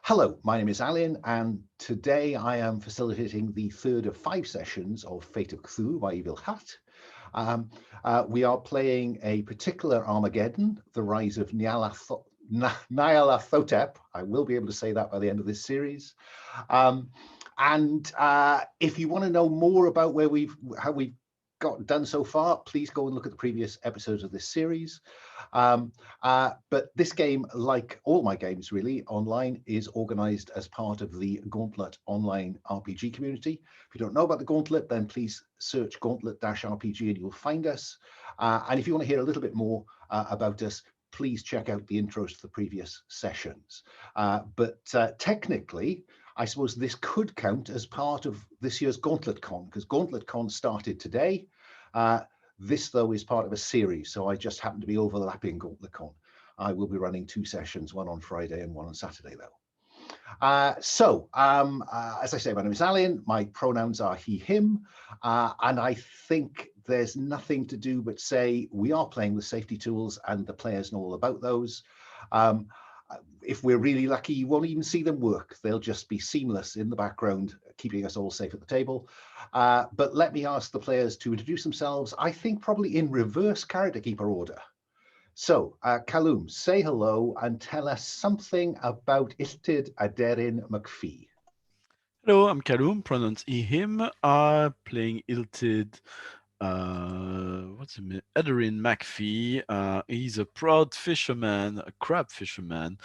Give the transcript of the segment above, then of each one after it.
Hello, my name is Alan, and today I am facilitating the third of 5 sessions of Fate of Cthulhu by Illtyd. We are playing a particular Armageddon, the rise of Nyarlathotep. I will be able to say that by the end of this series. If you want to know more about how we've got done so far, please go and look at the previous episodes of this series. But this game, like all my games really online, is organized as part of the Gauntlet online RPG community. If you don't know about the Gauntlet, then please search Gauntlet-RPG and you'll find us. And if you want to hear a little bit more about us, please check out the intros to the previous sessions. But technically, I suppose this could count as part of this year's GauntletCon, because GauntletCon started today. This, though, is part of a series, so I just happen to be overlapping GauntletCon. I will be running 2 sessions, one on Friday and one on Saturday, though. As I say, my name is Alan. My pronouns are he, him, and I think there's nothing to do but say we are playing with safety tools and the players know all about those. If we're really lucky, you won't even see them work. They'll just be seamless in the background, keeping us all safe at the table. But let me ask the players to introduce themselves, I think probably in reverse character keeper order. So, Callum, say hello and tell us something about Illtyd Aderyn McFee. Hello, I'm Callum, pronouns he, him. I'm playing Illtyd Aderyn McFee. He's a proud fisherman, a crab fisherman,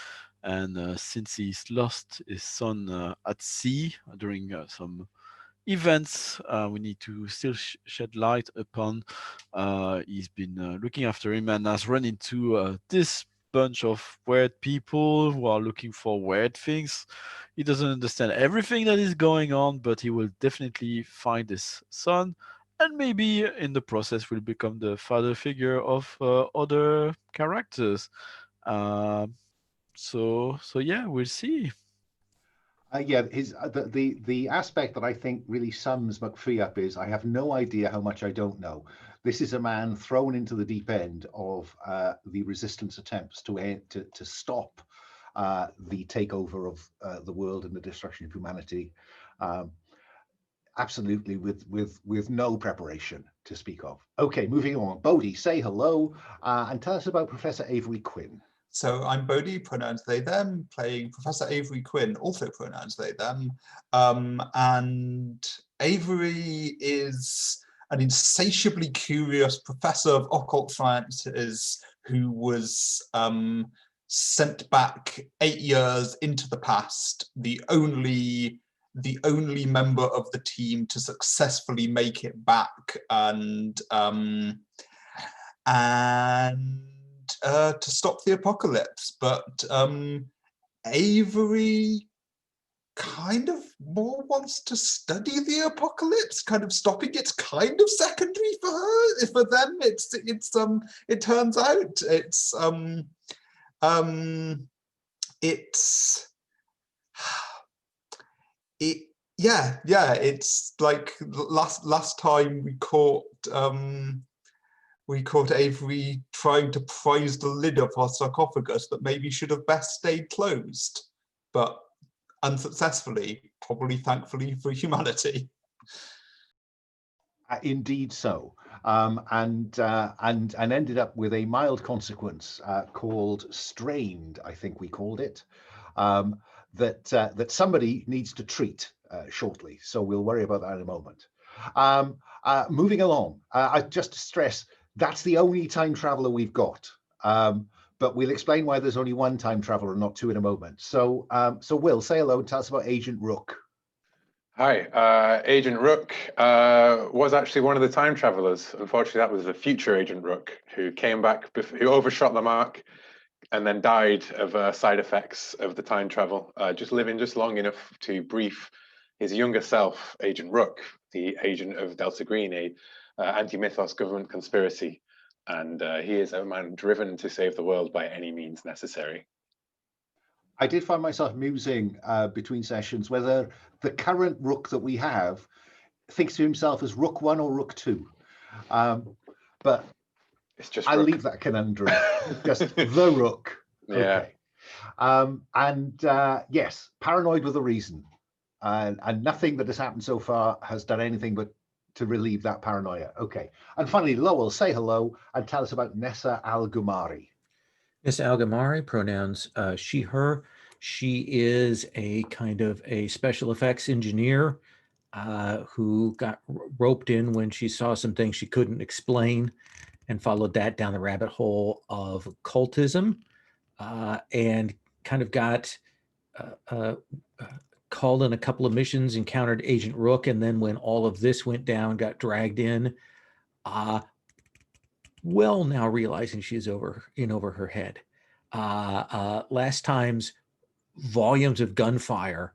and since he's lost his son at sea during some events we need to still shed light upon, he's been looking after him and has run into this bunch of weird people who are looking for weird things. He doesn't understand everything that is going on, but he will definitely find his son, and maybe in the process will become the father figure of other characters. So yeah, we'll see. The aspect that I think really sums McFee up is I have no idea how much I don't know. This is a man thrown into the deep end of the resistance attempts to stop the takeover of the world and the destruction of humanity. Absolutely, with no preparation to speak of. Okay, moving on. Bodhi, say hello and tell us about Professor Avery Quinn. So I'm Bodhi, pronouns they, them, playing Professor Avery Quinn, also pronouns they, them. And Avery is an insatiably curious professor of occult sciences who was sent back 8 years into the past, the only member of the team to successfully make it back, and to stop the apocalypse. But Avery kind of more wants to study the apocalypse. Kind of stopping it's kind of secondary for her. For them, it turns out it's like last time we caught Avery trying to prise the lid off our sarcophagus that maybe should have best stayed closed, but unsuccessfully, probably thankfully for humanity. Indeed so, and ended up with a mild consequence called strained, I think we called it, that somebody needs to treat shortly. So we'll worry about that in a moment. Moving along, just to stress, that's the only time traveler we've got. But we'll explain why there's only one time traveler and not 2 in a moment. So, Will, say hello and tell us about Agent Rook. Hi, Agent Rook was actually one of the time travelers. Unfortunately, that was the future Agent Rook who came back, who overshot the mark and then died of side effects of the time travel, just living just long enough to brief his younger self, Agent Rook, the agent of Delta Green, a anti-mythos government conspiracy. And he is a man driven to save the world by any means necessary. I did find myself musing between sessions whether the current Rook that we have thinks of himself as Rook 1 or Rook 2. But it's just I'll leave that conundrum. Just the Rook. Yeah. Okay. Yes, paranoid with a reason. And nothing that has happened so far has done anything but to relieve that paranoia. Okay. And finally, Lowell, say hello and tell us about Nessa al-Ghumari. Nessa al-Ghumari, pronouns she, her. She is a kind of a special effects engineer who got roped in when she saw some things she couldn't explain and followed that down the rabbit hole of cultism and kind of got called in a couple of missions, encountered Agent Rook, and then when all of this went down, got dragged in, well, now realizing she's over her head. Last time's volumes of gunfire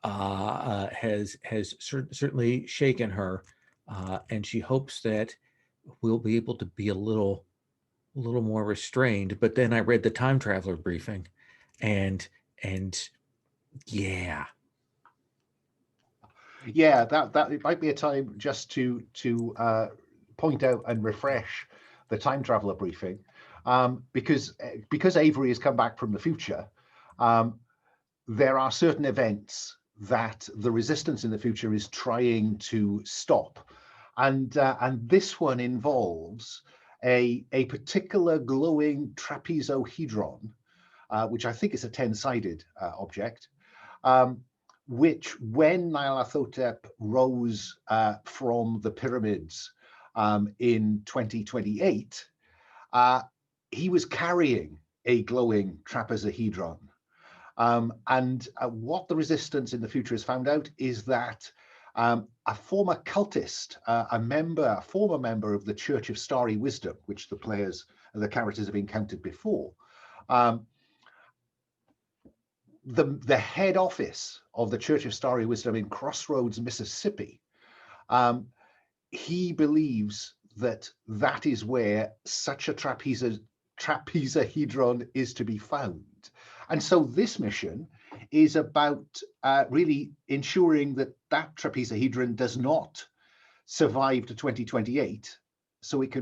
has certainly shaken her, and she hopes that we'll be able to be a little more restrained. But then I read the time traveler briefing, and yeah. Yeah, that it might be a time just to point out and refresh the time traveler briefing, because Avery has come back from the future. There are certain events that the resistance in the future is trying to stop, and this one involves a particular glowing trapezohedron, which I think is a 10-sided object. Which, when Nyarlathotep rose from the pyramids in 2028, he was carrying a glowing trapezohedron. What the resistance in the future has found out is that a former cultist, a former member of the Church of Starry Wisdom, which the characters have encountered before, the head office of the Church of Starry Wisdom in Crossroads, Mississippi, he believes that is where such a trapezohedron is to be found. And so this mission is about really ensuring that trapezohedron does not survive to 2028, so it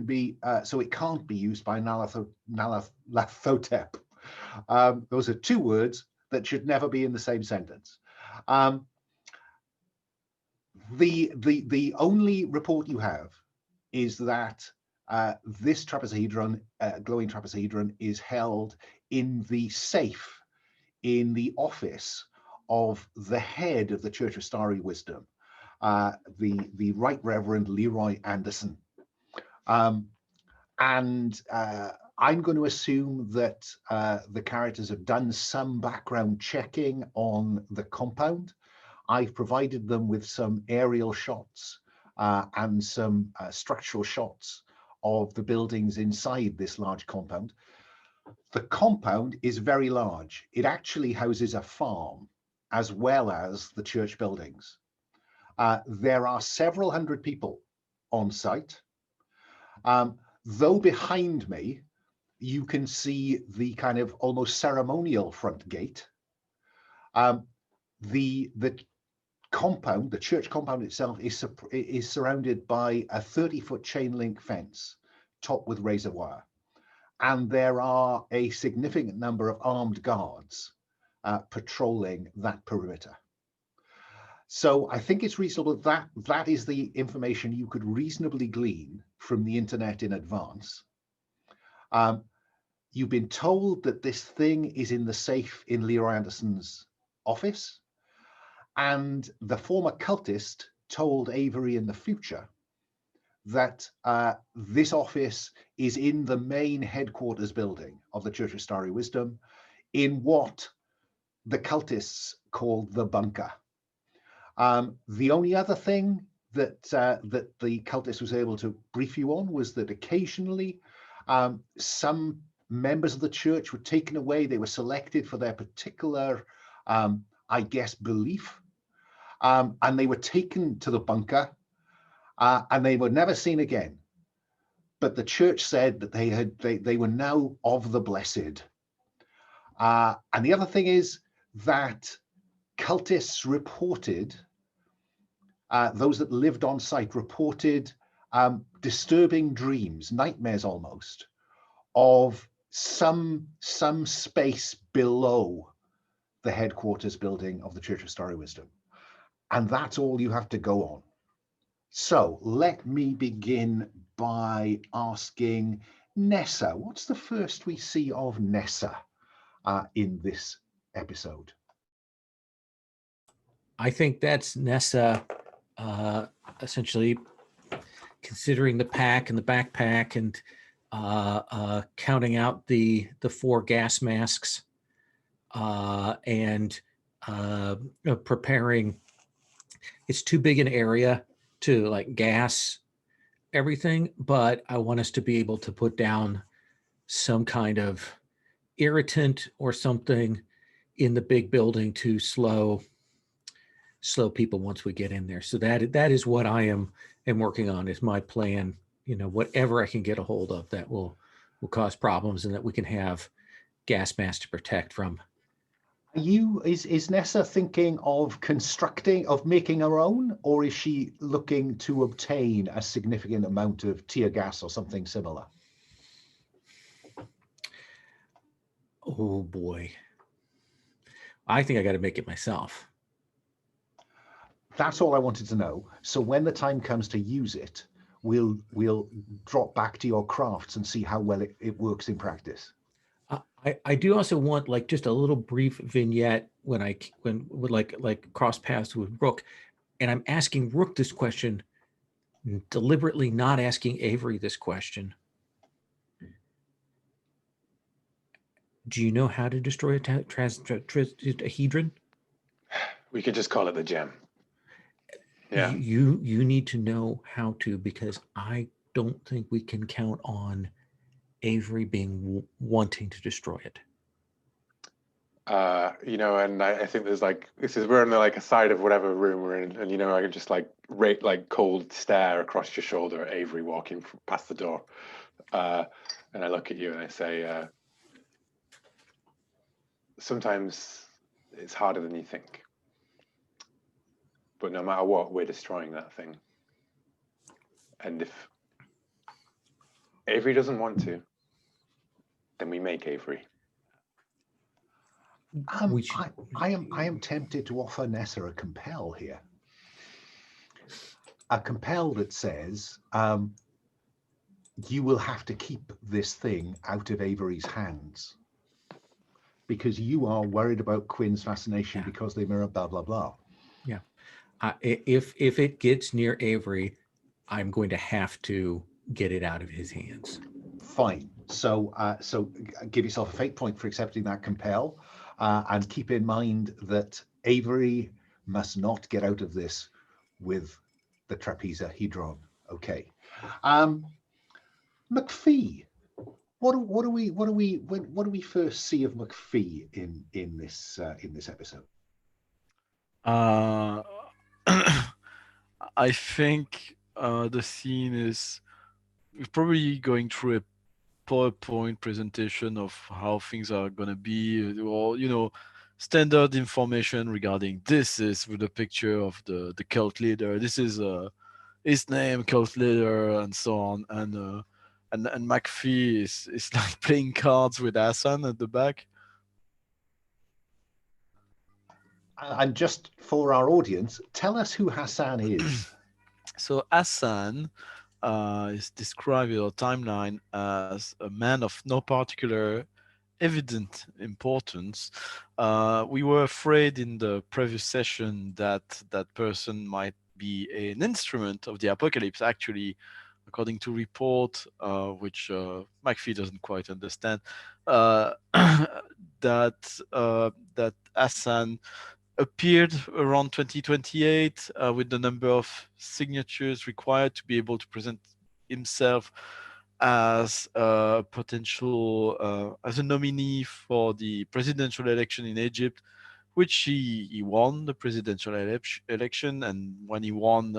can't be used by Nyarlathotep. Those are two words that should never be in the same sentence. The only report you have is that this trapezohedron, glowing trapezohedron, is held in the safe in the office of the head of the Church of Starry Wisdom, the Right Reverend Leroy Anderson. I'm going to assume that the characters have done some background checking on the compound. I've provided them with some aerial shots and some structural shots of the buildings inside this large compound. The compound is very large. It actually houses a farm as well as the church buildings. There are several hundred people on site. Though behind me, you can see the kind of almost ceremonial front gate. The compound, the church compound itself, is surrounded by a 30-foot chain link fence topped with razor wire. And there are a significant number of armed guards patrolling that perimeter. So I think it's reasonable that is the information you could reasonably glean from the internet in advance. You've been told that this thing is in the safe in Leroy Anderson's office, and the former cultist told Avery in the future that this office is in the main headquarters building of the Church of Starry Wisdom, in what the cultists called the bunker. The only other thing that the cultist was able to brief you on was that occasionally some members of the church were taken away. They were selected for their particular, I guess, belief, and they were taken to the bunker, and they were never seen again. But the church said that they were now of the blessed. And the other thing is that cultists reported, those that lived on site reported disturbing dreams, nightmares almost, of some space below the headquarters building of the Church of Starry Wisdom. And that's all you have to go on. So let me begin by asking Nessa, what's the first we see of Nessa in this episode? I think that's Nessa essentially considering the pack and the backpack and counting out the 4 gas masks and preparing. It's too big an area to like gas everything, but I want us to be able to put down some kind of irritant or something in the big building to slow people once we get in there. So that is what I am working on, is my plan. Whatever I can get a hold of that will cause problems and that we can have gas masks to protect from. Is Nessa thinking of making her own, or is she looking to obtain a significant amount of tear gas or something similar? Oh boy. I think I got to make it myself. That's all I wanted to know. So when the time comes to use it, we'll drop back to your crafts and see how well it works in practice. I do also want like just a little brief vignette when with like cross paths with Rook, and I'm asking Rook this question, deliberately not asking Avery this question. Do you know how to destroy a Hedron? We could just call it the gem. Yeah. You need to know how to, because I don't think we can count on Avery wanting to destroy it. And I think there's we're in a side of whatever room we're in, and I can just cold stare across your shoulder at Avery walking past the door, and I look at you and I say, sometimes it's harder than you think, but no matter what, we're destroying that thing. And if Avery doesn't want to, then we make Avery. I am tempted to offer Nessa a compel here. A compel that says you will have to keep this thing out of Avery's hands because you are worried about Quinn's fascination because they mirror blah blah blah. Yeah. If it gets near Avery, I'm going to have to get it out of his hands. Fine. So give yourself a fate point for accepting that compel, and keep in mind that Avery must not get out of this with the trapezahedron. Okay. McFee. What do we first see of McFee in this episode? I think the scene is probably going through a PowerPoint presentation of how things are going to be, or standard information regarding this is with a picture of the cult leader. This is his name, cult leader, and so on. And McFee is like playing cards with Hasan at the back. And just for our audience, tell us who Hasan is. So Hasan is described in our timeline as a man of no particular evident importance. We were afraid in the previous session that that person might be an instrument of the apocalypse. Actually, according to report, which McFee doesn't quite understand, that Hasan appeared around 2028 with the number of signatures required to be able to present himself as a potential as a nominee for the presidential election in Egypt, which he won the presidential election, and when he won,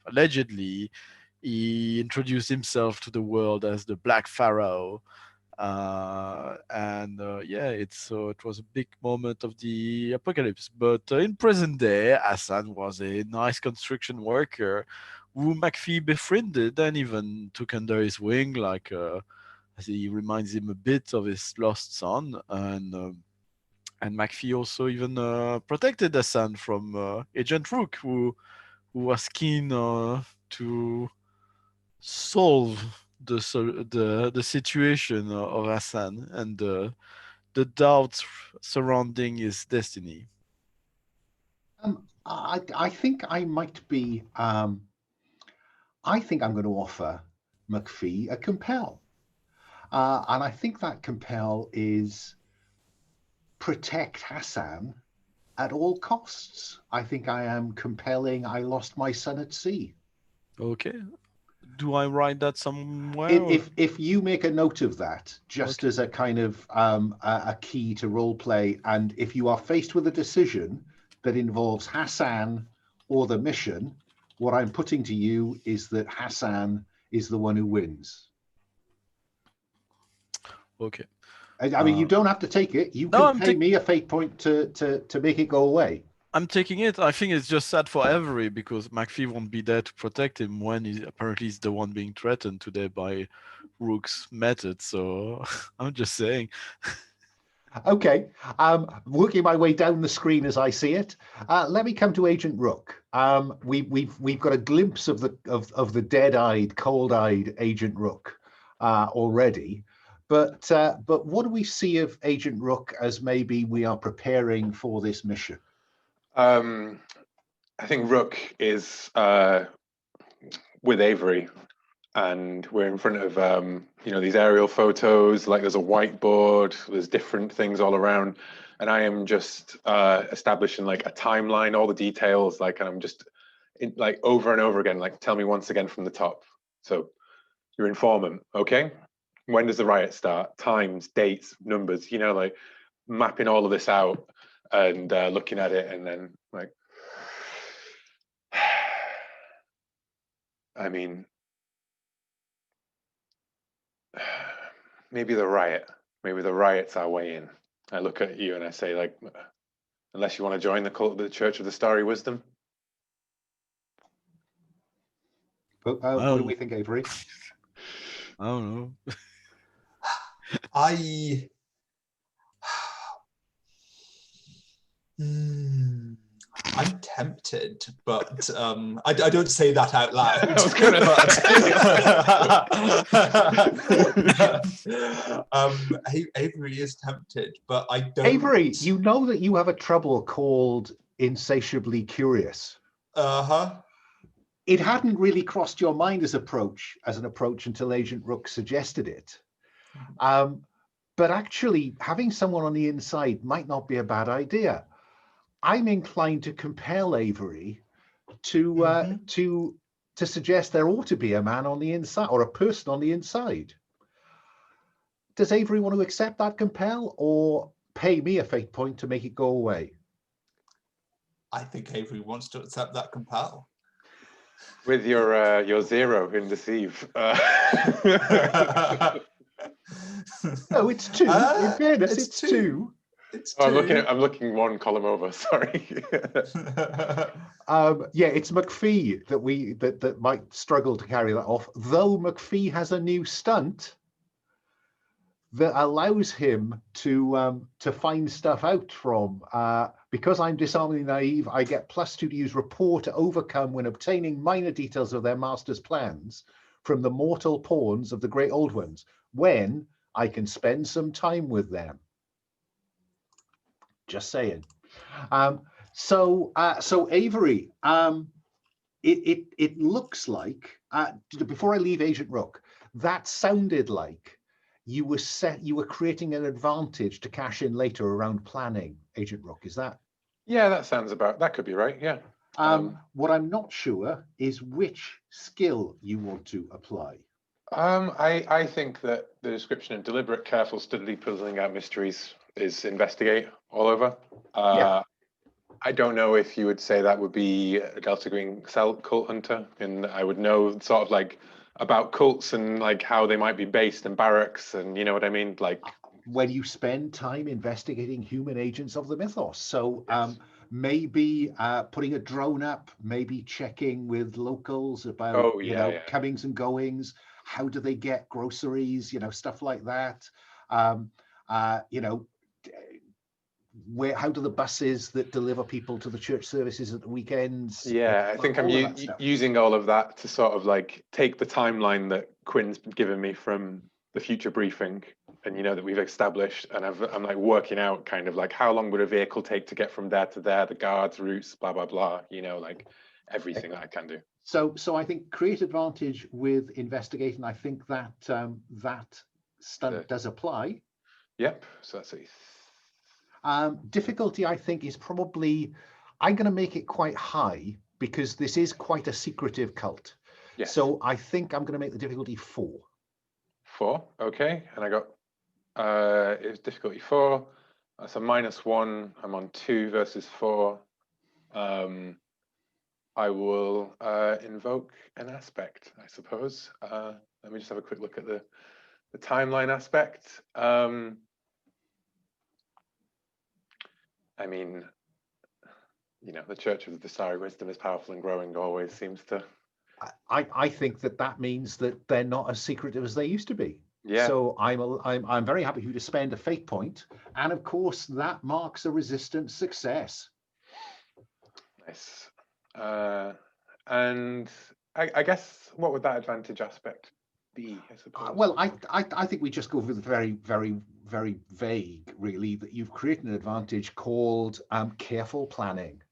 allegedly, he introduced himself to the world as the Black Pharaoh. It was a big moment of the apocalypse. But in present day, Hasan was a nice construction worker who McFee befriended and even took under his wing like a as he reminds him a bit of his lost son, and McFee also even protected Hasan from Agent Rook, who was keen to solve the situation of Hasan and the doubts surrounding his destiny. I think I might be. I think I'm going to offer McFee a compel, and I think that compel is protect Hasan at all costs. I think I am compelling. I lost my son at sea. Okay. Do I write that somewhere? If you make a note of that, just Okay. as a kind of a key to role play, and if you are faced with a decision that involves Hasan or the mission, what I'm putting to you is that Hasan is the one who wins. Okay. I mean, you don't have to take it. You No, can pay me a fate point to make it go away. I'm taking it. I think it's just sad for Avery because McFee won't be there to protect him when apparently he's the one being threatened today by Rook's method. So I'm just saying. Okay, working my way down the screen as I see it. Let me come to Agent Rook. We've got a glimpse of the dead-eyed, cold-eyed Agent Rook already, but what do we see of Agent Rook as maybe we are preparing for this mission? I think Rook is with Avery, and we're in front of these aerial photos. Like there's a whiteboard, there's different things all around, and I am just establishing like a timeline, all the details, like, and I'm just like over and over again, like tell me once again from the top. So your informant, okay? When does the riot start? Times, dates, numbers, like mapping all of this out and looking at it, and then like, I mean, maybe the riot's our way in. I look at you and I say, like, unless you want to join the cult of the Church of the Starry Wisdom. What do we think, Avery? I don't know. I'm tempted, but I don't say that out loud. Avery is tempted, but I don't. Avery, you know that you have a trouble called insatiably curious. It hadn't really crossed your mind as an approach until Agent Rook suggested it. But actually, having someone on the inside might not be a bad idea. I'm inclined to compel Avery to suggest there ought to be a man on the inside or a person on the inside. Does Avery want to accept that compel or pay me a fate point to make it go away? I think Avery wants to accept that compel. With your 0 in deceive. No, it's 2. In fairness, it's 2. I'm looking one column over. Sorry. Yeah, it's McFee that might struggle to carry that off. Though McFee has a new stunt that allows him to find stuff out from. Because I'm disarmingly naive, I get +2 to use rapport to overcome when obtaining minor details of their master's plans from the mortal pawns of the great old ones, when I can spend some time with them. Just saying. So Avery, it looks like before I leave Agent Rook, that sounded like you were creating an advantage to cash in later around planning, Agent Rook. Is that? Yeah, that could be right. Yeah. What I'm not sure is which skill you want to apply. I think that the description of deliberate, careful, steadily puzzling out mysteries is investigate all over. Yeah. I don't know if you would say that would be a Delta Green cult hunter, and I would know sort of like about cults and like how they might be based in barracks, and you know what I mean, like when you spend time investigating human agents of the mythos. So yes. Maybe putting a drone up, maybe checking with locals about comings and goings. how do they get groceries, stuff like that. How do the buses that deliver people to the church services at the weekends? Yeah, I think I'm all of that stuff. using all of that to sort of like take the timeline that Quinn's given me from the future briefing, and that we've established, and I'm like working out kind of like how long would a vehicle take to get from there to there, the guards, routes, blah blah blah. Like everything that I can do. So I think create advantage with investigating. I think that that stunt does apply. Yep. So that's it. Difficulty, I think, is probably, I'm going to make it quite high because this is quite a secretive cult. Yes. So I think I'm going to make the difficulty 4. 4, okay. And I got, it's difficulty 4. That's a -1. I'm on 2 versus 4. I will invoke an aspect, I suppose. Let me just have a quick look at the timeline aspect. I mean, the Church of the Starry Wisdom is powerful and growing, always seems to. I think that means that they're not as secretive as they used to be. Yeah. So I'm very happy for you to spend a fate point, and of course that marks a resistance success. Nice. And I guess what would that advantage aspect be? I suppose. Well, I think we just go with the very, very, very vague, really, that you've created an advantage called careful planning.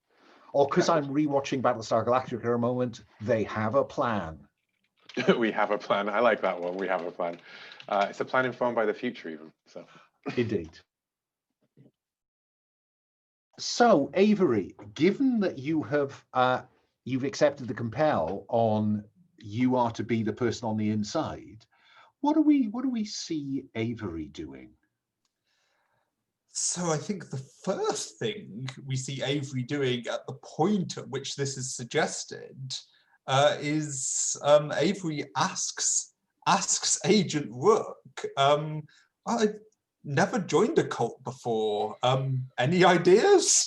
Or because I'm rewatching Battlestar Galactica at a moment, they have a plan. We have a plan. I like that one. We have a plan. It's a plan informed by the future, even. So. Indeed. So, Avery, given that you have you've accepted the compel on you are to be the person on the inside, what do we see Avery doing? So I think the first thing we see Avery doing at the point at which this is suggested is Avery asks Agent Rook, I've never joined a cult before. Any ideas?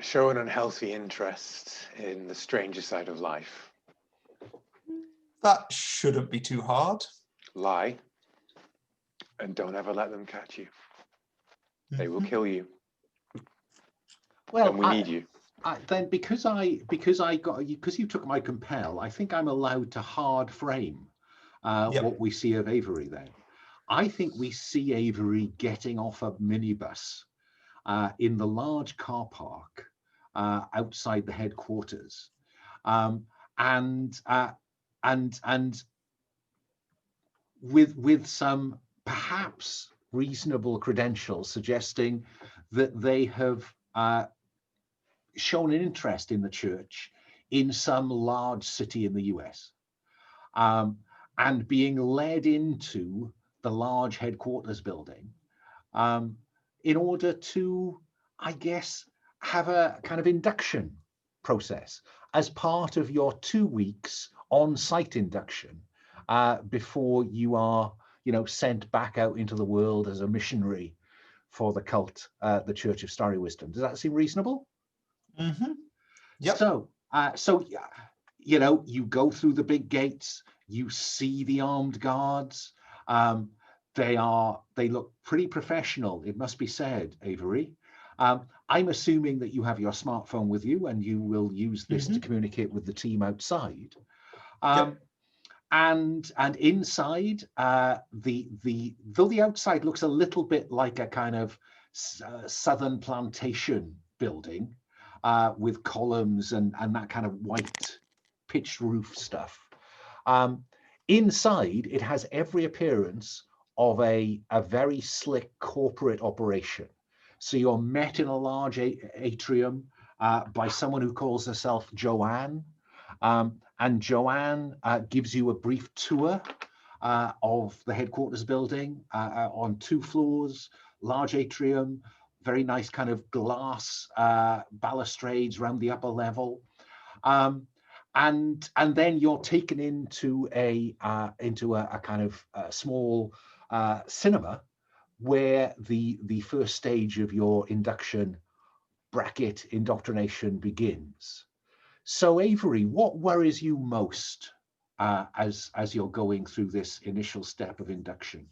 Show an unhealthy interest in the stranger side of life. That shouldn't be too hard. Lie. And don't ever let them catch you. They will kill you. Well, and we need you. Then because you took my compel, I think I'm allowed to hard frame what we see of Avery then. I think we see Avery getting off a minibus in the large car park outside the headquarters, and with some perhaps reasonable credentials suggesting that they have shown an interest in the church in some large city in the US, and being led into the large headquarters building in order to, I guess, have a kind of induction process as part of your 2 weeks on-site induction before you are, sent back out into the world as a missionary for the cult, the Church of Starry Wisdom. Does that seem reasonable? Mm-hmm. Yep. So you go through the big gates, you see the armed guards. They look pretty professional, it must be said, Avery. I'm assuming that you have your smartphone with you and you will use this to communicate with the team outside. Yep. And inside, though the outside looks a little bit like a kind of southern plantation building with columns and that kind of white pitched roof stuff. Inside, it has every appearance of a very slick corporate operation. So you're met in a large atrium by someone who calls herself Joanne. And Joanne gives you a brief tour of the headquarters building on 2 floors, large atrium, very nice kind of glass balustrades around the upper level. And then you're taken into a kind of small cinema where the first stage of your induction bracket indoctrination begins. So Avery, what worries you most as you're going through this initial step of induction?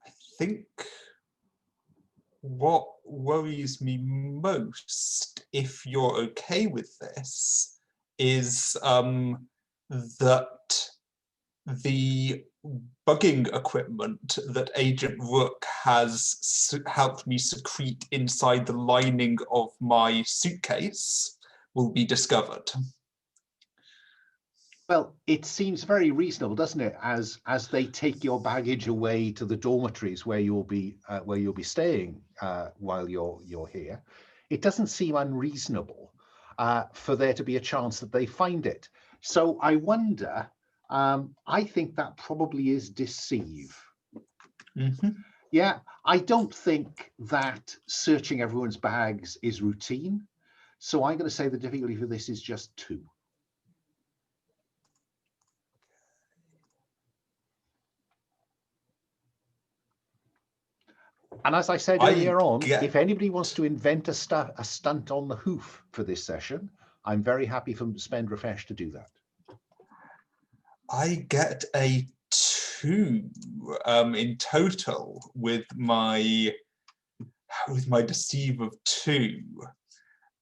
I think what worries me most, if you're okay with this, is that the bugging equipment that Agent Rook has helped me secrete inside the lining of my suitcase will be discovered. Well, it seems very reasonable, doesn't it? As they take your baggage away to the dormitories where you'll be staying while you're here, it doesn't seem unreasonable for there to be a chance that they find it. So I wonder. I think that probably is deceive. Mm-hmm. Yeah, I don't think that searching everyone's bags is routine. So I'm going to say the difficulty for this is just 2. And as I said earlier on, if anybody wants to invent a stunt on the hoof for this session, I'm very happy for Spend Refresh to do that. I get a 2 in total with my deceive of 2,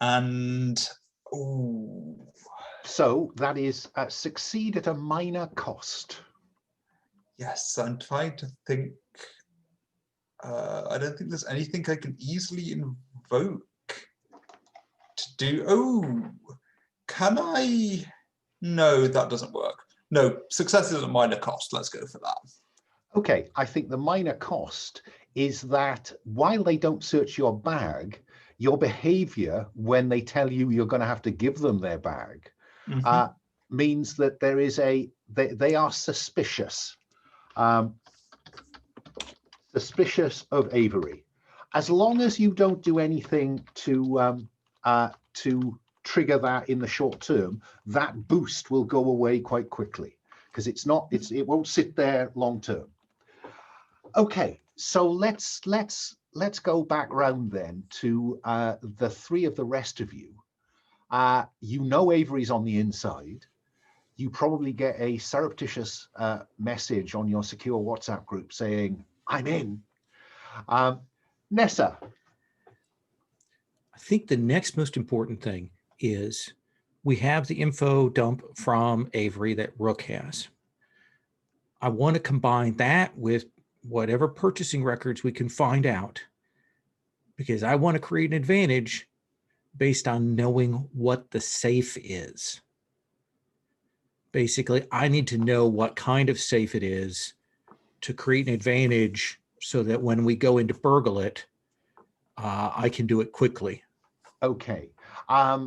and ooh. So that is succeed at a minor cost. Yes, I'm trying to think. I don't think there's anything I can easily invoke to do. Oh, can I? No, that doesn't work. No, success is a minor cost. Let's go for that. Okay, I think the minor cost is that while they don't search your bag, your behavior when they tell you you're going to have to give them their bag means that there is they are suspicious. Suspicious of Avery. As long as you don't do anything to trigger that in the short term, that boost will go away quite quickly because it won't sit there long term. Okay, so let's go back round then to the 3 of the rest of you. You know Avery's on the inside. You probably get a surreptitious message on your secure WhatsApp group saying, I'm in. Nessa. I think the next most important thing is we have the info dump from Avery that Rook has. I want to combine that with whatever purchasing records we can find out, because I want to create an advantage based on knowing what the safe is. Basically, I need to know what kind of safe it is to create an advantage so that when we go in to burgle it, I can do it quickly. Okay.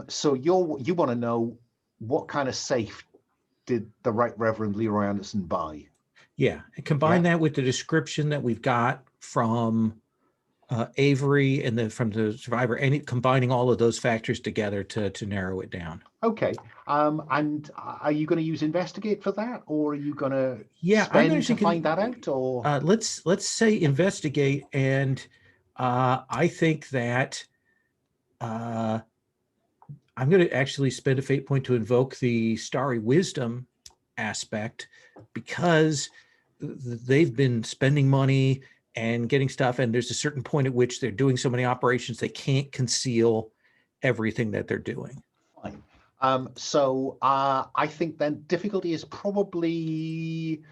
So you want to know what kind of safe did the Right Reverend Leroy Anderson buy? Yeah, and combine that with the description that we've got from Avery and then from the survivor, and combining all of those factors together to narrow it down. Okay. And are you going to use investigate for that, or are you going to spend to find that out? Or let's say investigate, and I think that I'm going to actually spend a fate point to invoke the Starry Wisdom aspect, because they've been spending money and getting stuff, and there's a certain point at which they're doing so many operations they can't conceal everything that they're doing. Fine. So I think then difficulty is probably,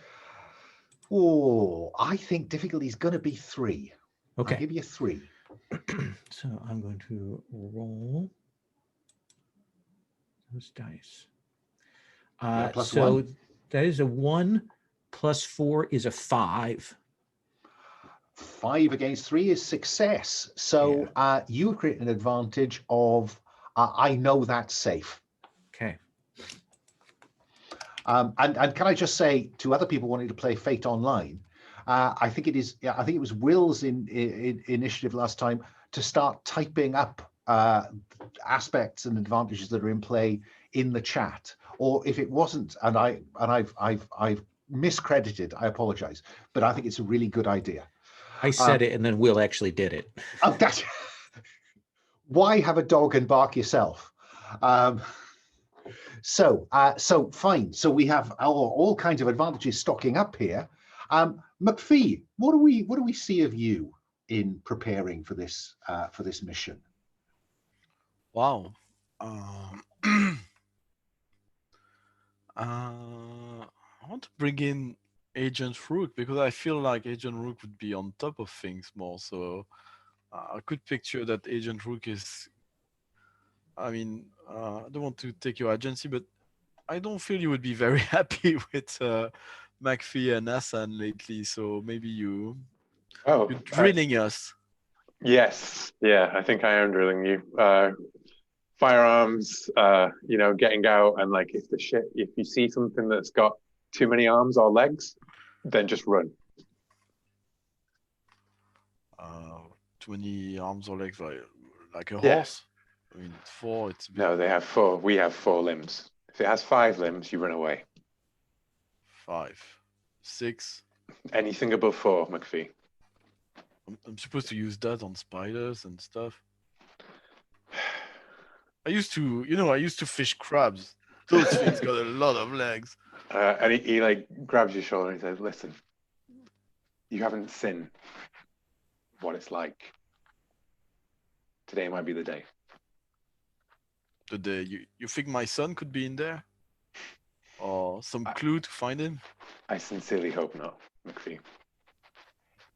I think difficulty is going to be 3. Okay. I'll give you 3. So I'm going to roll those dice. So 1. That is a 1 plus 4 is a 5. 5 against 3 is success. So you create an advantage of I know that's safe. Okay. And can I just say to other people wanting to play Fate Online, I think it was Will's initiative last time to start typing up aspects and advantages that are in play in the chat. Or if it wasn't, and I've miscredited, I apologize, but I think it's a really good idea. I said it, and then Will actually did it. Oh, that's why have a dog and bark yourself? So fine. So we have all kinds of advantages stocking up here. McFee, what do we see of you in preparing for this mission? Wow. I want to bring in Agent Rook because I feel like Agent Rook would be on top of things more. So I could picture that Agent Rook is. I mean, I don't want to take your agency, but I don't feel you would be very happy with McFee and Hasan lately. So maybe you're drilling us. Yes, yeah, I think I am drilling you. Firearms, getting out, and like if you see something that's got too many arms or legs, then just run. Too many arms or legs, like a horse? I mean, 4, it's... No, they have 4. We have 4 limbs. If it has 5 limbs, you run away. 5, 6. Anything above 4, McFee. I'm supposed to use that on spiders and stuff. I used to fish crabs. Those things got a lot of legs. And he like grabs your shoulder and he says, "Listen, you haven't seen what it's like. Today might be the day." The day you think my son could be in there, or some clue to find him? I sincerely hope not, McFee.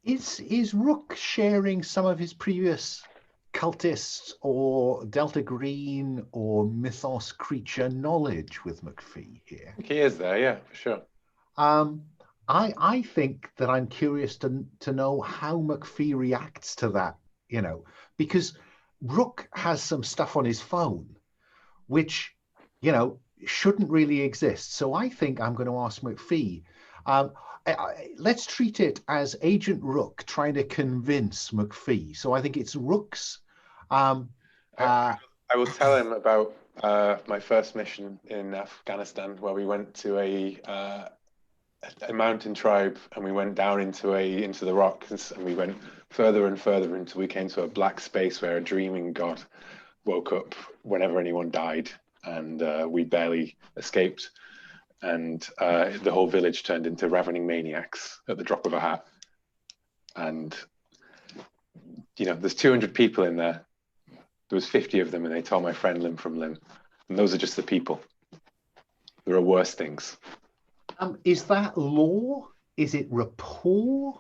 Is Rook sharing some of his previous cultist or Delta Green or mythos creature knowledge with McFee here? He is there, yeah, for sure. I think that I'm curious to know how McFee reacts to that, because Rook has some stuff on his phone which, shouldn't really exist. So I think I'm going to ask McFee. Let's treat it as Agent Rook trying to convince McFee. So I think it's Rook's. I will tell him about my first mission in Afghanistan, where we went to a mountain tribe, and we went down into the rocks, and we went further and further until we came to a black space where a dreaming god woke up whenever anyone died, and we barely escaped. And the whole village turned into ravening maniacs at the drop of a hat. And, there's 200 people in there. There was 50 of them, and they tore my friend limb from limb. And those are just the people. There are worse things. Is that lore? Is it rapport?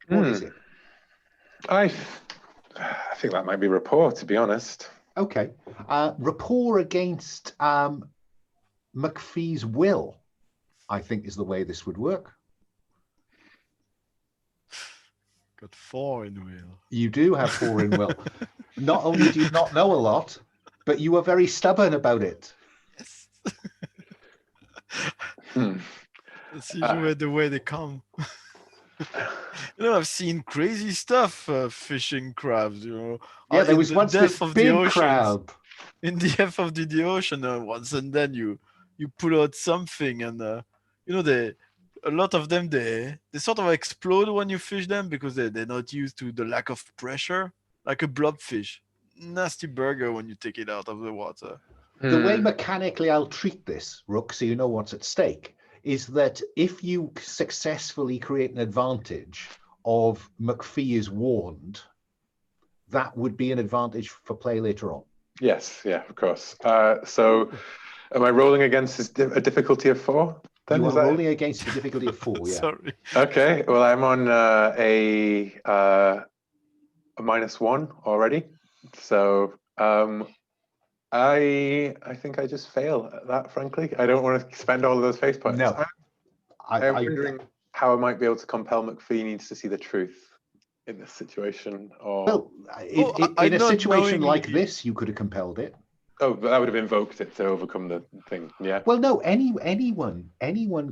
What is it? I think that might be rapport, to be honest. Okay. Rapport against McFee's will, I think, is the way this would work. Got 4 in will. You do have 4 in will. Not only do you not know a lot, but you are very stubborn about it. Yes. That's usually the way they come. I've seen crazy stuff fishing crabs. Yeah, there was once this big crab. In the depth of the ocean, once and then you pull out something, and a lot of them they sort of explode when you fish them because they're not used to the lack of pressure, like a blobfish. Nasty burger when you take it out of the water. The way mechanically I'll treat this, Rook, so you know what's at stake, is that if you successfully create an advantage of McFee is warned, that would be an advantage for play later on. Yes, yeah, of course. So am I rolling against a difficulty of 4? Then you are rolling against a difficulty of 4, yeah. Sorry. Okay, well, I'm on a -1 already. So I think I just fail at that, frankly. I don't want to spend all of those face points. No. I'm wondering how I might be able to compel McFee needs to see the truth in this situation. Or well, in a situation like this, you could have compelled it. Oh, but that would have invoked it to overcome the thing. Yeah. Well, no, anyone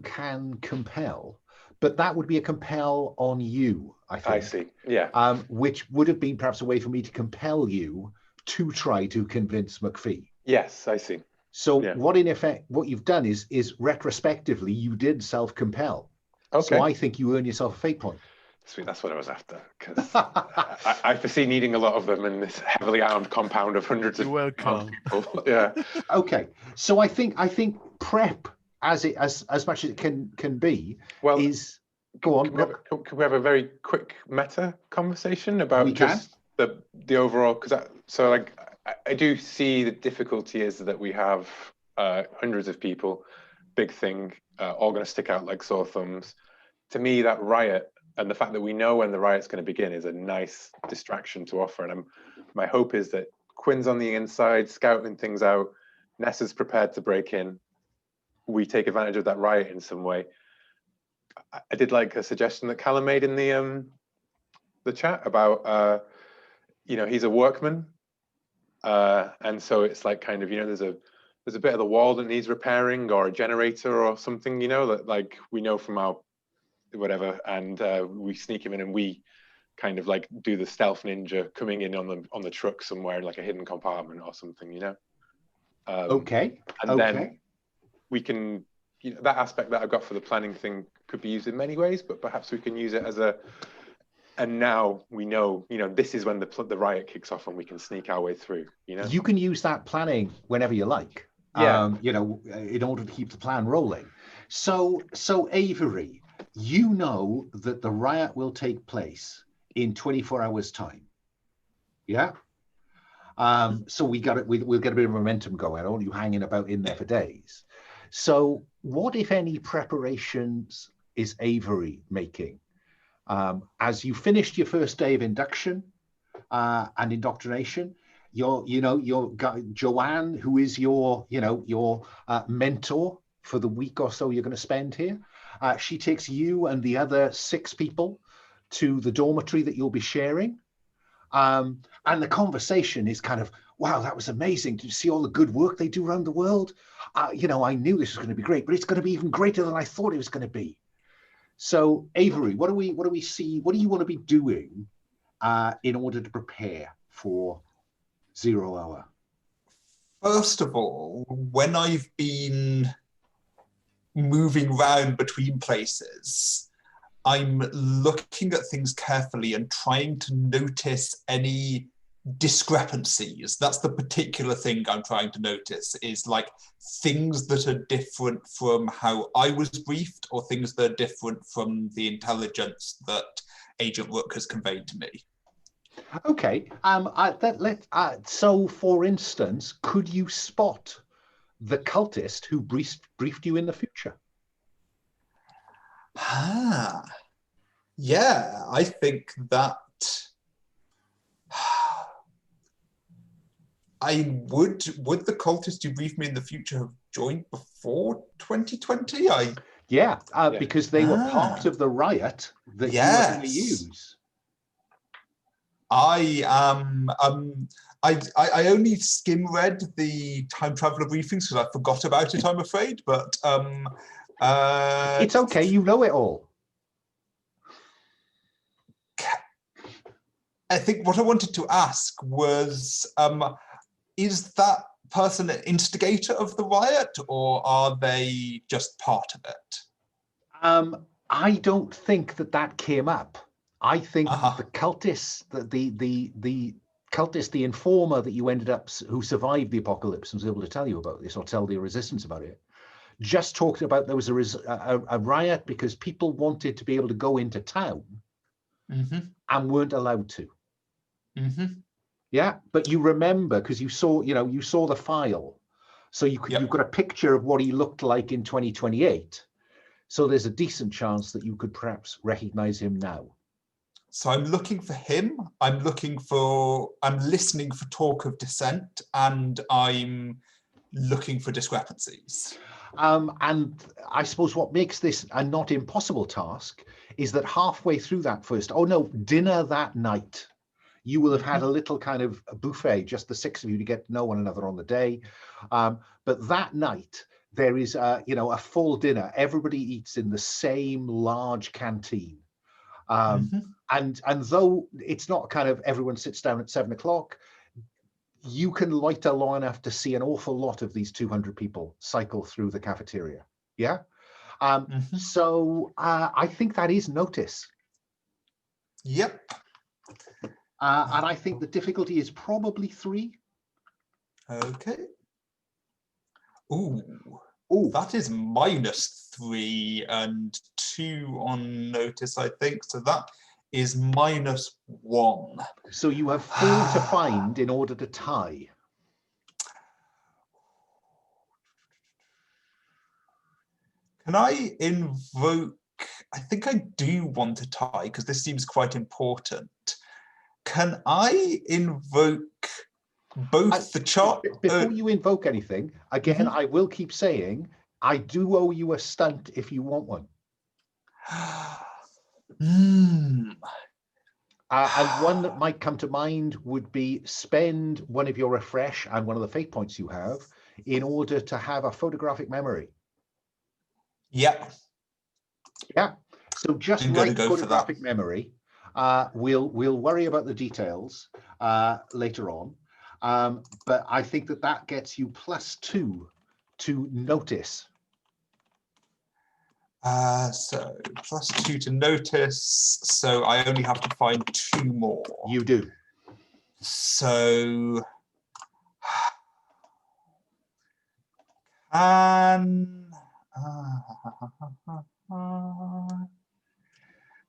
can compel, but that would be a compel on you, I think. I see. Yeah. Which would have been perhaps a way for me to compel you to try to convince McFee. Yes, I see. So what in effect, what you've done is retrospectively, you did self-compel. Okay. So I think you earn yourself a fate point. Sweet, that's what I was after, because I foresee needing a lot of them in this heavily armed compound of hundreds of You're welcome. people. Yeah. Okay, so I think prep as much as it can be Well, is go on. Can we have a very quick meta conversation about We can. just the overall? Because I do see the difficulty is that we have hundreds of people, big thing, all going to stick out like sore thumbs. To me, that riot and the fact that we know when the riot's going to begin is a nice distraction to offer. And my hope is that Quinn's on the inside, scouting things out. Nessa's prepared to break in. We take advantage of that riot in some way. I did like a suggestion that Callum made in the chat about, he's a workman. And so it's like kind of, there's a bit of the wall that needs repairing or a generator or something, that like we know from our whatever, and we sneak him in and we kind of like do the stealth ninja coming in on the truck somewhere in like a hidden compartment or something, Okay. And then we can, that aspect that I've got for the planning thing could be used in many ways, but perhaps we can use it as and now we know, this is when the riot kicks off and we can sneak our way through, You can use that planning whenever you like. Yeah. In order to keep the plan rolling. So Avery, you know that the riot will take place in 24 hours time. Yeah. So we'll get a bit of momentum going, all you hanging about in there for days. So what, if any, preparations is Avery making? As you finished your first day of induction and indoctrination, your Joanne, who is your mentor for the week or so you're going to spend here, she takes you and the other 6 people to the dormitory that you'll be sharing. And the conversation is kind of, wow, that was amazing. Did you see all the good work they do around the world? I knew this was going to be great, but it's going to be even greater than I thought it was going to be. So Avery, what do we see? What do you want to be doing in order to prepare for 0 hour? First of all, when I've been moving around between places, I'm looking at things carefully and trying to notice any discrepancies. That's the particular thing I'm trying to notice, is like things that are different from how I was briefed or things that are different from the intelligence that Agent Rook has conveyed to me. Okay. So, for instance, could you spot the cultist who briefed you in the future? Yeah, I think that would the cultist who briefed me in the future have joined before 2020? Because they were part of the riot that you were going to use. I only skim read the time traveler briefings because I forgot about it, I'm afraid. But it's okay, you know it all. I think what I wanted to ask was, is that person an instigator of the riot, or are they just part of it? I don't think that came up. I think the cultist, the cultist, the informer that you ended up, who survived the apocalypse and was able to tell you about this or tell the resistance about it, just talked about there was a riot because people wanted to be able to go into town and weren't allowed to. Yeah, but you remember because you saw the file, so you've got a picture of what he looked like in 2028. So there's a decent chance that you could perhaps recognize him now. So I'm looking for him. I'm listening for talk of dissent, and I'm looking for discrepancies. And I suppose what makes this a not impossible task is that halfway through that dinner that night, you will have had a little kind of a buffet, just the 6 of you, to get to know one another on the day. But that night, there is a full dinner. Everybody eats in the same large canteen. And though it's not kind of everyone sits down at 7 o'clock, you can loiter long enough to see an awful lot of these 200 people cycle through the cafeteria. Yeah. So I think that is notice. Yep. And I think the difficulty is probably 3. Okay. Ooh. Oh, That is -3 and 2 on notice, I think. So that is -1. so you have 4 to find in order to tie. Can I invoke? I think I do want to tie because this seems quite important. Can I invoke both the chart? Before you invoke anything, again, I will keep saying, I do owe you a stunt if you want one. And one that might come to mind would be spend one of your refresh and one of the fate points you have in order to have a photographic memory. Yep. Yeah. So just I'm gonna write go for photographic memory. We'll worry about the details later on. But I think that gets you +2 to notice. So +2 to notice. So I only have to find 2 more. You do. So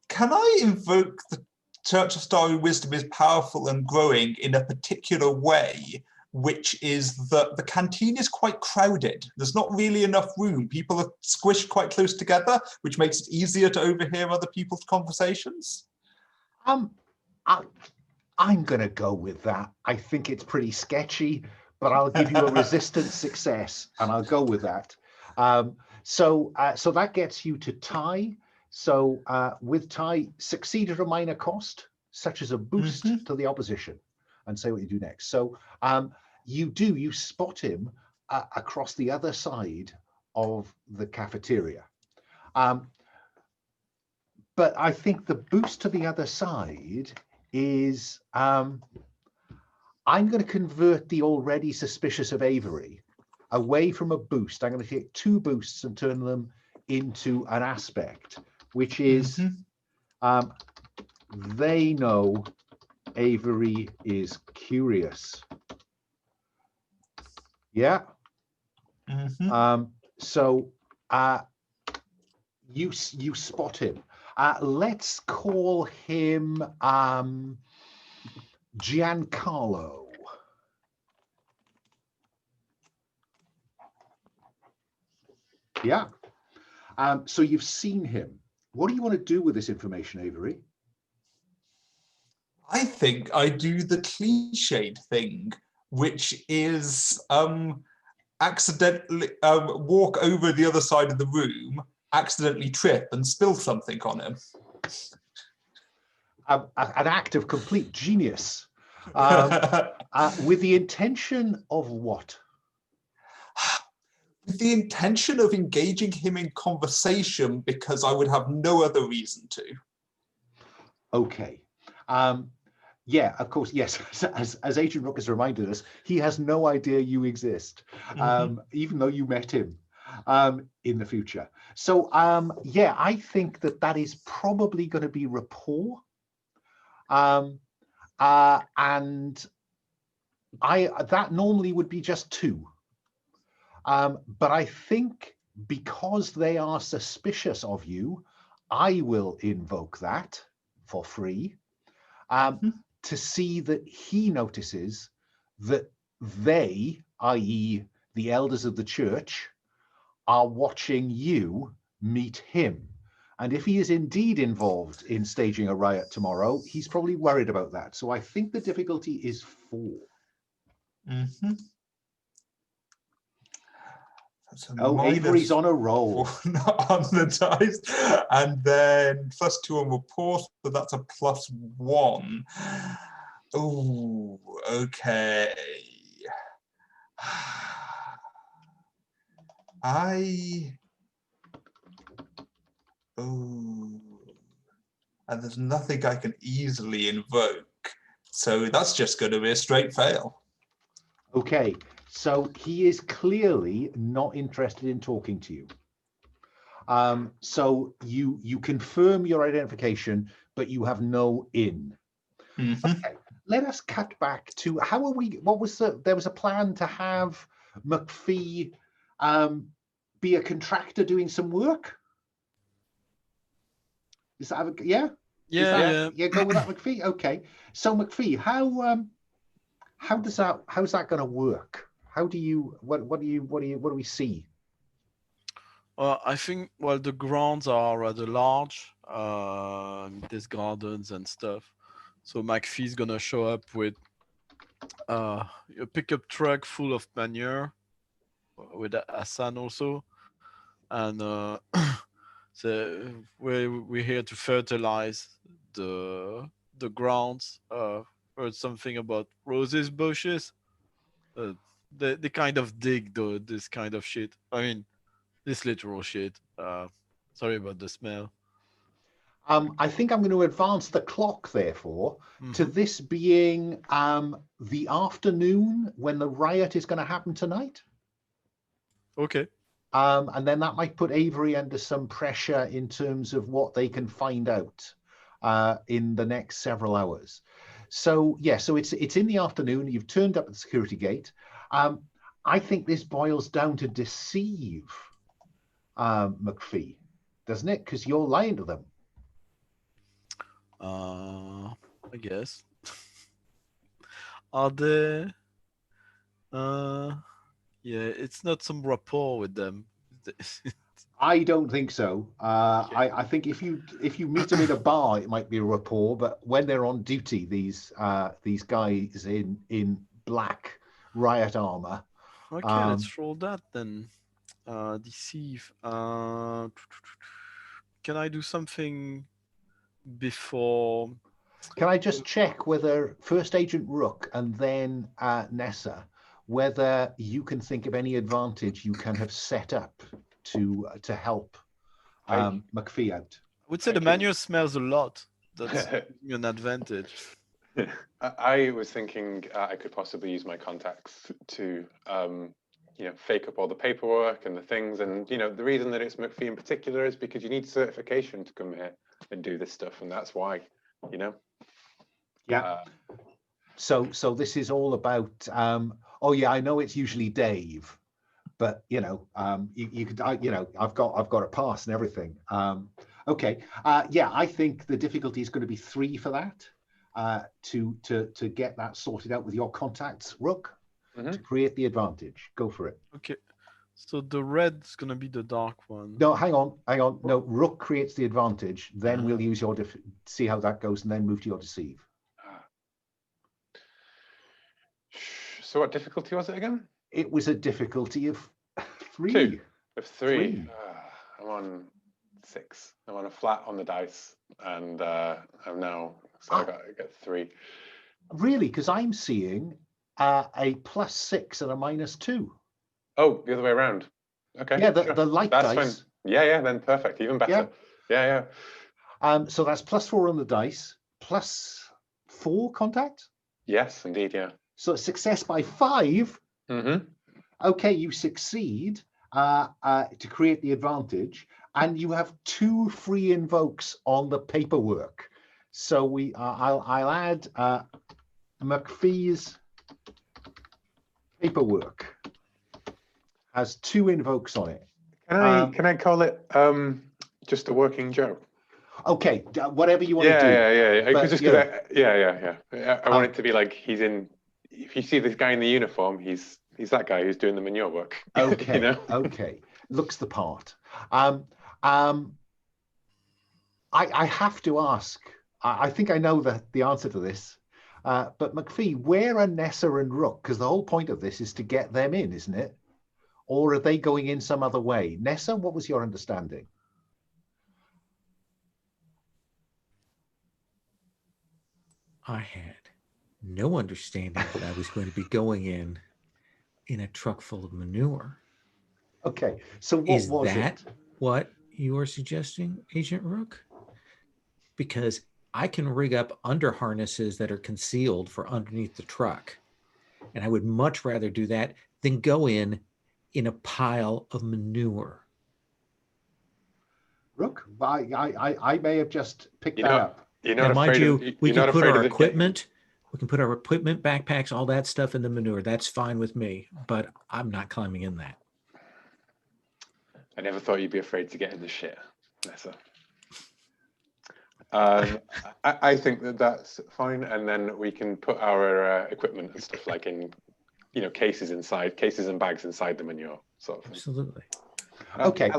can I invoke the Church of Starry Wisdom is powerful and growing in a particular way, which is that the canteen is quite crowded. There's not really enough room. People are squished quite close together, which makes it easier to overhear other people's conversations. I'm going to go with that. I think it's pretty sketchy, but I'll give you a resistant success, and I'll go with that. So that gets you to tie. So with tie, succeed at a minor cost, such as a boost to the opposition, and say what you do next. So you spot him across the other side of the cafeteria. But I think the boost to the other side is I'm going to convert the already suspicious of Avery away from a boost. I'm going to take 2 boosts and turn them into an aspect, which is they know Avery is curious. Yeah. So you spot him. Let's call him Giancarlo. Yeah. So you've seen him. What do you want to do with this information, Avery? I think I do the cliched thing, which is accidentally walk over the other side of the room, accidentally trip and spill something on him. An act of complete genius. With the intention of what? With the intention of engaging him in conversation, because I would have no other reason to. Okay. Yeah, of course, yes. As Agent Rook has reminded us, he has no idea you exist, even though you met him in the future. So, yeah, I think that is probably going to be rapport. And that normally would be just 2. But I think because they are suspicious of you, I will invoke that for free to see that he notices that they, i.e. the elders of the church, are watching you meet him. And if he is indeed involved in staging a riot tomorrow, he's probably worried about that. So I think the difficulty is 4. Oh, Avery's on a roll. On the dice, and then +2 on rapport, so that's a +1. Oh, okay. And there's nothing I can easily invoke, so that's just going to be a straight fail. Okay. So he is clearly not interested in talking to you. So you confirm your identification, but you have no in. Mhm. Okay, let us cut back to how are we? What was there was a plan to have McFee be a contractor doing some work. Is that yeah? Yeah. Go with that, McFee. Okay, so McFee, how's that going to work? How do you what do we see? I think the grounds are rather large. There's gardens and stuff. So McPhee's gonna show up with a pickup truck full of manure with Hasan also, and so we're here to fertilize the grounds. Heard something about roses bushes. They kind of dig this kind of shit. I mean, this literal shit. Sorry about the smell. I think I'm going to advance the clock, therefore, to this being the afternoon when the riot is going to happen tonight. Okay. And then that might put Avery under some pressure in terms of what they can find out in the next several hours. So yeah, so it's in the afternoon. You've turned up at the security gate. I think this boils down to deceive McFee, doesn't it? Because you're lying to them. I guess. Are there? Yeah, it's not some rapport with them. I don't think so. I think if you meet them in a bar, it might be a rapport. But when they're on duty, these guys in black riot armor. Okay, let's roll that then. Deceive. Can I do something before? Can I just check whether first Agent Rook and then Nessa, whether you can think of any advantage you can have set up to help McFee out? I would say the manure smells a lot. That's an advantage. I was thinking I could possibly use my contacts to, fake up all the paperwork and the things. And, the reason that it's McFee in particular is because you need certification to come here and do this stuff. And that's why, Yeah. So this is all about, oh yeah, I know it's usually Dave, but you could, I've got a pass and everything. Okay. Yeah, I think the difficulty is going to be 3 for that. To get that sorted out with your contacts, Rook, to create the advantage. Go for it. Okay. So the red's gonna be the dark one. No, hang on. No, Rook creates the advantage. Then we'll use your see how that goes, and then move to your deceive. So what difficulty was it again? It was a difficulty of 3. 2 of 3. I'm on 6. I'm on a flat on the dice, and I'm now I got to get 3. Really? Because I'm seeing a +6 and a -2. Oh, the other way around. Okay. Yeah, the light that's dice. Fine. Yeah, then perfect. Even better. Yeah. So that's +4 on the dice, +4 contact? Yes, indeed, yeah. So success by 5. Okay, you succeed to create the advantage, and you have 2 free invokes on the paperwork. So I'll add McFee's paperwork has 2 invokes on it. Can I call it just a working Joe? Okay, whatever you want to do. Yeah. I want it to be like he's in. If you see this guy in the uniform, he's that guy who's doing the manure work. Okay. Okay, looks the part. I have to ask. I think I know the answer to this. But McFee, where are Nessa and Rook? Because the whole point of this is to get them in, isn't it? Or are they going in some other way? Nessa, what was your understanding? I had no understanding that I was going to be going in a truck full of manure. Okay, so what was it? What you are suggesting, Agent Rook? Because I can rig up under harnesses that are concealed for underneath the truck. And I would much rather do that than go in a pile of manure. Rook, I may have just picked You that know, up. you're Now, not mind afraid you, of, we you're can not put afraid our of the equipment, we can put our equipment, backpacks, all that stuff in the manure. That's fine with me, but I'm not climbing in that. I never thought you'd be afraid to get in the shit, Nessa. I think that's fine, and then we can put our equipment and stuff like in, cases and bags inside the manure, sort of thing. Absolutely. Okay.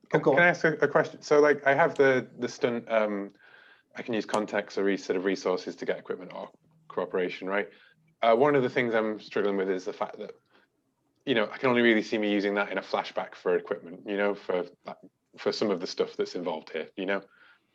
Can I ask a question? So, like, I have the stunt. I can use context or sort of resources to get equipment or cooperation, right? One of the things I'm struggling with is the fact that, I can only really see me using that in a flashback for equipment, for some of the stuff that's involved here,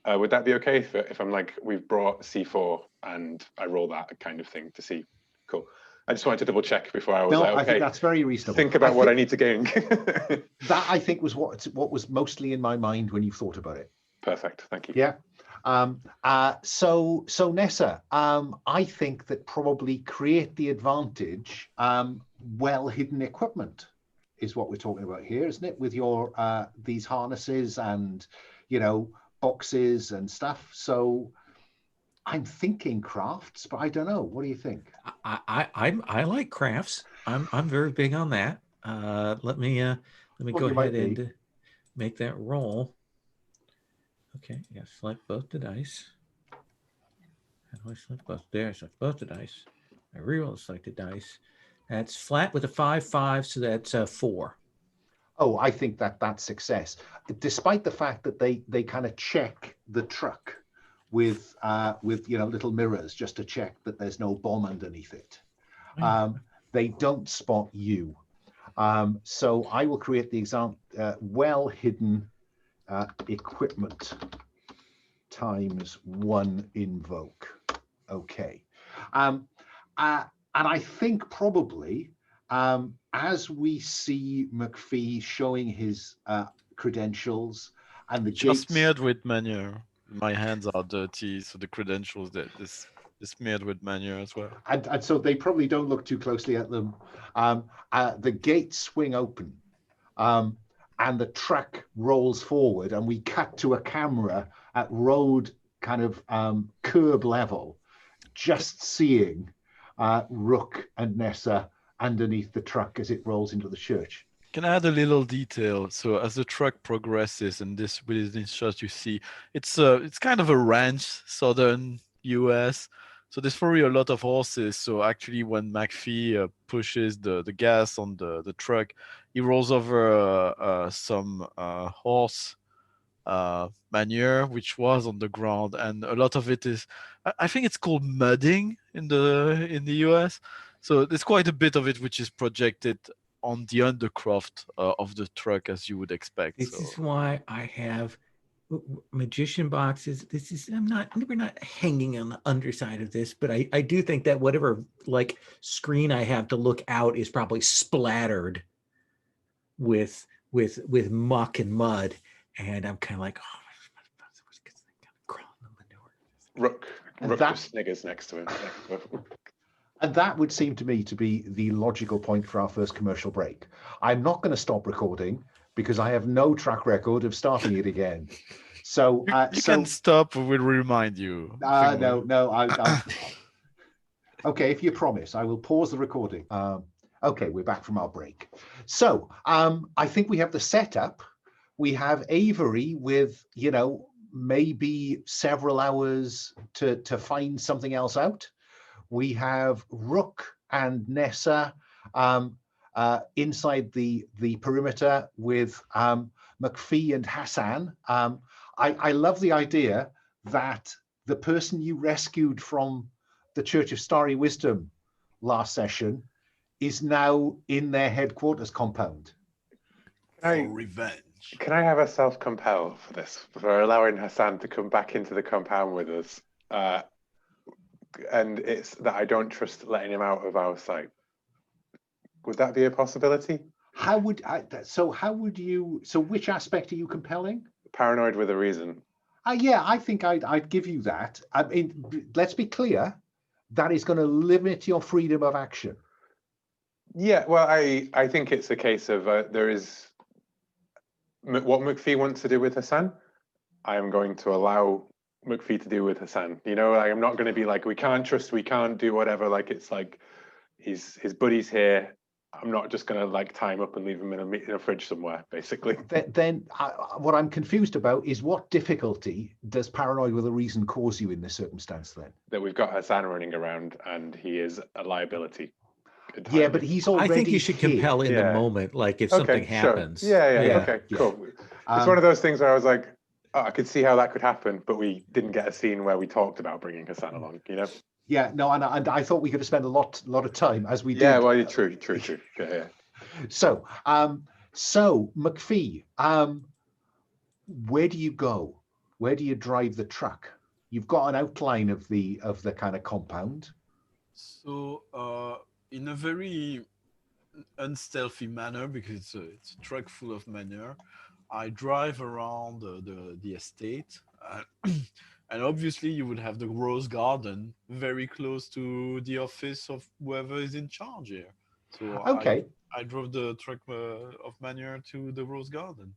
Would that be okay if I'm like, we've brought C4 and I roll that kind of thing to see? Cool. I just wanted to double check before I was like, okay, I think that's very reasonable. Think about what I need to gain. That, I think, was what was mostly in my mind when you thought about it. Perfect. Thank you. Yeah. So Nessa, I think that probably create the advantage, well-hidden equipment is what we're talking about here, isn't it? With your these harnesses and, boxes and stuff. So I'm thinking crafts, but I don't know. What do you think? I like crafts. I'm very big on that. Let me go ahead and make that roll. Okay, yeah, select both the dice. How do I select both? There, select both the dice. I reroll the selected dice. That's flat with a 5/5, so that's 4. Oh, I think that's success, despite the fact that they kind of check the truck with little mirrors just to check that there's no bomb underneath it. They don't spot you. So I will create the example, well-hidden equipment times 1 invoke. Okay. And I think probably as we see McFee showing his credentials and the just gates smeared with manure. My hands are dirty, so the credentials that is smeared with manure as well. And so they probably don't look too closely at them. The gates swing open, and the truck rolls forward, and we cut to a camera at road kind of curb level, just seeing Rook and Nessa underneath the truck as it rolls into the church. Can I add a little detail? So as the truck progresses, and within this shot you see, it's kind of a ranch, southern US. So there's probably a lot of horses. So actually, when McFee pushes the gas on the truck, he rolls over some horse manure which was on the ground, and a lot of it is, I think it's called mudding in the US. So there's quite a bit of it which is projected on the undercroft of the truck, as you would expect. This is why I have magician boxes. We're not hanging on the underside of this, but I do think that whatever like screen I have to look out is probably splattered with muck and mud, and I'm kind of like, oh, crawl in the manure. Rook just sniggers next to him. And that would seem to me to be the logical point for our first commercial break. I'm not going to stop recording because I have no track record of starting it again. So you can stop. We'll remind you. No. Okay, if you promise, I will pause the recording. Okay, we're back from our break. So I think we have the setup. We have Avery with, maybe several hours to find something else out. We have Rook and Nessa inside the perimeter with McFee and Hasan. I love the idea that the person you rescued from the Church of Starry Wisdom last session is now in their headquarters compound. For revenge. Can I have a self-compel for this, for allowing Hasan to come back into the compound with us? And it's that I don't trust letting him out of our sight. Would that be a possibility? So which aspect are you compelling? Paranoid with a reason. Yeah, I think I'd give you that. I mean, let's be clear, that is going to limit your freedom of action. Yeah, well, I think it's a case of there is what McFee wants to do with Hasan, I am going to allow McFee to do with Hasan. You know, like, I'm not going to be like, we can't do whatever. Like, it's like his buddy's here. I'm not just going to like tie him up and leave him in a fridge somewhere, basically. Then what I'm confused about is what difficulty does paranoid with a reason cause you in this circumstance then? That we've got Hasan running around and he is a liability. Yeah, but he's already I think you should here. compel in the Yeah. moment, like if something Sure. happens. Yeah, Yeah. okay, cool. It's one of those things where I was like, oh, I could see how that could happen, but we didn't get a scene where we talked about bringing Hasan along, you know? Yeah, no, and I thought we could have spent a lot of time as we did. Yeah, well, true. Yeah. So, McFee, where do you go? Where do you drive the truck? You've got an outline of the kind of compound. So, in a very unstealthy manner, because it's a truck full of manure, I drive around the estate, and obviously you would have the rose garden very close to the office of whoever is in charge here. So Okay. I drove the truck of manure to the rose garden.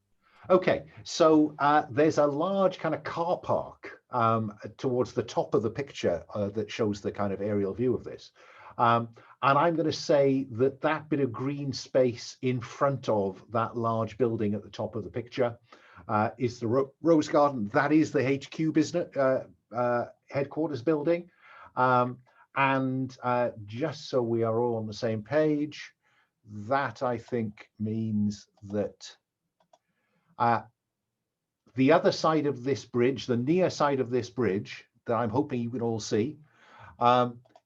Okay, so there's a large kind of car park towards the top of the picture that shows the kind of aerial view of this. And I'm going to say that bit of green space in front of that large building at the top of the picture is the Rose Garden. That is the HQ business headquarters building. And just so we are all on the same page, that I think means that the other side of this bridge, the near side of this bridge that I'm hoping you can all see,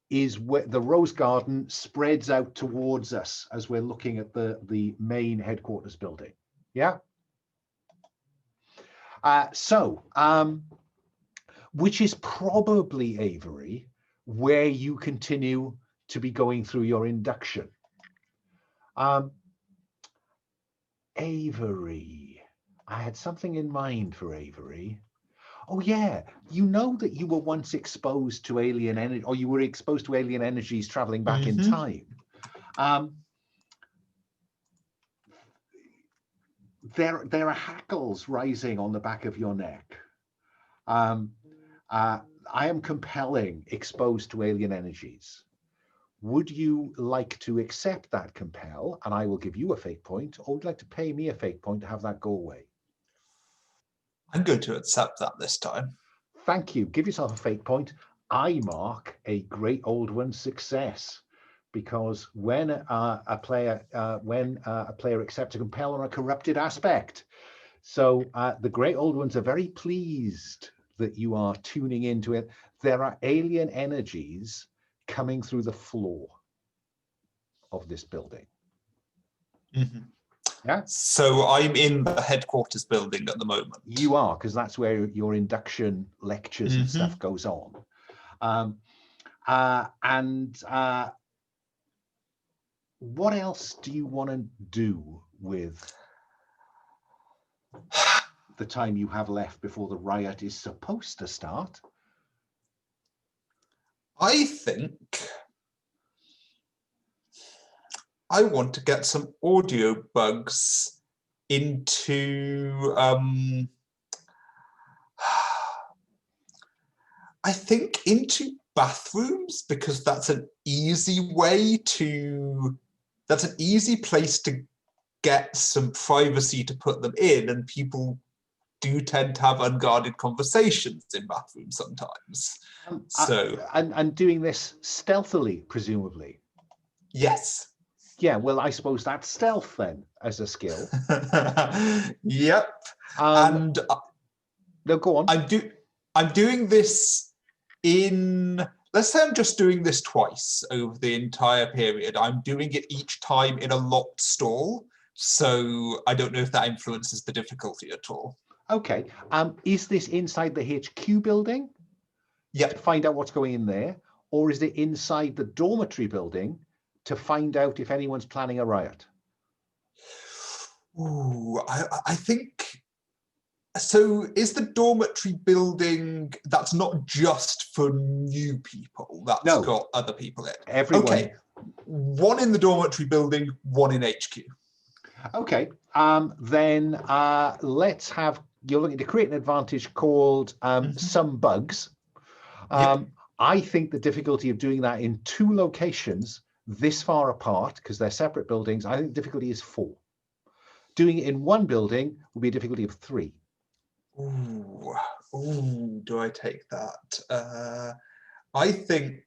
is where the Rose Garden spreads out towards us as we're looking at the main headquarters building. Yeah. Which is probably, Avery, where you continue to be going through your induction. Avery, I had something in mind for Avery. Oh yeah, you know that you were once exposed to alien energy, or you were exposed to alien energies traveling back in time. There are hackles rising on the back of your neck. I am compelling exposed to alien energies. Would you like to accept that compel, and I will give you a fate point, or would you like to pay me a fate point to have that go away? I'm going to accept that this time. Thank you. Give yourself a fate point. I mark a great old one success, because when a player accepts a compel on a corrupted aspect, so the great old ones are very pleased that you are tuning into it. There are alien energies coming through the floor of this building. Mm-hmm. Yeah. So I'm in the headquarters building at the moment. You are, because that's where your induction lectures and stuff goes on. What else do you want to do with the time you have left before the riot is supposed to start? I think I want to get some audio bugs into I think into bathrooms, because that's an easy place to get some privacy to put them in, and people do tend to have unguarded conversations in bathrooms sometimes. And doing this stealthily, presumably. Yes. Yeah, well, I suppose that's stealth then, as a skill. Yep. No, go on. I'm doing this in, let's say I'm just doing this twice over the entire period. I'm doing it each time in a locked stall, so I don't know if that influences the difficulty at all. Okay. Is this inside the HQ building? Yeah. To find out what's going in there, or is it inside the dormitory building to find out if anyone's planning a riot? Ooh, I think so. Is the dormitory building, that's not just for new people, that's got other people in? Everyone. Okay. One in the dormitory building, one in HQ. Okay. then let's have, you're looking to create an advantage called some bugs. I think the difficulty of doing that in 2 locations this far apart, because they're separate buildings, I think the difficulty is 4. Doing it in 1 building will be a difficulty of 3. Ooh, do I take that? I think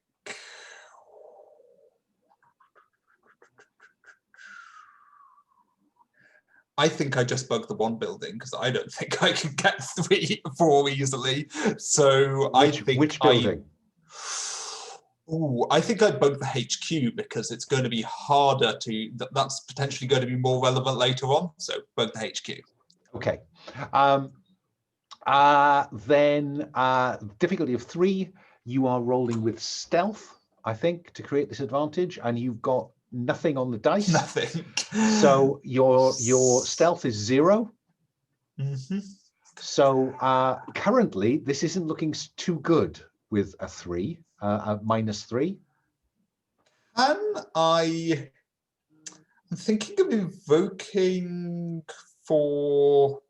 I just bug the 1 building because I don't think I can get 3, 4 easily. So Which building? I think I'd bug the HQ because it's going to be harder to. That's potentially going to be more relevant later on. So bug the HQ. Okay. Then difficulty of 3. You are rolling with stealth, I think, to create this advantage, and you've got nothing on the dice. Nothing. So your stealth is 0. So currently, this isn't looking too good with a 3, a -3. I'm thinking of invoking for.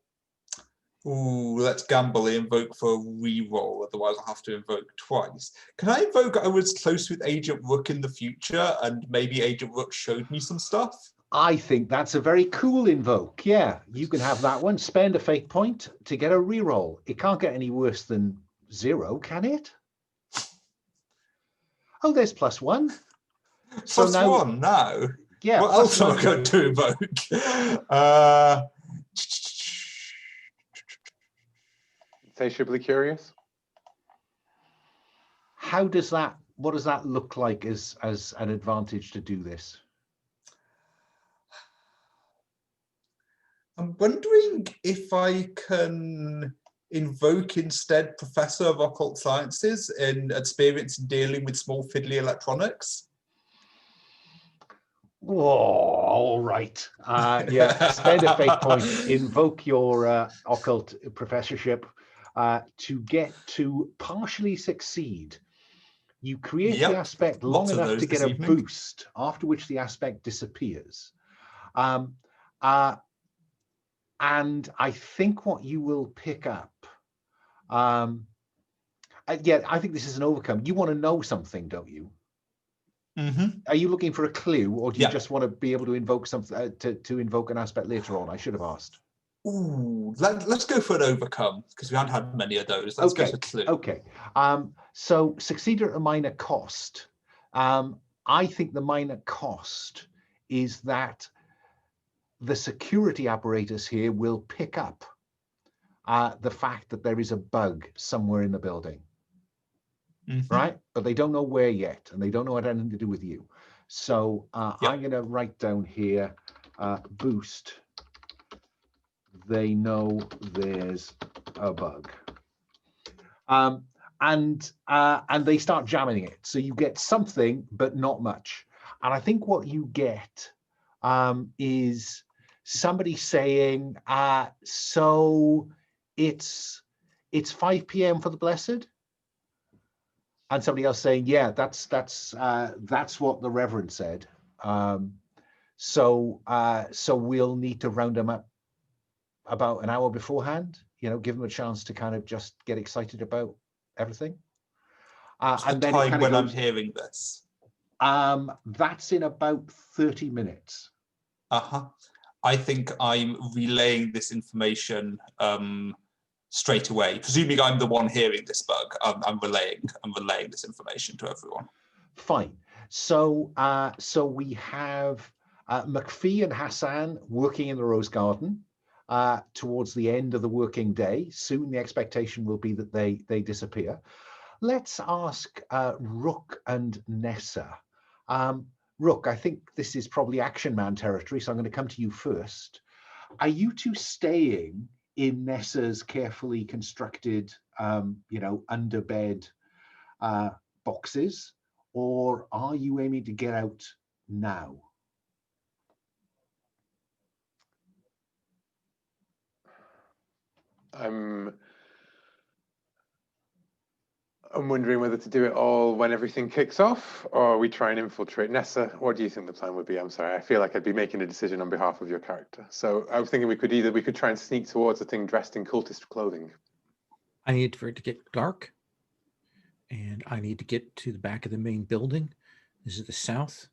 Ooh, let's gamble and invoke for a reroll, otherwise I'll have to invoke twice. Can I invoke I was close with Agent Rook in the future and maybe Agent Rook showed me some stuff? I think that's a very cool invoke. Yeah, you can have that one. Spend a fate point to get a reroll. It can't get any worse than 0, can it? Oh, there's +1. So Plus 1 now? Yeah. What else am I going to invoke? Insatiably curious. What does that look like as an advantage to do this? I'm wondering if I can invoke instead Professor of Occult Sciences and experience in dealing with small fiddly electronics. Oh, all right. Yeah, spend a fate point, invoke your occult professorship to get to partially succeed. You create the aspect long enough to get a boost, after which the aspect disappears. And I think what you will pick up, I think this is an overcome. You want to know something, don't you? Are you looking for a clue, or do you just want to be able to invoke something to invoke an aspect later on? I should have asked. Ooh, let's go for an overcome because we haven't had many of those. Let's go for clue. Okay. So succeed at a minor cost. I think the minor cost is that the security apparatus here will pick up the fact that there is a bug somewhere in the building. Right? But they don't know where yet, and they don't know what anything to do with you. So I'm going to write down here, boost. They know there's a bug. And they start jamming it. So you get something, but not much. And I think what you get is somebody saying, so it's 5 p.m. for the Blessed? And somebody else saying, yeah, that's what the Reverend said. So we'll need to round them up about an hour beforehand, give them a chance to kind of just get excited about everything. And then time when I'm hearing this? That's in about 30 minutes. I think I'm relaying this information straight away. Presuming I'm the one hearing this bug, I'm relaying this information to everyone. Fine. So we have McFee and Hasan working in the Rose Garden towards the end of the working day. Soon the expectation will be that they disappear. Let's ask Rook and Nessa. Rook, I think this is probably Action Man territory, so I'm going to come to you first. Are you two staying in Nessa's carefully constructed, underbed boxes, or are you aiming to get out now? I'm wondering whether to do it all when everything kicks off, or we try and infiltrate. Nessa, what do you think the plan would be? I'm sorry, I feel like I'd be making a decision on behalf of your character. So I was thinking we could try and sneak towards the thing dressed in cultist clothing. I need for it to get dark, and I need to get to the back of the main building. This is the south.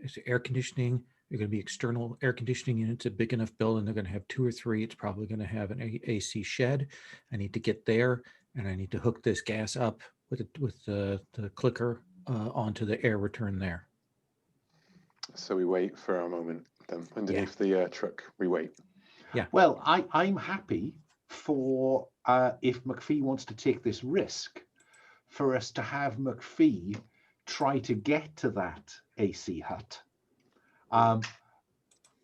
It's air conditioning. There's going to be external air conditioning units. A big enough building. They're going to have 2 or 3. It's probably going to have an AC shed. I need to get there, and I need to hook this gas up with the clicker onto the air return there. So we wait for a moment then underneath the truck. We wait. Yeah. Well, I'm happy for if McFee wants to take this risk, for us to have McFee try to get to that AC hut,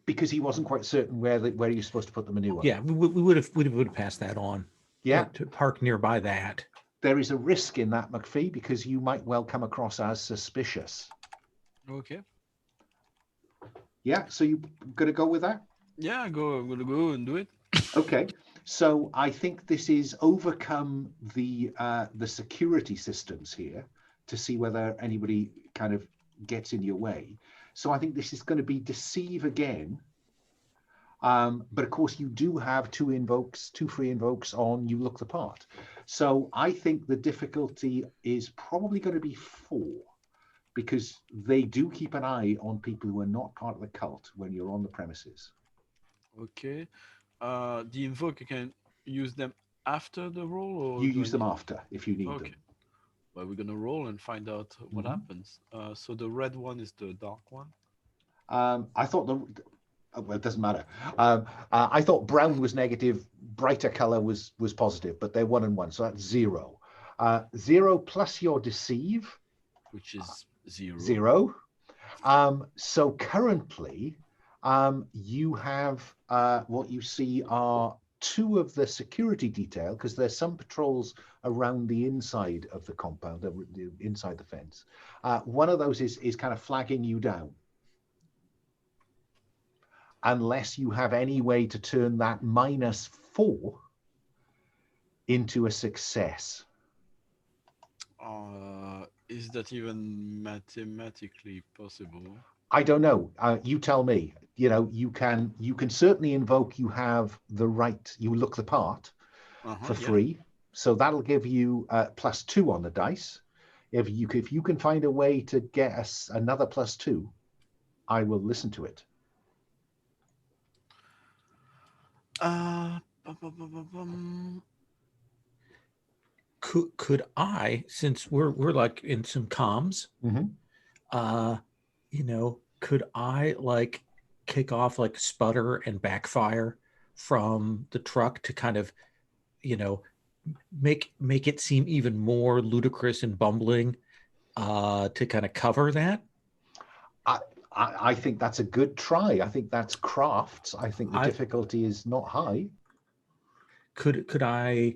because he wasn't quite certain where he was supposed to put the manure. Yeah, we would have passed that on. Yeah, to park nearby that. there is a risk in that, McFee, because you might well come across as suspicious. Okay. Yeah, so you gonna go with that? Yeah, I'm gonna go and do it. Okay, so I think this is overcome the security systems here to see whether anybody kind of gets in your way. So I think this is going to be deceive again. But of course you do have 2 free invokes on you look the part. So I think the difficulty is probably going to be 4, because they do keep an eye on people who are not part of the cult when you're on the premises. Okay. The invoke, you can use them after the roll, or You do I use them need- after if you need Okay. them. Well, we're gonna roll and find out what Mhm. happens. So the red one is the dark one. I thought well, it doesn't matter. I thought brown was negative, brighter color was positive, but they're 1 and 1, so that's 0. 0 plus your deceive, Which is 0. 0. So currently, you have what you see are 2 of the security detail, because there's some patrols around the inside of the compound, the inside the fence. One of those is kind of flagging you down, unless you have any way to turn that -4 into a success. Is that even mathematically possible? I don't know. You tell me. You know, you can certainly invoke. You have the right. You look the part for free, so that'll give you +2 on the dice. If you can find a way to get us another +2, I will listen to it. Could I, since we're like in some comms, Mhm. you know, could I like kick off like sputter and backfire from the truck to kind of, you know, make it seem even more ludicrous and bumbling to kind of cover that? I think that's a good try. I think that's crafts. I think the I- difficulty is not high. Could I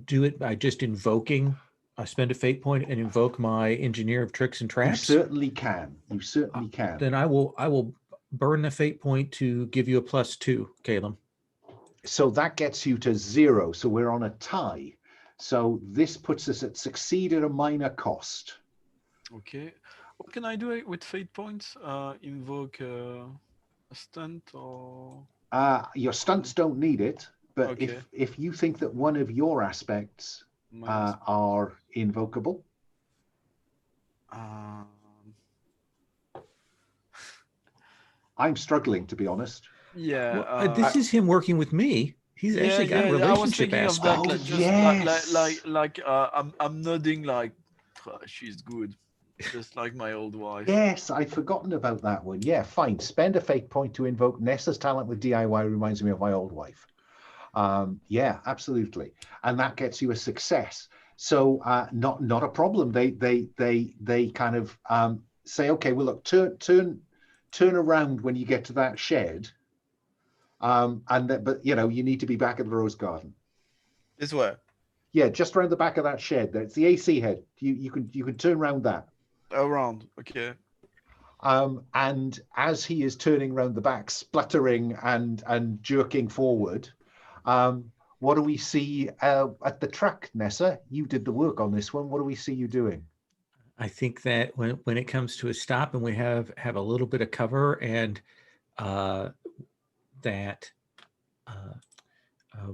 do it by just invoking? I spend a fate point and invoke my engineer of tricks and You traps. certainly can. You certainly can. Then I will burn the fate point to give you a +2, Caleb. So that gets you to 0. So we're on a tie. So this puts us at succeed at a minor cost. Okay. What can I do with fate points? Invoke a stunt or? Your stunts don't need it, but Okay. if you think that one of your aspects are invocable, I'm struggling, to be honest. Yeah. Well, this is him working with me. He's actually got a relationship I was thinking aspect. of that. Oh, Like, just yes. like I'm nodding like she's good, just like my old wife. Yes, I'd forgotten about that one. Yeah, fine. Spend a fate point to invoke Nessa's talent with DIY. Reminds me of my old wife. Yeah, absolutely. And that gets you a success. So not a problem. They kind of say, okay, well, look, turn around when you get to that shed. But you know, you need to be back at the rose garden. This way. Yeah, just around the back of that shed. That's the AC head. You can turn around that. Around, okay. And as he is turning around the back, spluttering and jerking forward, what do we see at the truck, Nessa? You did the work on this one. What do we see you doing? I think that when it comes to a stop and we have a little bit of cover and that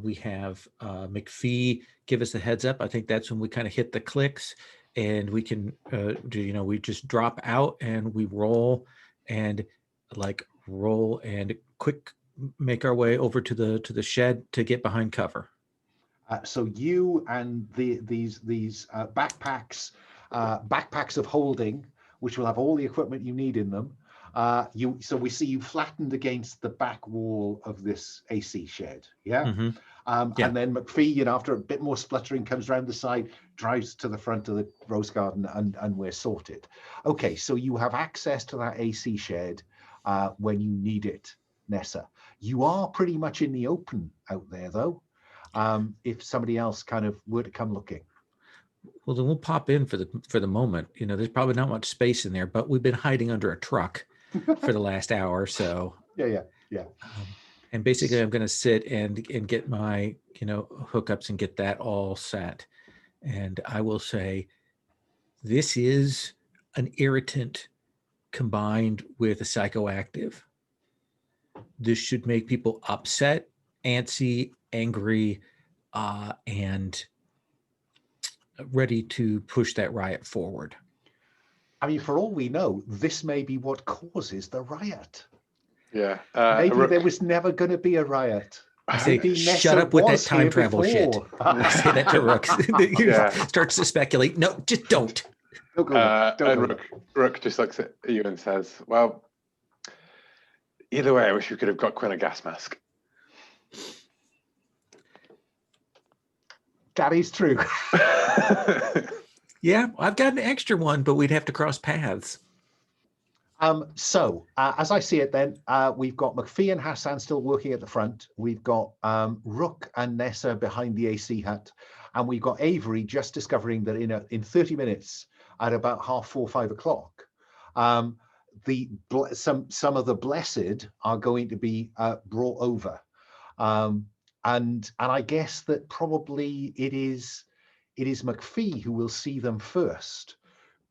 we have McFee give us the heads up, I think that's when we kind of hit the clicks and we can we just drop out and we roll and quick make our way over to the shed to get behind cover. So you and these backpacks of holding, which will have all the equipment you need in them. So we see you flattened against the back wall of this AC shed, yeah? Mm-hmm. Yeah. And then McFee, after a bit more spluttering, comes around the side, drives to the front of the rose garden, and we're sorted. Okay, so you have access to that AC shed when you need it, Nessa. You are pretty much in the open out there, though. If somebody else kind of were to come looking. Well, then we'll pop in for the moment. There's probably not much space in there, but we've been hiding under a truck for the last hour or so. Yeah. And basically, I'm going to sit and get my hookups and get that all set. And I will say, this is an irritant combined with a psychoactive. This should make people upset, antsy, angry, and ready to push that riot forward. I mean, for all we know, this may be what causes the riot. Yeah. Maybe there was never going to be a riot. I say, shut up with that time travel shit. I say that to Rook. He starts to speculate. No, just don't. And Rook just looks at you and says, well, either way, I wish we could have got Quinn a gas mask. That is true. Yeah, I've got an extra one, but we'd have to cross paths. So as I see it then, we've got McFee and Hasan still working at the front. We've got Rook and Nessa behind the AC hut. And we've got Avery just discovering that in 30 minutes at about 4:30, 5 o'clock, some of the blessed are going to be brought over. And I guess that probably it is McFee who will see them first,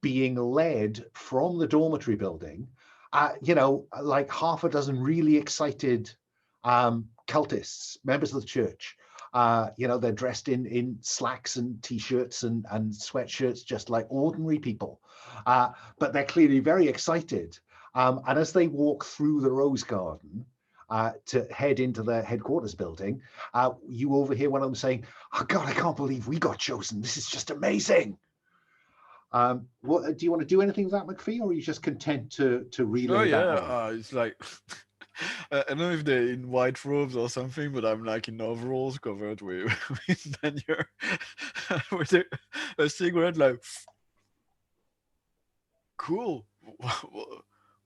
being led from the dormitory building, like half a dozen really excited cultists, members of the church. They're dressed in slacks and t-shirts and sweatshirts, just like ordinary people. But they're clearly very excited. And as they walk through the rose garden, to head into the headquarters building, you overhear one of them saying, "Oh God, I can't believe we got chosen. This is just amazing." What do you want to do anything with that, McFee, or are you just content to relay that? It's like I don't know if they're in white robes or something, but I'm like in overalls covered with tenure, with a cigarette, like, cool.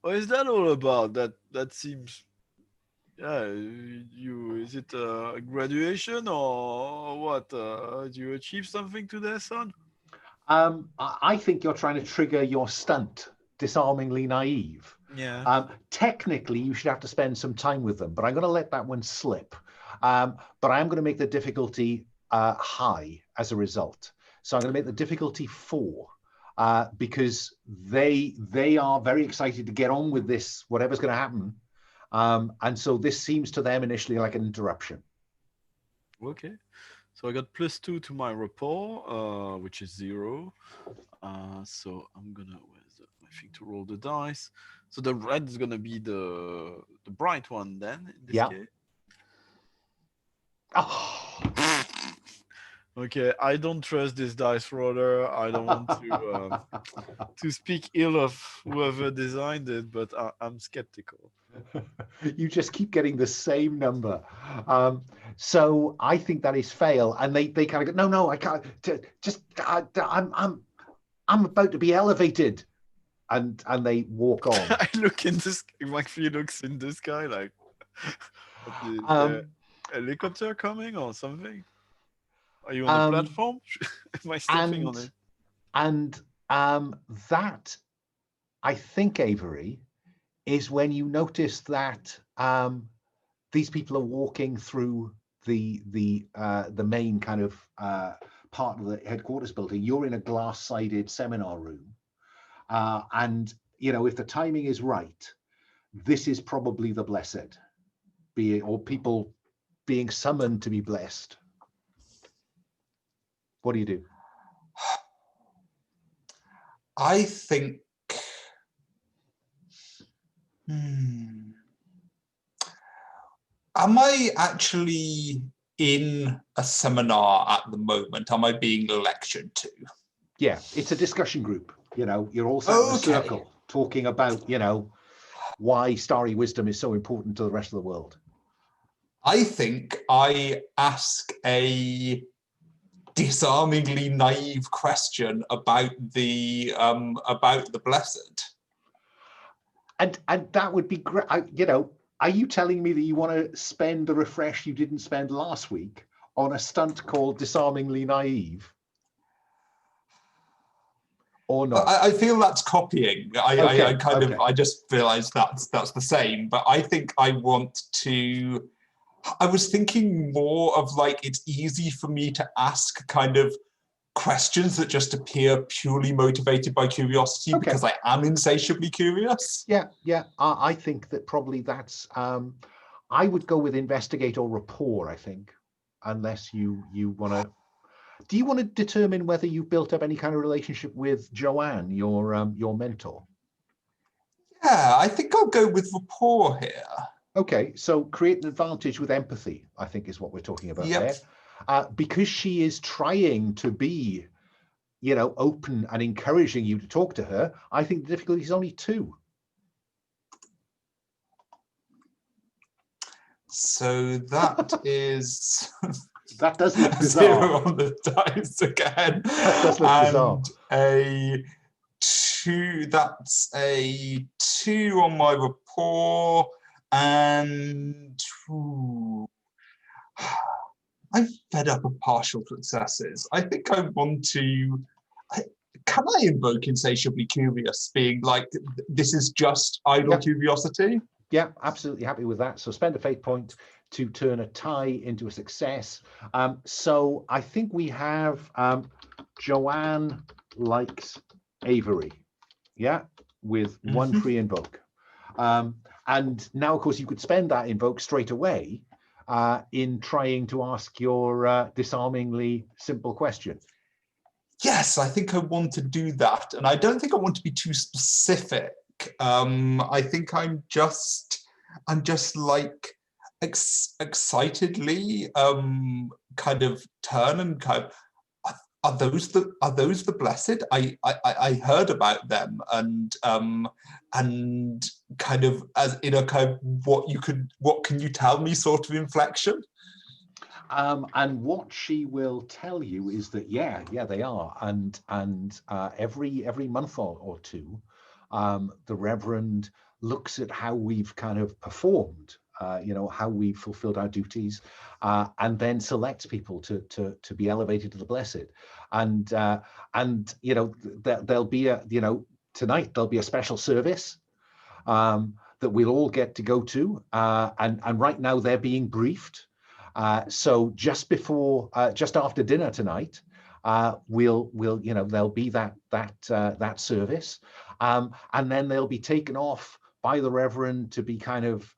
What is that all about? That seems. Yeah, is it a graduation or what? Do you achieve something today, son? I think you're trying to trigger your stunt, disarmingly naive. Yeah. Technically, you should have to spend some time with them, but I'm going to let that one slip. But I am going to make the difficulty high as a result. So I'm going to make the difficulty 4 because they are very excited to get on with this, whatever's going to happen. And so this seems to them initially like an interruption. Okay. So I got +2 to my rapport, which is 0. So I'm gonna, where's my thing to roll the dice? So the red is gonna be the bright one then, in this case. Oh. Okay, I don't trust this dice roller. I don't want to speak ill of whoever designed it, but I'm skeptical. You just keep getting the same number. So I think that is fail. And they kind of go, no, I can't. I'm about to be elevated. And they walk on. I look in the sky. McFee looks in the sky like, helicopter coming or something? Are you on the platform? Am I stepping on it? And that, I think, Avery, is when you notice that these people are walking through the main kind of part of the headquarters building. You're in a glass-sided seminar room, and if the timing is right, this is probably the blessed, or people being summoned to be blessed. What do you do? I think. Am I actually in a seminar at the moment? Am I being lectured to? Yeah, it's a discussion group. You're all sat in a circle talking about, why starry wisdom is so important to the rest of the world. I think I ask a disarmingly naive question about the blessed. And that would be great. Are you telling me that you want to spend the refresh you didn't spend last week on a stunt called Disarmingly Naive? Or not? I feel that's copying. I just realized that's the same. But I think I was thinking more of it's easy for me to ask kind of questions that just appear purely motivated by curiosity because I am insatiably curious. Yeah. I think that probably that's. I would go with investigate or rapport. I think, unless you want to. Do you want to determine whether you've built up any kind of relationship with Joanne, your mentor? Yeah, I think I'll go with rapport here. Okay, so create an advantage with empathy, I think is what we're talking about there. Because she is trying to be, open and encouraging you to talk to her, I think the difficulty is only 2. So that is... That does look bizarre. 0 on the dice again. That does look bizarre. A 2, that's a 2 on my rapport, and I'm fed up of partial successes. I think I want to... Can I invoke insatiably curious, being this is just idle curiosity? Yeah, absolutely happy with that. So spend a fate point to turn a tie into a success. So I think we have Joanne likes Avery, with 1 free invoke. And now, of course, you could spend that invoke straight away in trying to ask your disarmingly simple question. Yes, I think I want to do that. And I don't think I want to be too specific. I think I'm just excitedly kind of turn and kind of, are those the blessed? I heard about them and kind of as in a kind of what can you tell me sort of inflection. And what she will tell you is that they are, and every month or 2, the Reverend looks at how we've kind of performed, how we've fulfilled our duties, and then selects people to be elevated to the blessed. And there'll be tonight there'll be a special service that we'll all get to go to, and right now they're being briefed. So just after dinner tonight, there'll be that service, and then they'll be taken off by the Reverend to be kind of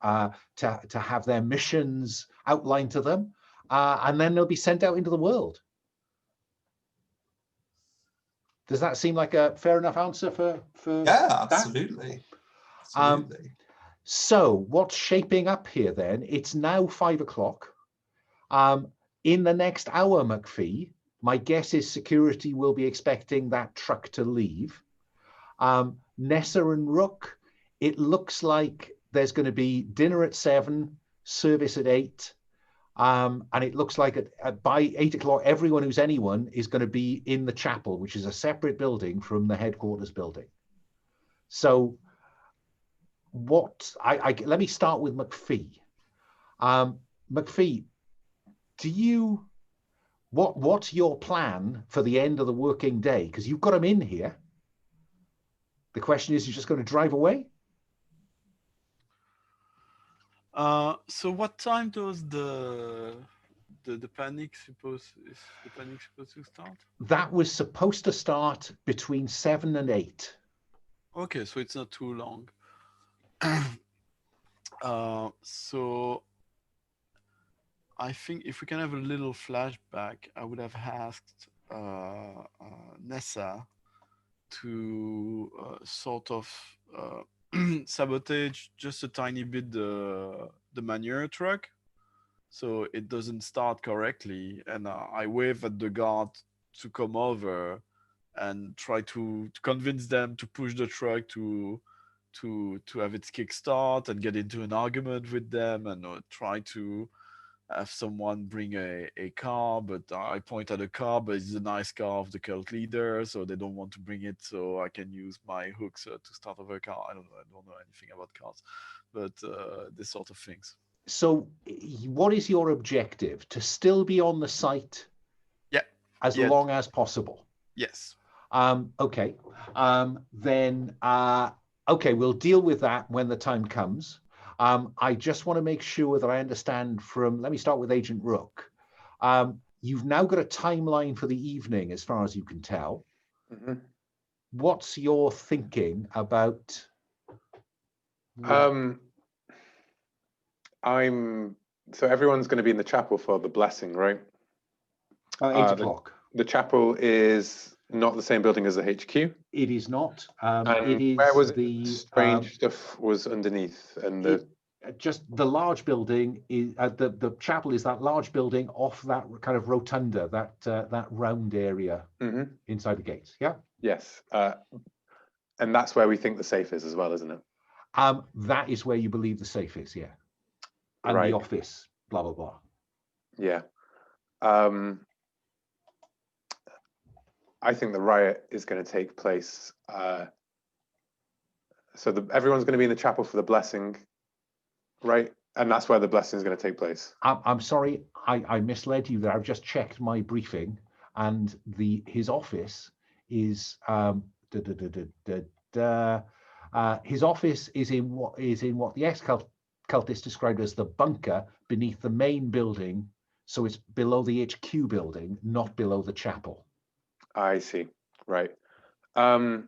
to have their missions outlined to them, and then they'll be sent out into the world. Does that seem like a fair enough answer for Yeah, absolutely. Absolutely. So what's shaping up here then? It's now 5 o'clock. In the next hour, McFee, my guess is security will be expecting that truck to leave. Nessa and Rook, it looks like there's going to be dinner at 7, service at 8. And it looks like by 8 o'clock, everyone who's anyone is going to be in the chapel, which is a separate building from the headquarters building. So let me start with McFee. McFee, what's your plan for the end of the working day? Because you've got them in here. The question is, you're just going to drive away? So what time does the the panic supposed to start? That was supposed to start between 7 and 8. Okay, so it's not too long. So I think if we can have a little flashback, I would have asked Nessa to sort of sabotage just a tiny bit the manure truck, so it doesn't start correctly, and I wave at the guard to come over and try to convince them to push the truck to have its kickstart and get into an argument with them, and try to have someone bring a car, but I point at a car, but it's a nice car of the cult leader, so they don't want to bring it, so I can use my hooks to start over a car. I don't know anything about cars, but this sort of things. So what is your objective? To still be on the site? Yeah. As long as possible? Yes. Okay. Then, okay, we'll deal with that when the time comes. I just want to make sure that I understand let me start with Agent Rook. You've now got a timeline for the evening, as far as you can tell. Mm-hmm. What's your thinking about? So everyone's going to be in the chapel for the blessing, right? 8 o'clock. The chapel is not the same building as the HQ. It is not. It is where was the strange stuff was underneath, and just the large building is the chapel is that large building off that kind of rotunda, that round area inside the gates. Yeah. Yes. And that's where we think the safe is as well, isn't it? That is where you believe the safe is. Yeah. And right. The office. Blah blah blah. Yeah. I think the riot is going to take place. So everyone's going to be in the chapel for the blessing, right? And that's where the blessing is going to take place. I'm sorry, I misled you there. I've just checked my briefing, and his office is his office is in what the ex-cultists described as the bunker beneath the main building. So it's below the HQ building, not below the chapel. I see. Right. The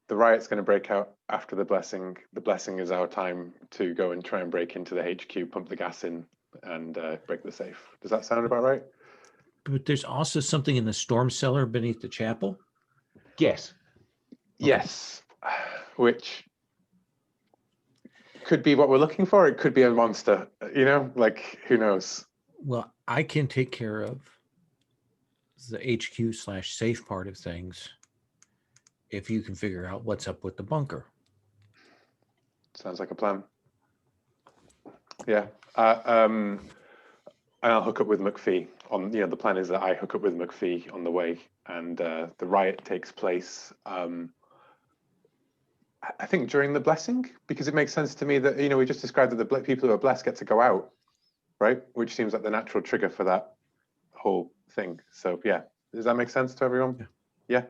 riot's going to break out after the blessing. The blessing is our time to go and try and break into the HQ, pump the gas in, and break the safe. Does that sound about right? But there's also something in the storm cellar beneath the chapel? Yes. Okay. Yes. Which could be what we're looking for. It could be a monster, like, who knows? Well, I can take care of the HQ/safe part of things if you can figure out what's up with the bunker. Sounds like a plan. Yeah. And I'll hook up with McFee on, the plan is that I hook up with McFee on the way, and the riot takes place, I think during the blessing, because it makes sense to me that, we just described that the people who are blessed get to go out, right? Which seems like the natural trigger for that whole thing. So yeah, does that make sense to everyone? Yeah.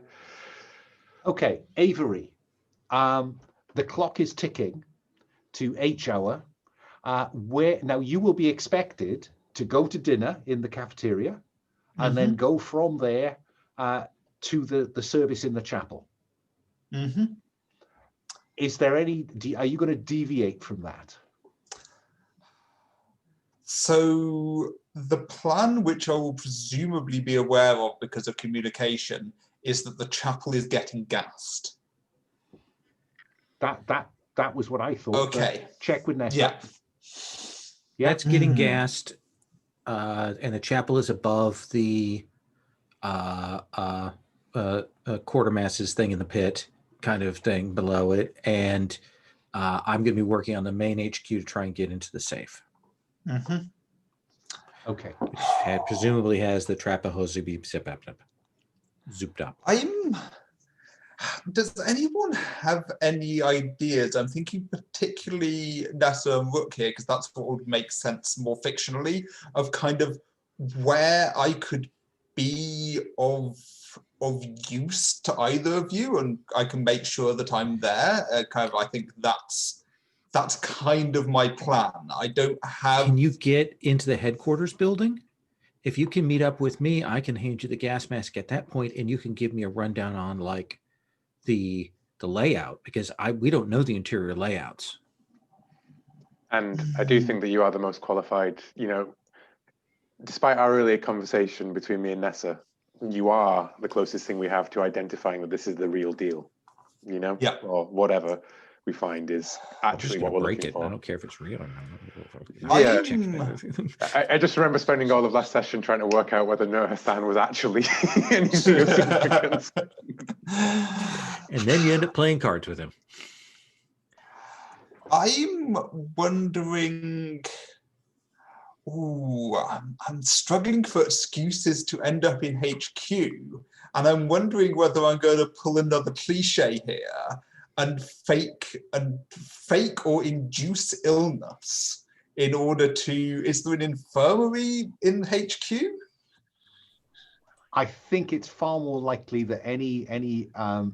Okay, Avery, the clock is ticking to H hour. Now you will be expected to go to dinner in the cafeteria, and then go from there to the service in the chapel. Is there are you going to deviate from that? So the plan, which I will presumably be aware of because of communication, is that the chapel is getting gassed. That was what I thought. Okay. Check with Nessa. Yeah. That's getting gassed, and the chapel is above the quartermasses thing in the pit kind of thing below it, and I'm going to be working on the main HQ to try and get into the safe. Okay. Which presumably has the trapezoid zooped up. Does anyone have any ideas? I'm thinking particularly Nessa and Rook here, because that's what would make sense more fictionally, of kind of where I could be of use to either of you, and I can make sure that I'm there. I think that's that's kind of my plan. I don't have. Can you get into the headquarters building? If you can meet up with me, I can hand you the gas mask at that point, and you can give me a rundown on like the layout, because we don't know the interior layouts. And I do think that you are the most qualified, despite our earlier conversation between me and Nessa, you are the closest thing we have to identifying that this is the real deal, Yeah. or whatever we find is actually what we're break looking it. for. I don't care if it's real or not. I just remember spending all of last session trying to work out whether Hasan was actually anything of significance. And then you end up playing cards with him. I'm wondering. I'm struggling for excuses to end up in HQ, and I'm wondering whether I'm going to pull another cliche here and fake or induce illness in order to. Is there an infirmary in HQ? I think it's far more likely that any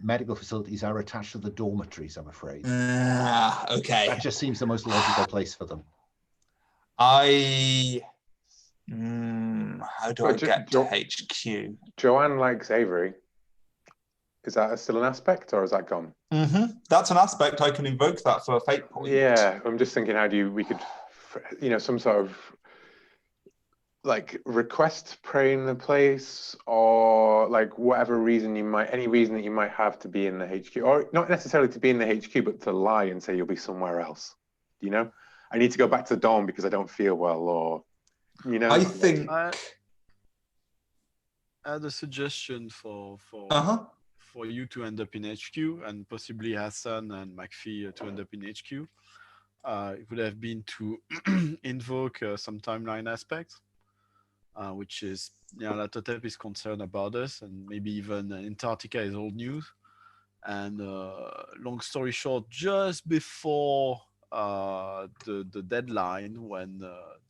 medical facilities are attached to the dormitories, I'm afraid. Okay. That just seems the most logical place for them. How do I get to HQ? Joanne likes Avery. Is that still an aspect, or is that gone? That's an aspect. I can invoke that for a fate point. Yeah, I'm just thinking, we could, some sort of like request praying the place, or like whatever reason any reason that you might have to be in the HQ, or not necessarily to be in the HQ, but to lie and say you'll be somewhere else. I need to go back to the dorm because I don't feel well, or I think I had a suggestion for you to end up in HQ, and possibly Hasan and McFee to end up in HQ. It would have been to invoke some timeline aspects, which is Nyarlathotep is concerned about us, and maybe even Antarctica is old news. And long story short, just before the deadline, when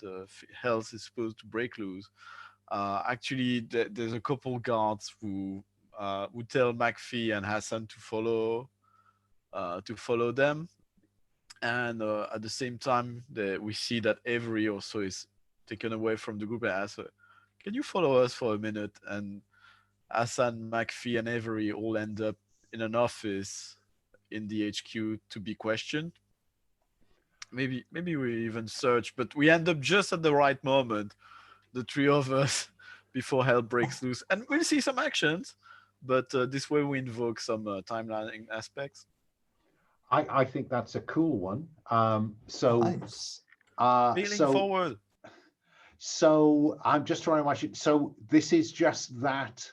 the health is supposed to break loose, actually there's a couple guards who tell McFee and Hasan to follow them, and at the same time we see that Avery also is taken away from the group and asks, can you follow us for a minute? And Hasan, McFee, and Avery all end up in an office in the HQ to be questioned. Maybe we even search, but we end up just at the right moment, the three of us, before hell breaks loose. And we'll see some actions, but this way we invoke some timelining aspects. I think that's a cool one. Nice. Forward. So I'm just trying to watch it. So this is just that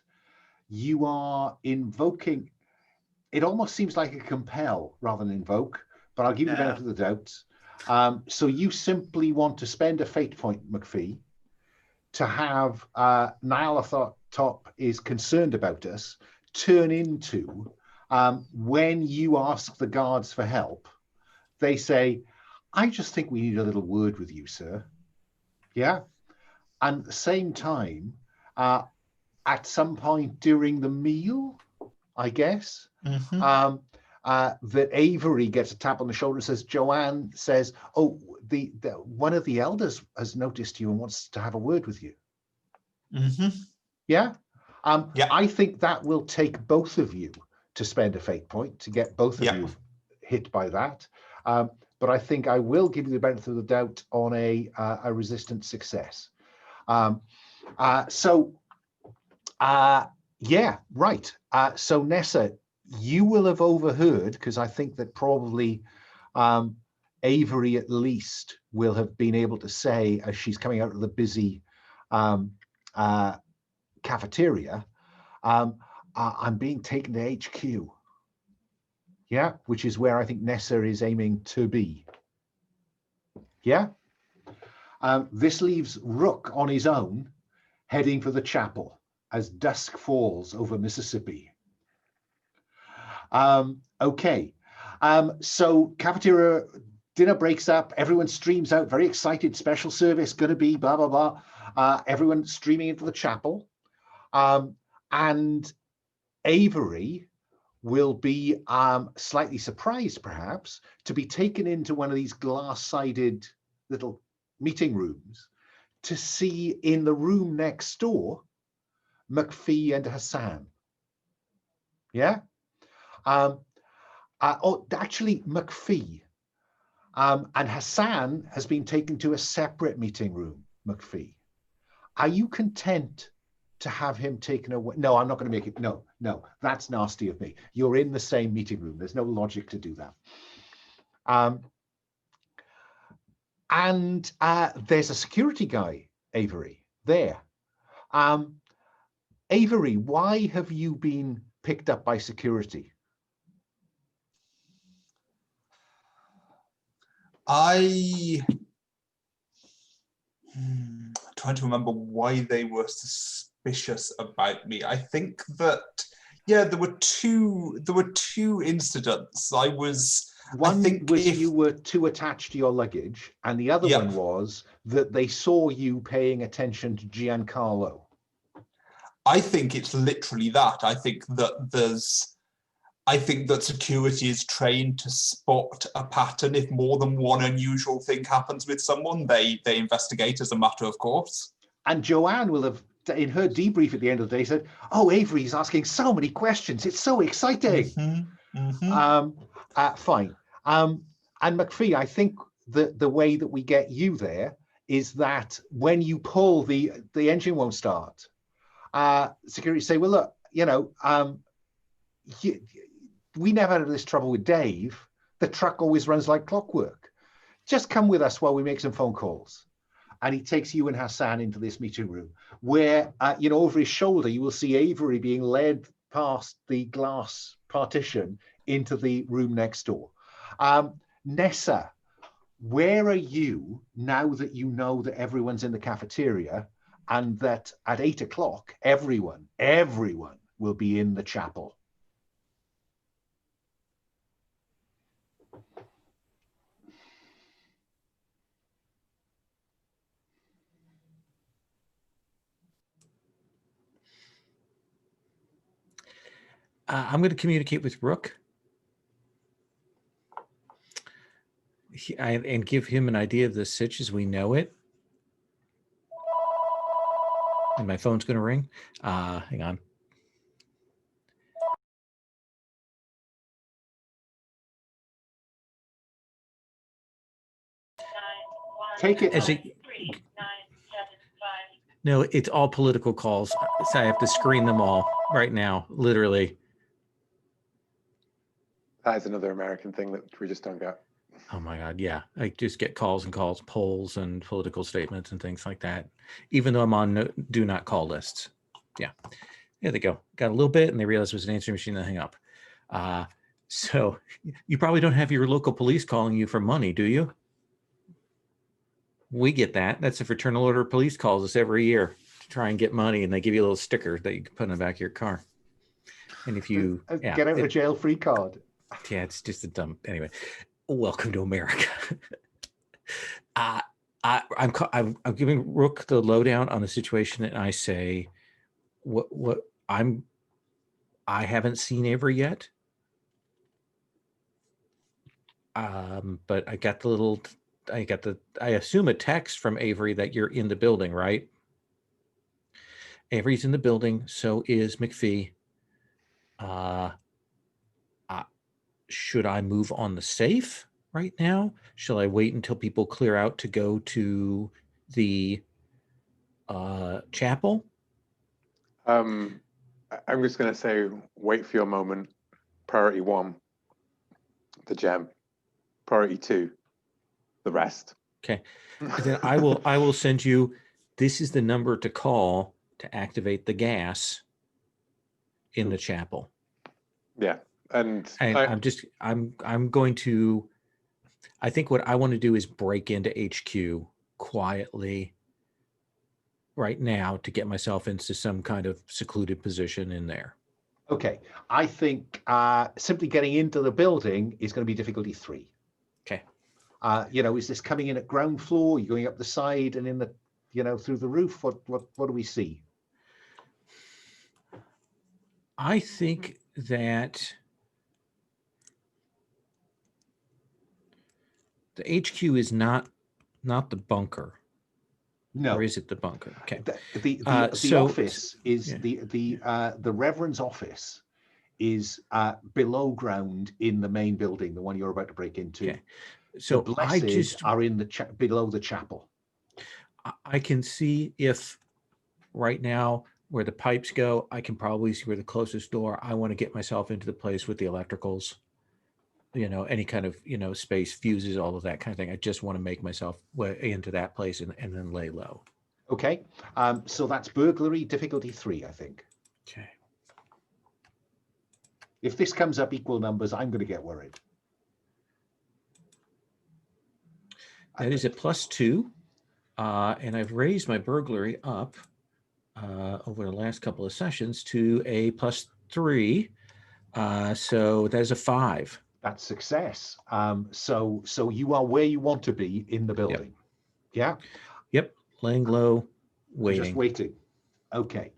you are invoking. It almost seems like a compel rather than invoke, but I'll give you the benefit of the doubt. So you simply want to spend a fate point, McFee, to have Nyarlathotep is concerned about us turn into, when you ask the guards for help, they say, I just think we need a little word with you, sir. Yeah? And at the same time, at some point during the meal, I guess, that Avery gets a tap on the shoulder and says, Joanne says, oh, the one of the elders has noticed you and wants to have a word with you. Yeah? I think that will take both of you to spend a fate point to get both of you hit by that. But I think I will give you the benefit of the doubt on a resistant success. So Nessa, you will have overheard, because I think that probably Avery at least will have been able to say, as she's coming out of the busy cafeteria, I'm being taken to HQ. Yeah, which is where I think Nessa is aiming to be. Yeah. This leaves Rook on his own, heading for the chapel as dusk falls over Mississippi. Okay. So cafeteria dinner breaks up. Everyone streams out, very excited. Special service going to be blah, blah, blah. Everyone streaming into the chapel. And Avery will be slightly surprised, perhaps, to be taken into one of these glass-sided little meeting rooms to see in the room next door McFee and Hasan. Yeah? Actually, McFee. And Hasan has been taken to a separate meeting room, McFee. Are you content to have him taken away? No, I'm not going to make it. No, that's nasty of me. You're in the same meeting room. There's no logic to do that. And there's a security guy, Avery, there. Avery, why have you been picked up by security? I'm trying to remember why they were suspicious about me. I think that, yeah, there were two incidents. One was you were too attached to your luggage, and the other one was that they saw you paying attention to Giancarlo. I think it's literally that. I think that security is trained to spot a pattern. If more than one unusual thing happens with someone, they investigate as a matter of course. And Joanne will have, in her debrief at the end of the day, said, "Oh, Avery's asking so many questions. It's so exciting." Fine. And McFee, I think the way that we get you there is that when you pull, the engine won't start. Security say, "Well, look, we never had this trouble with Dave. The truck always runs like clockwork. Just come with us while we make some phone calls." And he takes you and Hasan into this meeting room where, over his shoulder, you will see Avery being led past the glass partition into the room next door. Nessa, where are you now that you know that everyone's in the cafeteria and that at 8 o'clock, everyone will be in the chapel? I'm going to communicate with Rook and give him an idea of the sitch as we know it. And my phone's going to ring. Hang on. Take it. No, it's all political calls. So I have to screen them all right now, literally. That is another American thing that we just don't get. Oh my God, yeah. I just get calls and calls, polls and political statements and things like that, even though I'm on do not call lists. Yeah, there they go. Got a little bit and they realized it was an answering machine and hang up. So you probably don't have your local police calling you for money, do you? We get that. That's the Fraternal Order of Police calls us every year to try and get money, and they give you a little sticker that you can put in the back of your car. And if you get out a jail free card. Yeah, it's just a dumb. Anyway, welcome to America. I'm giving Rook the lowdown on the situation, and I say, I haven't seen Avery yet. But I got I assume a text from Avery that you're in the building, right? Avery's in the building, so is McFee. Should I move on the safe right now? Shall I wait until people clear out to go to the chapel? I'm just going to say, wait for your moment. Priority 1, the gem. Priority 2, the rest. Okay. Then I will send you, this is the number to call to activate the gas in the chapel. Yeah. And I'm going to, I think what I want to do is break into HQ quietly right now to get myself into some kind of secluded position in there. Okay. I think simply getting into the building is going to be difficulty 3. Okay. Is this coming in at ground floor? You're going up the side and in the, through the roof? What do we see? I think that The HQ is not the bunker. No. Or is it the bunker? Okay. The So- office is yeah. the Reverend's office is below ground in the main building, the one you're about to break into. Okay. So the I blessed just are in the below the chapel. I can see if right now where the pipes go, I can probably see where the closest door. I want to get myself into the place with the electricals, any kind of, space, fuses, all of that kind of thing. I just want to make myself into that place and then lay low. Okay. So that's burglary difficulty 3, I think. Okay. If this comes up equal numbers, I'm going to get worried. That is a +2. And I've raised my burglary up over the last couple of sessions to a +3. So there's a 5. That's success. So you are where you want to be in the building. Yeah. Yep. Laying low, waiting. Just waiting. Okay.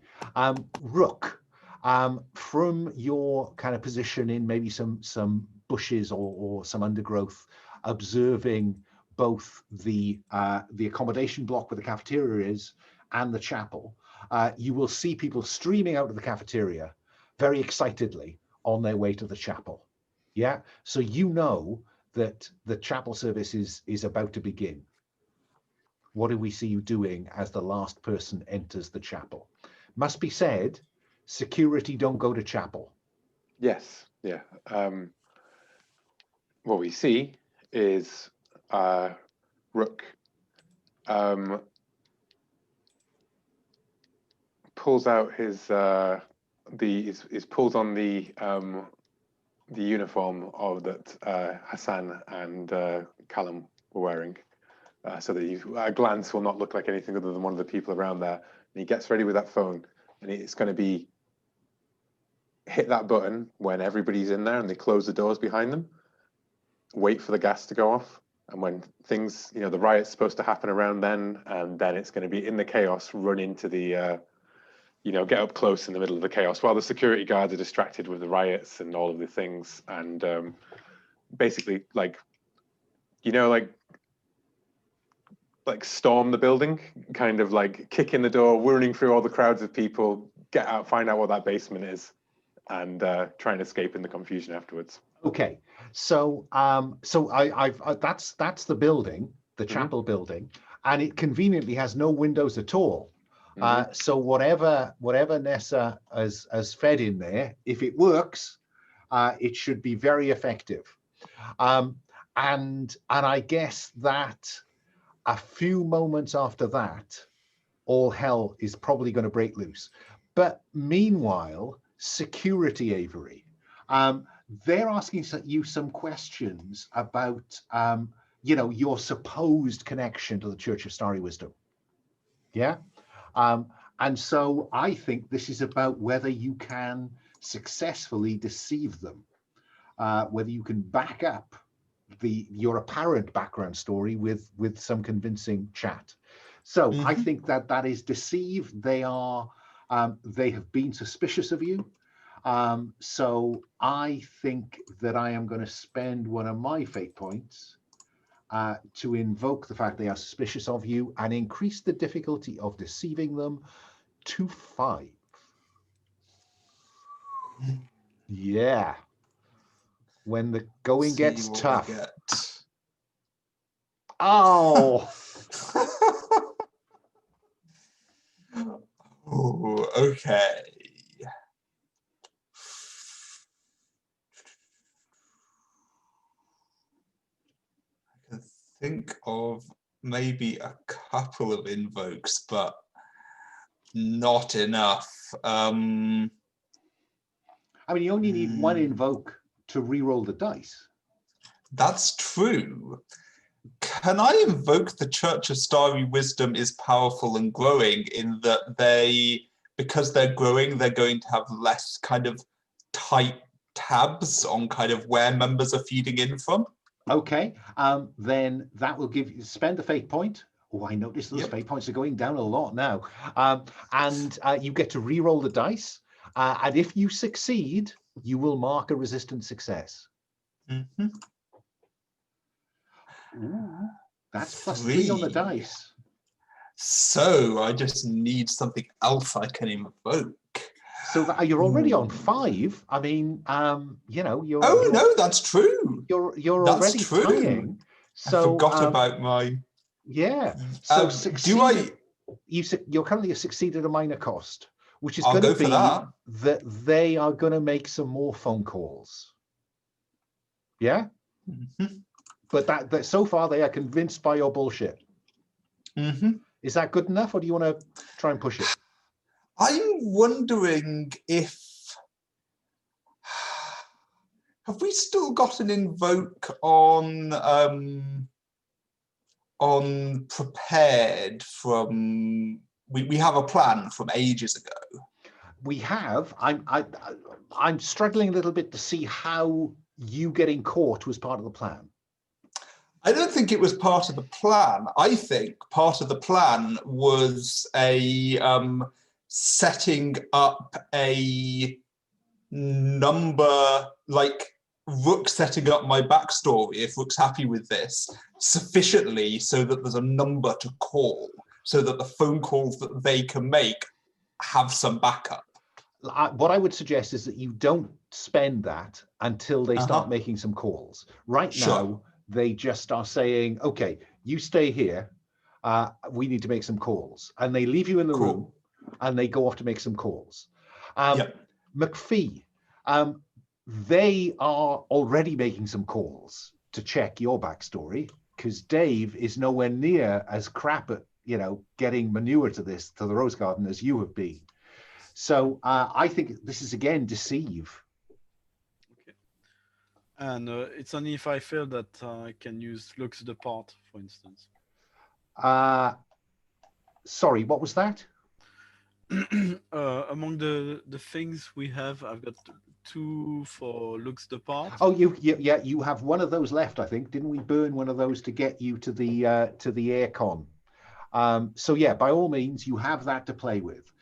Rook, from your kind of position in maybe some bushes or some undergrowth, observing both the accommodation block where the cafeteria is and the chapel, you will see people streaming out of the cafeteria very excitedly on their way to the chapel. Yeah, so you know that the chapel service is about to begin. What do we see you doing as the last person enters the chapel? Must be said, security don't go to chapel. Yes, yeah. What we see is Rook pulls out his pulls on the uniform that Hasan and Callum were wearing, so that at a glance will not look like anything other than one of the people around there. And he gets ready with that phone, and it's going to be hit that button when everybody's in there and they close the doors behind them. Wait for the gas to go off, and when things, the riot's supposed to happen around then, and then it's going to be in the chaos, run into the get up close in the middle of the chaos while the security guards are distracted with the riots and all of the things, and basically like storm the building, kind of like kick in the door, running through all the crowds of people, get out, find out what that basement is, and try and escape in the confusion afterwards. Okay, so that's the building, the chapel building, and it conveniently has no windows at all. So whatever Nessa has fed in there, if it works, it should be very effective. And I guess that a few moments after that, all hell is probably going to break loose. But meanwhile, security, Avery, they're asking you some questions about your supposed connection to the Church of Starry Wisdom. Yeah. And so I think this is about whether you can successfully deceive them, whether you can back up your apparent background story with some convincing chat. So I think that is deceive. They have been suspicious of you. So I think that I am going to spend one of my fate points to invoke the fact they are suspicious of you and increase the difficulty of deceiving them to 5. Yeah. When the going gets tough. Oh. Oh, okay. I can think of maybe a couple of invokes, but not enough. I mean, you only need one invoke to re-roll the dice. That's true. Can I invoke the Church of Starry Wisdom is powerful and growing, in that because they're growing, they're going to have less kind of tight tabs on kind of where members are feeding in from? Okay, then that will give you, spend the fate point. Oh, I noticed those fate points are going down a lot now. And you get to re-roll the dice. And if you succeed, you will mark a resistant success. Ooh, that's +3 on the 3. dice. So I just need something else I can invoke. So that you're already on 5. I mean, you know, Oh no, that's true. You're That's already true. tying. So I forgot about my. Yeah. So you're currently a succeed at a minor cost, which is I'll going to go for be that. they are going to make some more phone calls. Yeah. Mhm. But that so far they are convinced by your bullshit. Mhm. Is that good enough, or do you want to try and push it? I'm wondering if have we still got an invoke on prepared from we have a plan from ages ago. We have. I'm struggling a little bit to see how you getting caught was part of the plan. I don't think it was part of the plan. I think part of the plan was a setting up a number, like Rook setting up my backstory, if Rook's happy with this, sufficiently so that there's a number to call, so that the phone calls that they can make have some backup. What I would suggest is that you don't spend that until they start making some calls. Right now, they just are saying, okay, you stay here. We need to make some calls. And they leave you in the room and they go off to make some calls. McFee, they are already making some calls to check your backstory because Dave is nowhere near as crap at, you know, getting manure to the rose garden as you have been. So I think this is again deceive. Okay. And it's only if I fail that I can use looks the part, for instance. Sorry, what was that? Among the things we have, I've got 2 for looks the part. Oh, you have one of those left, I think. Didn't we burn one of those to get you to the aircon? So yeah, by all means, you have that to play with.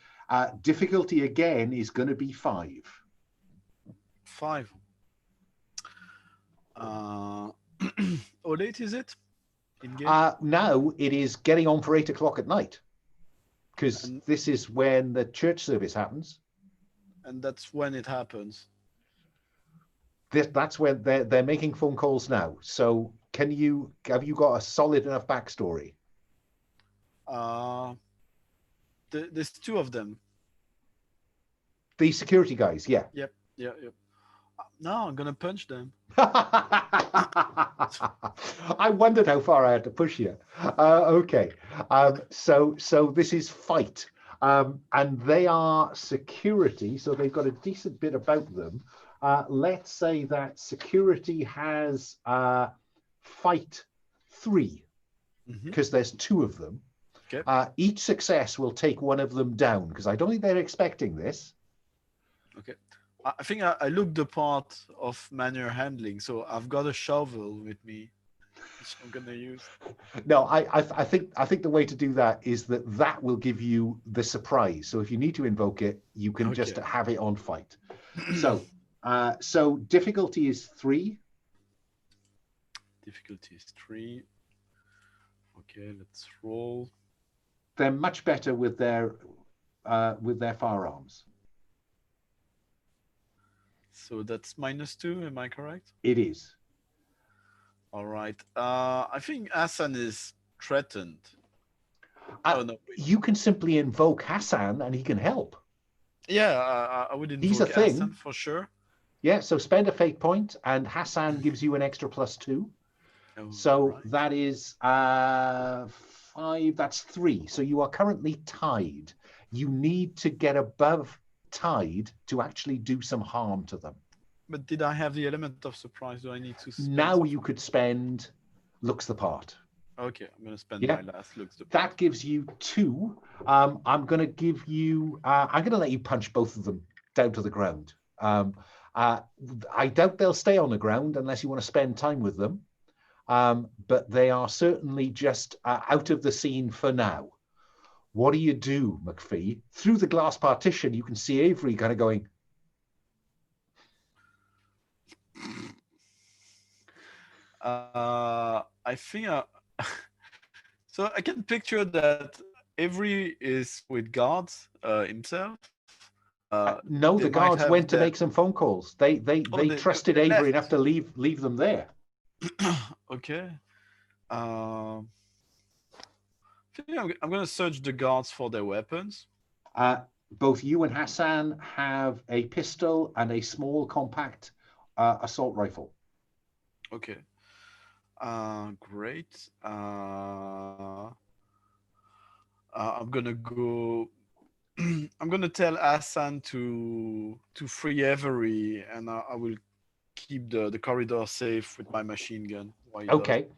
Difficulty again is going to be 5. 5. How late is it in game? Now it is getting on for 8 o'clock at night, because this is when the church service happens. And that's when it happens. That's when they're making phone calls now. So have you got a solid enough backstory? There's 2 of them. The security guys, yeah. Yep. No, I'm gonna punch them. I wondered how far I had to push you. Okay, so this is fight, and they are security, so they've got a decent bit about them. Let's say that security has fight 3, because there's 2 of them. Okay. Each success will take one of them down, because I don't think they're expecting this. Okay. I think I looked the part of manure handling, so I've got a shovel with me, which I'm gonna use. No, I think the way to do that is that will give you the surprise. So if you need to invoke it, you can just have it on fight. So difficulty is 3. Difficulty is 3. Okay, let's roll. They're much better with their firearms. So that's -2, am I correct? It is. All right. I think Hasan is threatened. Oh no. You can simply invoke Hasan and he can help. Yeah, I would invoke He's a thing. Hasan for sure. Yeah, so spend a fate point and Hasan gives you an extra +2. Oh, so right. That is 5, that's 3. So you are currently tied. You need to get above tied to actually do some harm to them. But did I have the element of surprise? Do I need to spend now something? You could spend looks the part. Okay, I'm going to spend my last looks the part. That gives you 2. I'm going to give you I'm going to let you punch both of them down to the ground. I doubt they'll stay on the ground unless you want to spend time with them, but they are certainly just out of the scene for now. What do you do, McFee? Through the glass partition, you can see Avery kind of going. I think so. I can picture that Avery is with guards himself. No, They the might guards have went to their- make some phone calls. They Oh, trusted they Avery left. enough to leave them there. Okay. I think I'm gonna search the guards for their weapons. Both you and Hasan have a pistol and a small compact assault rifle. Okay. Great. I'm gonna go. I'm gonna tell Hasan to free Avery, and I will keep the corridor safe with my machine gun. While he does. Okay.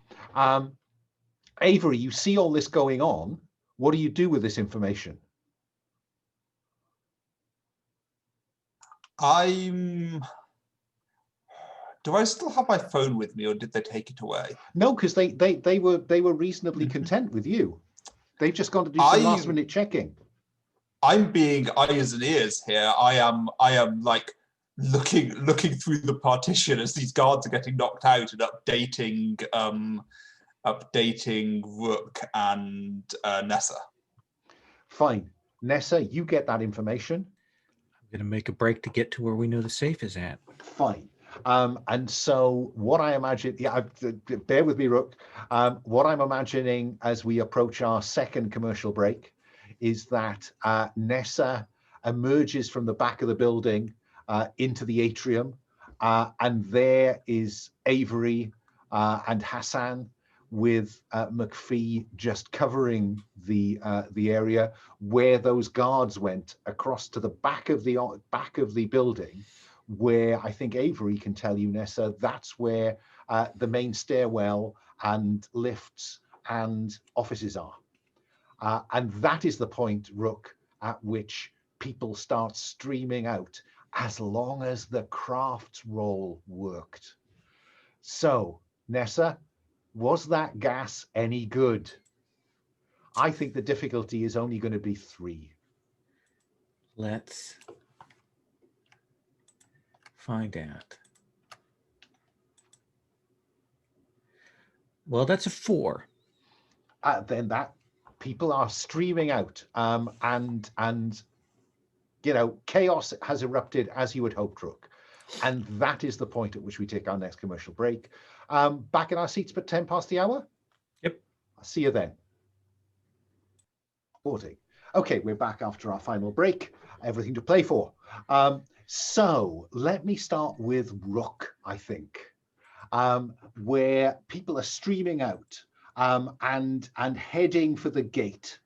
Avery, you see all this going on. What do you do with this information? Do I still have my phone with me, or did they take it away? No, because they were reasonably content with you. They've just gone to do some last minute checking. I'm being eyes and ears here. I am like looking through the partition as these guards are getting knocked out and updating Rook and Nessa. Fine. Nessa, you get that information. I'm going to make a break to get to where we know the safe is at. Fine. And so what I imagine, bear with me, Rook. What I'm imagining as we approach our second commercial break is that Nessa emerges from the back of the building into the atrium, and there is Avery and Hasan with McFee just covering the area where those guards went across to the back of the building, where I think Avery can tell you, Nessa, that's where the main stairwell and lifts and offices are. And that is the point, Rook, at which people start streaming out, as long as the crafts roll worked. So, Nessa, was that gas any good? I think the difficulty is only going to be 3. Let's find out. Well, that's a 4. Then that people are streaming out, and chaos has erupted as you would hope, Rook. And that is the point at which we take our next commercial break. Back in our seats, but 10 past the hour. Yep. I'll see you then. 40. Okay, we're back after our final break. Everything to play for. So let me start with Rook, I think, where people are streaming out and heading for the gate.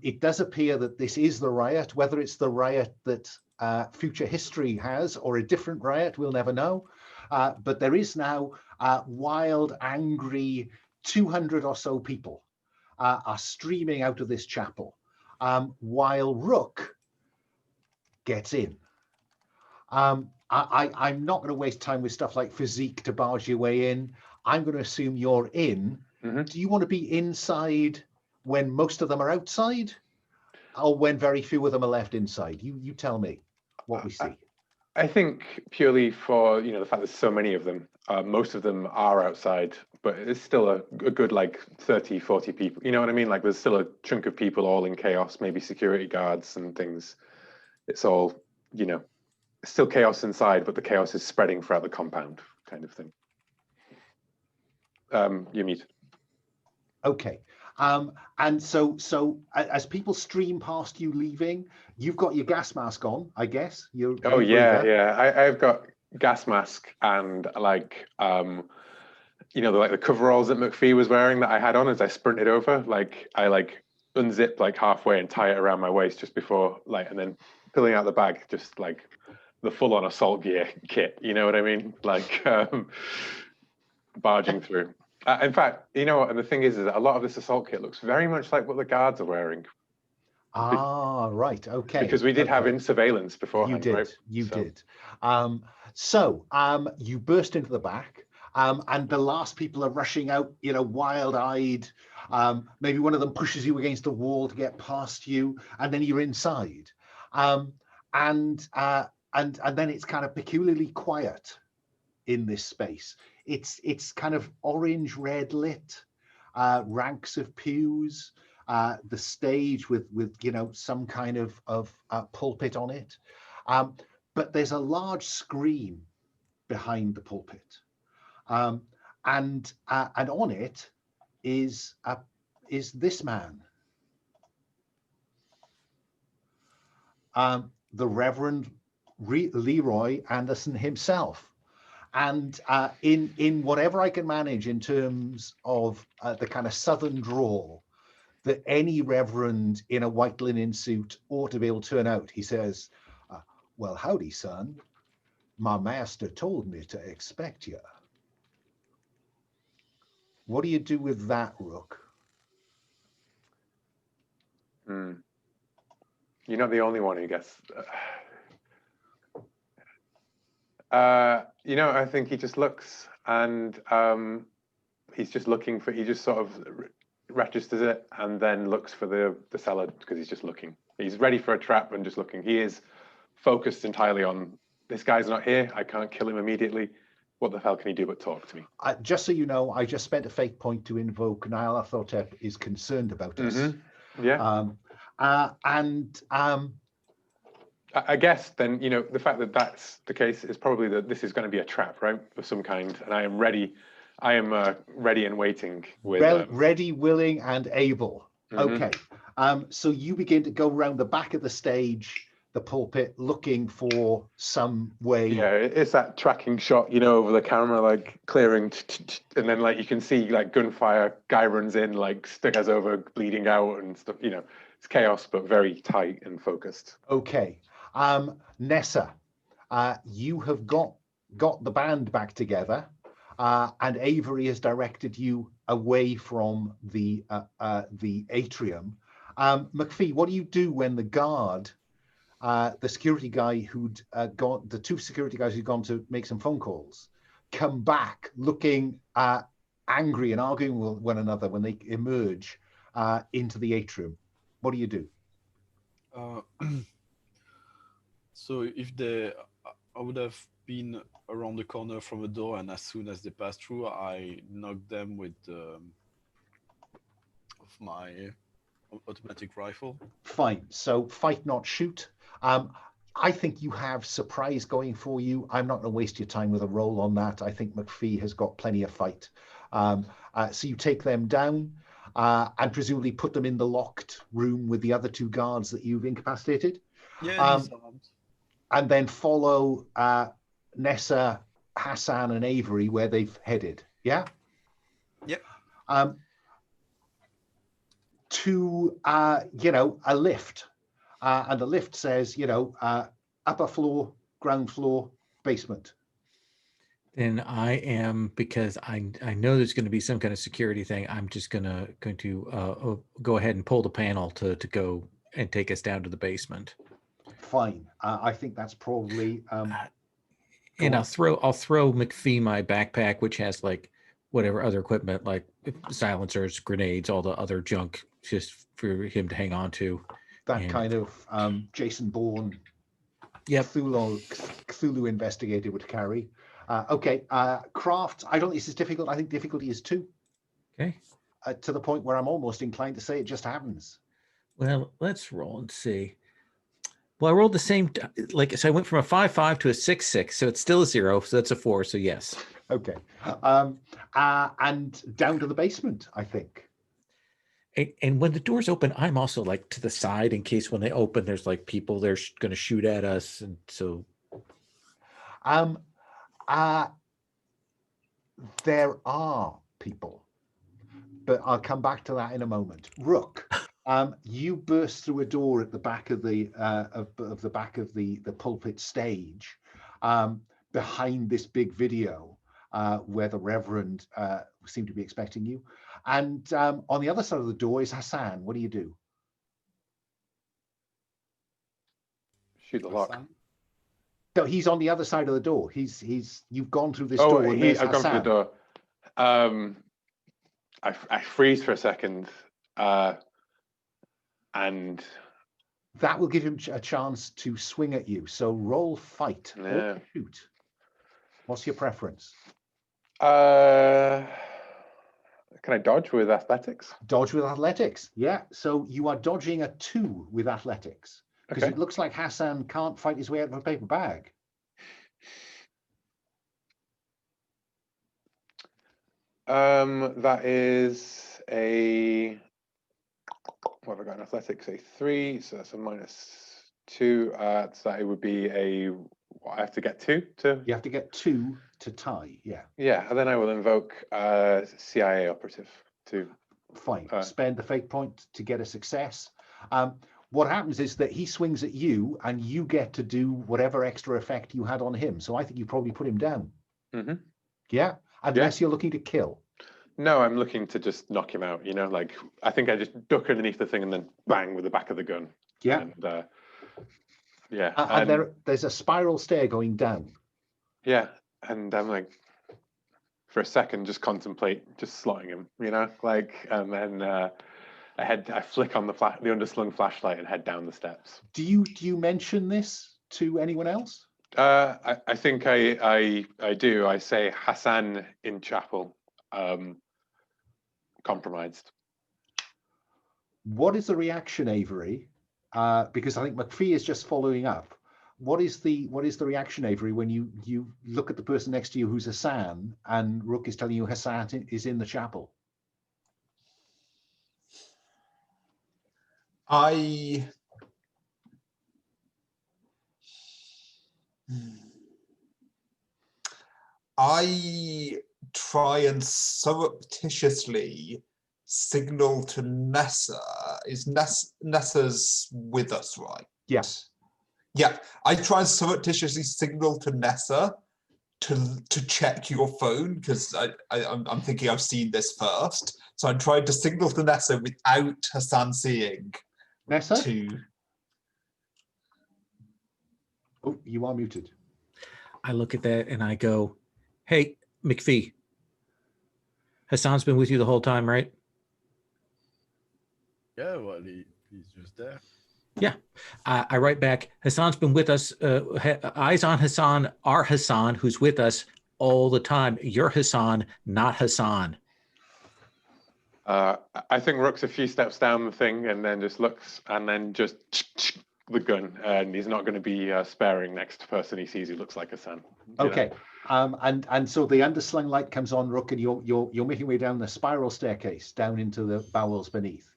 It does appear that this is the riot. Whether it's the riot that future history has or a different riot, we'll never know. But there is now wild, angry 200 or so people are streaming out of this chapel, while Rook gets in. I'm not going to waste time with stuff like physique to barge your way in. I'm going to assume you're in. Mm-hmm. Do you want to be inside when most of them are outside, or when very few of them are left inside? You tell me what we see. I think purely for the fact there's so many of them, most of them are outside, but it's still a good like 30, 40 people. You know what I mean? Like there's still a chunk of people all in chaos, maybe security guards and things. It's all, it's still chaos inside, but the chaos is spreading throughout the compound, kind of thing. You're muted. Okay. And so as people stream past you leaving, you've got your gas mask on, I guess. Oh yeah. I've got gas mask and like the coveralls that McFee was wearing that I had on as I sprinted over. Like I unzip like halfway and tie it around my waist just before and then pulling out the bag, just like the full-on assault gear kit. You know what I mean? Like barging through. In fact, you know what? And the thing is that a lot of this assault kit looks very much like what the guards are wearing. Ah, right. Okay. Because we did have in surveillance beforehand, You did. right? You did. So you burst into the back, and the last people are rushing out, wild-eyed. Maybe one of them pushes you against the wall to get past you, and then you're inside. And then it's kind of peculiarly quiet in this space. it's kind of orange red lit, ranks of pews, the stage with some kind of pulpit on it, but there's a large screen behind the pulpit, and on it is this man, the Reverend Leroy Anderson himself. And in whatever I can manage in terms of the kind of southern drawl that any reverend in a white linen suit ought to be able to turn out, he says, well, howdy, son. My master told me to expect you. What do you do with that, Rook? You're not the only one who gets... I think he just looks, and he's just looking for, he just sort of registers it and then looks for the cellar because he's just looking. He's ready for a trap and just looking. He is focused entirely on, this guy's not here, I can't kill him immediately. What the hell can he do but talk to me? Just so you know, I just spent a fake point to invoke Nyarlathotep is concerned about us. Yeah. I guess then, the fact that that's the case is probably that this is going to be a trap, right, of some kind, and I am ready. I am ready and waiting with ready, willing, and able. Okay. So you begin to go around the back of the stage, the pulpit, looking for some way. Yeah, it's that tracking shot, over the camera, like clearing, and then like you can see like gunfire. Guy runs in, like stickers over, bleeding out and stuff. It's chaos, but very tight and focused. Okay. Nessa, you have got the band back together, and Avery has directed you away from the atrium. McFee, what do you do when the guard, the security guy who'd the two security guys who'd gone to make some phone calls, come back looking angry and arguing with one another when they emerge into the atrium? What do you do? So if I would have been around the corner from a door, and as soon as they passed through, I knocked them with my automatic rifle. Fine. So fight, not shoot. I think you have surprise going for you. I'm not going to waste your time with a roll on that. I think McFee has got plenty of fight. So you take them down and presumably put them in the locked room with the other two guards that you've incapacitated. Yeah, and then follow Nessa, Hasan, and Avery where they've headed. Yeah? Yep. To, a lift. And the lift says, upper floor, ground floor, basement. Then I am, because I know there's going to be some kind of security thing, I'm just going to go ahead and pull the panel to go and take us down to the basement. Fine. I think that's probably. And I'll throw McFee my backpack, which has like whatever other equipment, like silencers, grenades, all the other junk, just for him to hang on to. That kind of Jason Bourne, Cthulhu investigator would carry. Okay, craft. I don't think this is difficult. I think difficulty is 2. Okay. To the point where I'm almost inclined to say it just happens. Well, let's roll and see. Well, I rolled the same, so I went from a 5-5 to a 6-6, so it's still a 0, so that's a 4, so yes. Okay. And down to the basement, I think. And when the doors open, I'm also like to the side in case when they open, there's like people they're going to shoot at us, and so. There are people, but I'll come back to that in a moment. Rook. You burst through a door at the back of the the pulpit stage, behind this big video where the Reverend seemed to be expecting you, and on the other side of the door is Hasan. What do you do? Shoot the lock. No, he's on the other side of the door. You've gone through this door. I've gone through the door. I freeze for a second. And that will give him a chance to swing at you. So roll fight or shoot. What's your preference? Can I dodge with athletics? Dodge with athletics. Yeah. So you are dodging a 2 with athletics because Okay. it looks like Hasan can't fight his way out of a paper bag. That is a, what have I got in athletics? A 3, so that's a -2. So it would be a, what, I have to get 2 to. You have to get 2 to tie. Yeah. Yeah, and then I will invoke CIA operative to. Fine. Spend the fate point to get a success. What happens is that he swings at you, and you get to do whatever extra effect you had on him. So I think you probably put him down. Mm-hmm. Yeah. Unless you're looking to kill. No, I'm looking to just knock him out. You know, like I think I just duck underneath the thing and then bang with the back of the gun. Yeah. And, yeah. And there's a spiral stair going down. Yeah, and I'm like, for a second, just contemplate just slotting him. You know, like, and then I flick on the underslung flashlight and head down the steps. Do you mention this to anyone else? I think I do. I say Hasan in chapel, compromised. What is the reaction, Avery? Because I think McFee is just following up. What is the reaction, Avery, when you look at the person next to you who's Hasan and Rook is telling you Hasan is in the chapel? I try and surreptitiously signal to Nessa. Nessa's with us, right? Yes. Yeah, I try and surreptitiously signal to Nessa to check your phone, because I'm thinking I've seen this first. So I tried to signal to Nessa without Hasan seeing. Nessa? To... Oh, you are muted. I look at that and I go, hey, McFee, Hasan's been with you the whole time, right? Yeah, well, he's just there. Yeah. I write back, Hasan's been with us. Eyes on Hasan, our Hasan, who's with us all the time. You're Hasan, not Hasan. I think Rook's a few steps down the thing and then just looks and then just the gun, and he's not going to be sparing next person he sees who looks like Hasan. Okay. And so the underslung light comes on, Rook, and you're making your way down the spiral staircase down into the bowels beneath.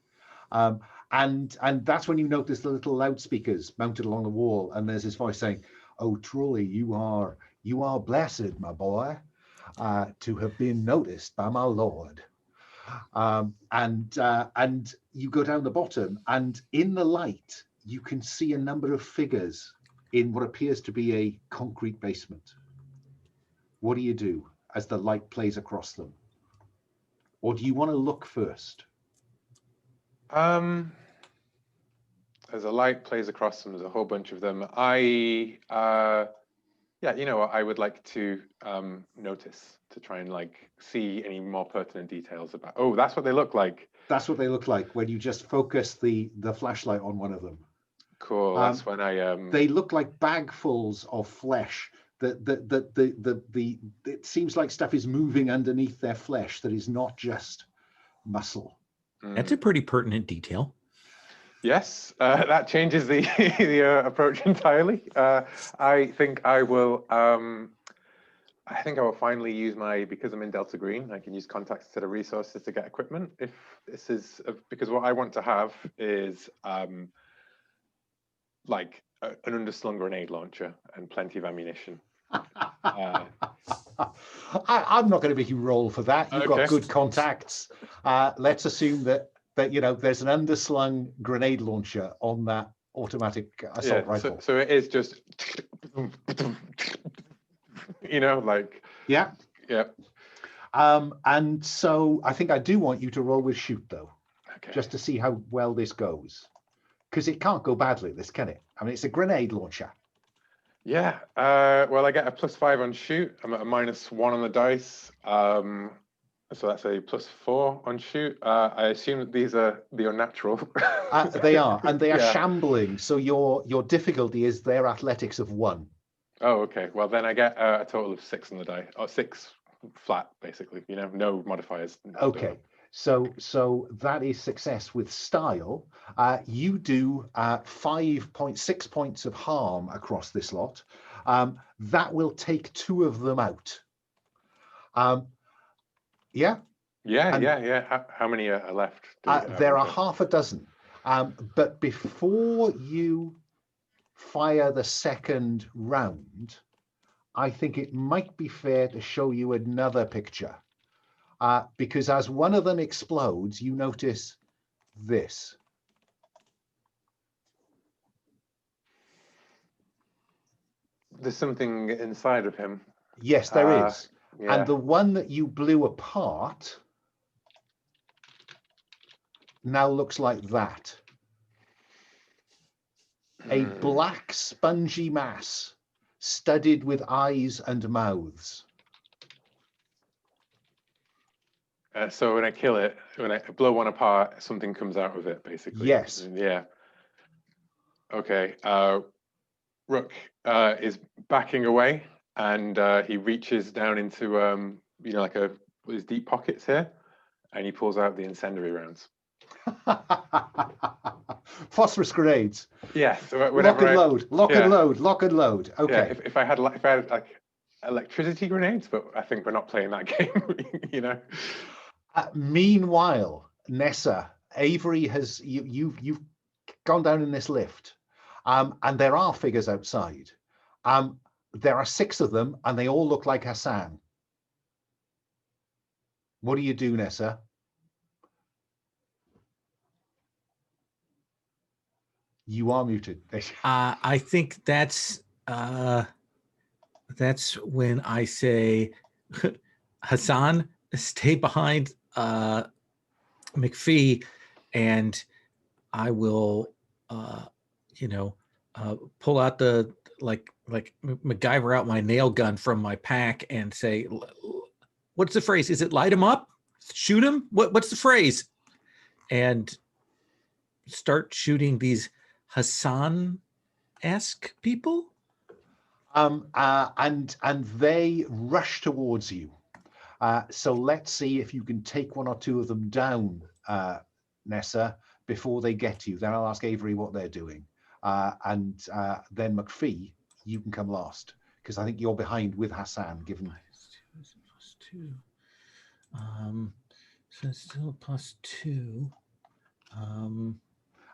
And that's when you notice the little loudspeakers mounted along the wall, and there's his voice saying, "Oh, truly, you are blessed, my boy, to have been noticed by my lord." And you go down the bottom, and in the light, you can see a number of figures in what appears to be a concrete basement. What do you do as the light plays across them? Or do you want to look first? As a light plays across them, there's a whole bunch of them. Yeah, you know what? I would like to notice to try and like see any more pertinent details about. Oh, that's what they look like. That's what they look like when you just focus the flashlight on one of them. Cool. That's when I They look like bagfuls of flesh. It seems like stuff is moving underneath their flesh that is not just muscle. That's a pretty pertinent detail. Yes, that changes the approach entirely. I think I will. I think I will finally use because I'm in Delta Green, I can use contacts instead of resources to get equipment. If this is because what I want to have is like an underslung grenade launcher and plenty of ammunition. I'm not going to make you roll for that. You've got good contacts. Let's assume that there's an underslung grenade launcher on that automatic assault rifle. So it is just, like. Yeah. Yeah. And so I think I do want you to roll with shoot, though, just to see how well this goes. Because it can't go badly, this, can it? I mean, it's a grenade launcher. Yeah. Well, I get a +5 on shoot. I'm at a -1 on the dice. So that's a +4 on shoot. I assume that these are the unnatural. They are, and they are shambling. So your difficulty is their athletics of 1. Oh, okay. Well, then I get a total of 6 on the die. Oh, 6 flat, basically. No modifiers. Okay. So that is success with style. You do 5.6 points of harm across this lot. That will take 2 of them out. Yeah. Yeah. How many are left? There are half a dozen. But before you fire the second round, I think it might be fair to show you another picture. Because as one of them explodes, you notice this. There's something inside of him. Yes, there is. Yeah. And the one that you blew apart now looks like that. A black spongy mass studded with eyes and mouths. So when I kill it, when I blow one apart, something comes out of it, basically. Yes. Yeah. Okay. Rook is backing away, and he reaches down into like his deep pockets here, and he pulls out the incendiary rounds. Phosphorus grenades. Yeah. So Lock whenever and load. Lock and load. Lock and load. Okay. Yeah, if I had like electricity grenades, but I think we're not playing that game. Meanwhile, Nessa, Avery has you've gone down in this lift, and there are figures outside. There are 6 of them, and they all look like Hasan. What do you do, Nessa? You are muted. I think that's when I say, Hasan, stay behind McFee, and I will, pull out the like MacGyver out my nail gun from my pack and say, "What's the phrase? Is it light him up, shoot him? What's the phrase?" And start shooting these Hasan-esque people. And they rush towards you. So let's see if you can take 1 or 2 of them down, Nessa, before they get to you. Then I'll ask Avery what they're doing. And then McFee, you can come last, because I think you're behind with Hasan, given... +2. So it's still +2.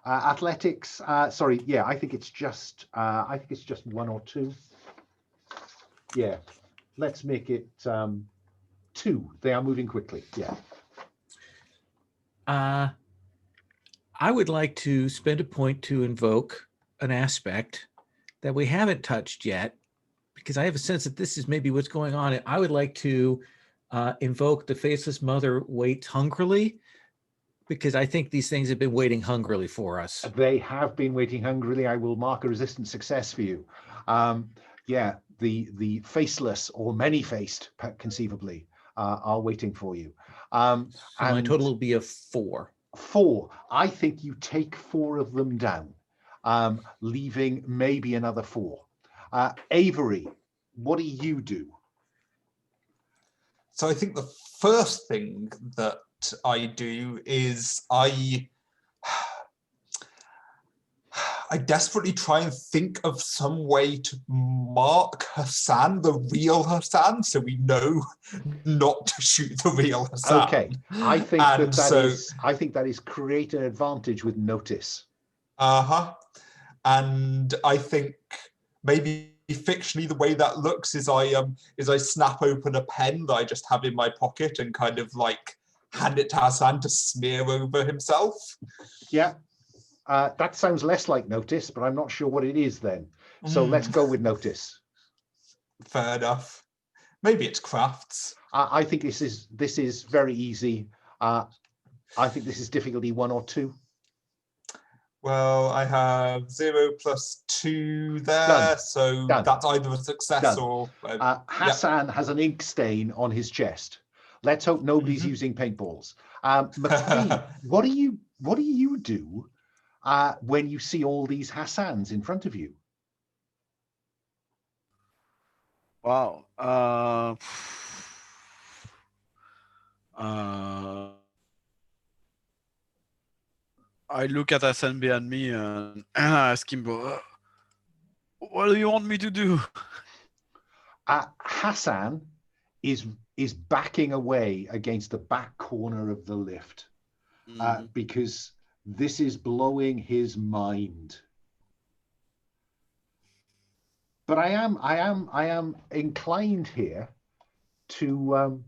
Athletics, sorry, yeah, I think it's just 1 or 2. Yeah, let's make it 2. They are moving quickly. Yeah. I would like to spend a point to invoke an aspect that we haven't touched yet, because I have a sense that this is maybe what's going on. I would like to invoke the Faceless Mother waits hungrily, because I think these things have been waiting hungrily for us. They have been waiting hungrily. I will mark a resistant success for you. Yeah, the faceless or many-faced, conceivably, are waiting for you. So my total will be a 4. 4. I think you take 4 of them down, leaving maybe another 4. Avery, what do you do? So I think the first thing that I do is I desperately try and think of some way to mark Hasan, the real Hasan, so we know not to shoot the real Hasan. Okay, I think I think that is create an advantage with notice. And I think maybe fictionally the way that looks is I snap open a pen that I just have in my pocket and kind of like hand it to Hasan to smear over himself. Yeah. That sounds less like notice, but I'm not sure what it is then. So let's go with notice. Fair enough. Maybe it's crafts. I think this is very easy. I think this is difficulty 1 or 2. Well, I have 0 + 2 there, Done. so Done. that's either a success Done. or... Hasan has an ink stain on his chest. Let's hope nobody's using paintballs. McFee, what do you do when you see all these Hasans in front of you? Wow. I look at Hasan behind me and I ask him, what do you want me to do? Hasan is backing away against the back corner of the lift because this is blowing his mind. But I am inclined here to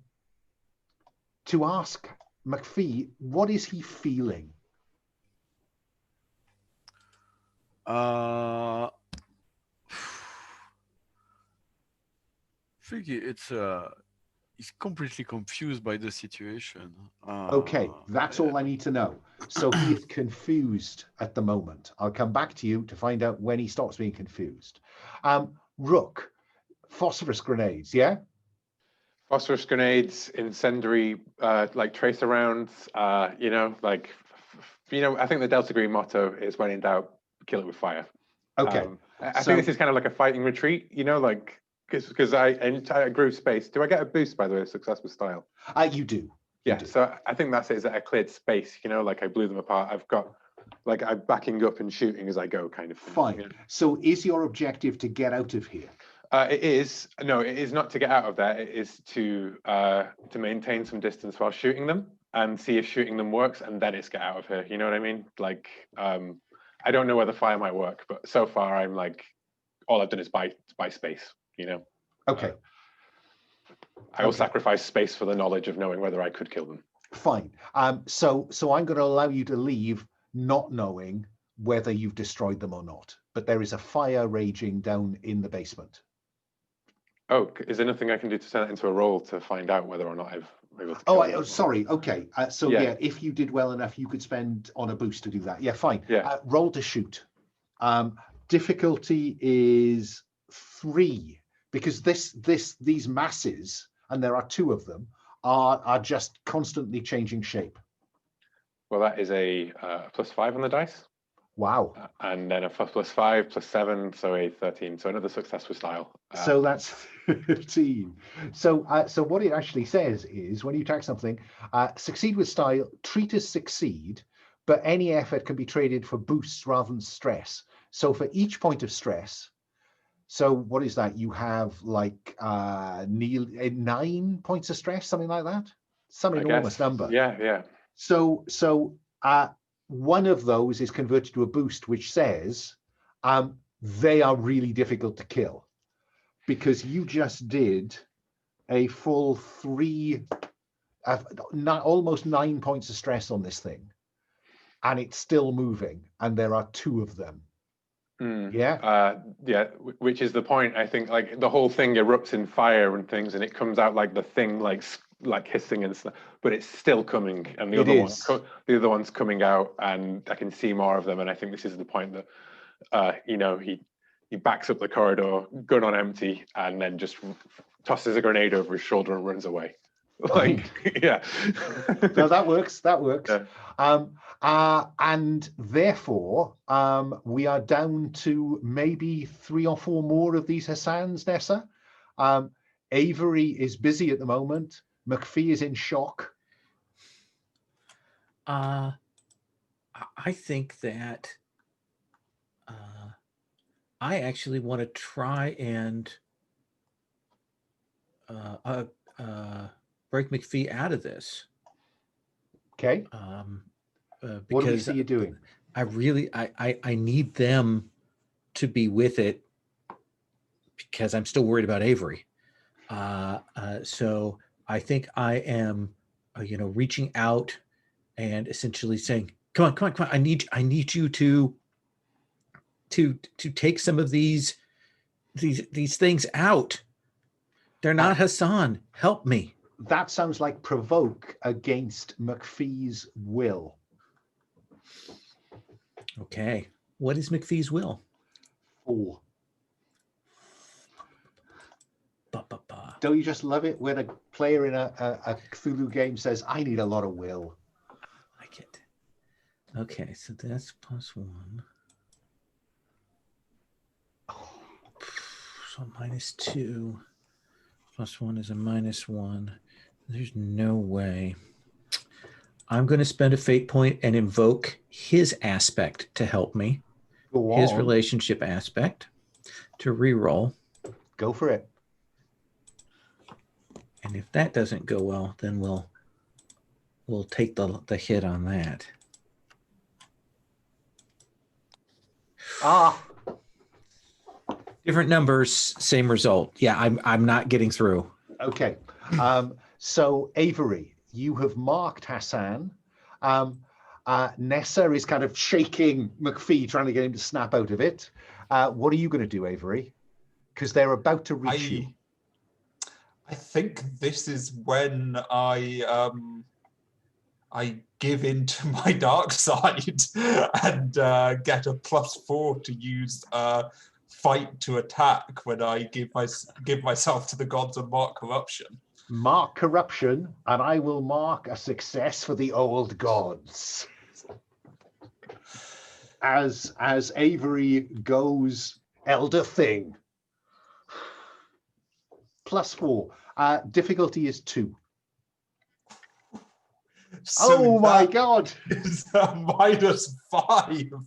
ask McFee, what is he feeling? I think he's completely confused by the situation. Okay, that's all I need to know. So he is confused at the moment. I'll come back to you to find out when he stops being confused. Rook, phosphorus grenades, yeah? Phosphorus grenades, incendiary, like tracer rounds. I think the Delta Green motto is when in doubt, kill it with fire. Okay. I think this is kind of like a fighting retreat, because I agree with space. Do I get a boost, by the way, of success with style? You do. Yeah, so I think that's it, is that I cleared space, like I blew them apart. I've got, like, I'm backing up and shooting as I go, kind of thing. Fine. So is your objective to get out of here? It is not to get out of there. It is to maintain some distance while shooting them and see if shooting them works, and then it's get out of here. You know what I mean? Like, I don't know whether fire might work, but so far I'm like, all I've done is buy space. Okay. I will sacrifice space for the knowledge of knowing whether I could kill them. Fine. So I'm going to allow you to leave, not knowing whether you've destroyed them or not. But there is a fire raging down in the basement. Oh, is there nothing I can do to turn it into a roll to find out whether or not I've been able to kill them? Sorry. Okay. Yeah, if you did well enough, you could spend on a boost to do that. Yeah, fine. Yeah. Roll to shoot. Difficulty is 3, because these masses, and there are 2 of them, are just constantly changing shape. Well, that is a +5 on the dice. Wow. And then a +5 +7, so a 13. So another success with style. So that's 13. So what it actually says is, when you attack something, succeed with style, treat as succeed, but any effort can be traded for boosts rather than stress. So for each point of stress, so what is that? You have like 9 points of stress, something like that? Some enormous number. Yeah. So one of those is converted to a boost, which says they are really difficult to kill, because you just did a full 3, almost 9 points of stress on this thing, and it's still moving, and there are 2 of them. Yeah. Which is the point. I think, like, the whole thing erupts in fire and things, and it comes out like the thing, like hissing and stuff, but it's still coming, and the other one's coming out, and I can see more of them. And I think this is the point that he backs up the corridor, gun on empty, and then just tosses a grenade over his shoulder and runs away. Like, yeah. No, that works. Yeah. And therefore, we are down to maybe 3 or 4 more of these Hasans, Nessa. Avery is busy at the moment. McFee is in shock. I think that I actually want to try and break McFee out of this. Okay. Because what do we see you doing? I need them to be with it, because I'm still worried about Avery. So I think I am, reaching out and essentially saying, "Come on! I need you to take some of these things out. They're not Hasan. Help me." That sounds like provoke against McFee's will. Okay. What is McFee's will? 4. Don't you just love it when a player in a Cthulhu game says, "I need a lot of will"? I like it. Okay, so that's +1. So -2. +1 is a -1. There's no way. I'm going to spend a fate point and invoke his aspect to help me. Go His on. relationship aspect to reroll. Go for it. And if that doesn't go well, then we'll take the hit on that. Ah, Different numbers, same result. Yeah, I'm not getting through. okay. So Avery, you have marked Hasan. Nessa is kind of shaking McFee, trying to get him to snap out of it. What are you going to do, Avery? Because they're about to reach you. I think this is when I give in to my dark side and get a +4 to use fight to attack when I give myself to the gods and mark corruption. Mark corruption, and I will mark a success for the old gods. As Avery goes elder thing. +4. Difficulty is 2. So oh my god! Is a -5.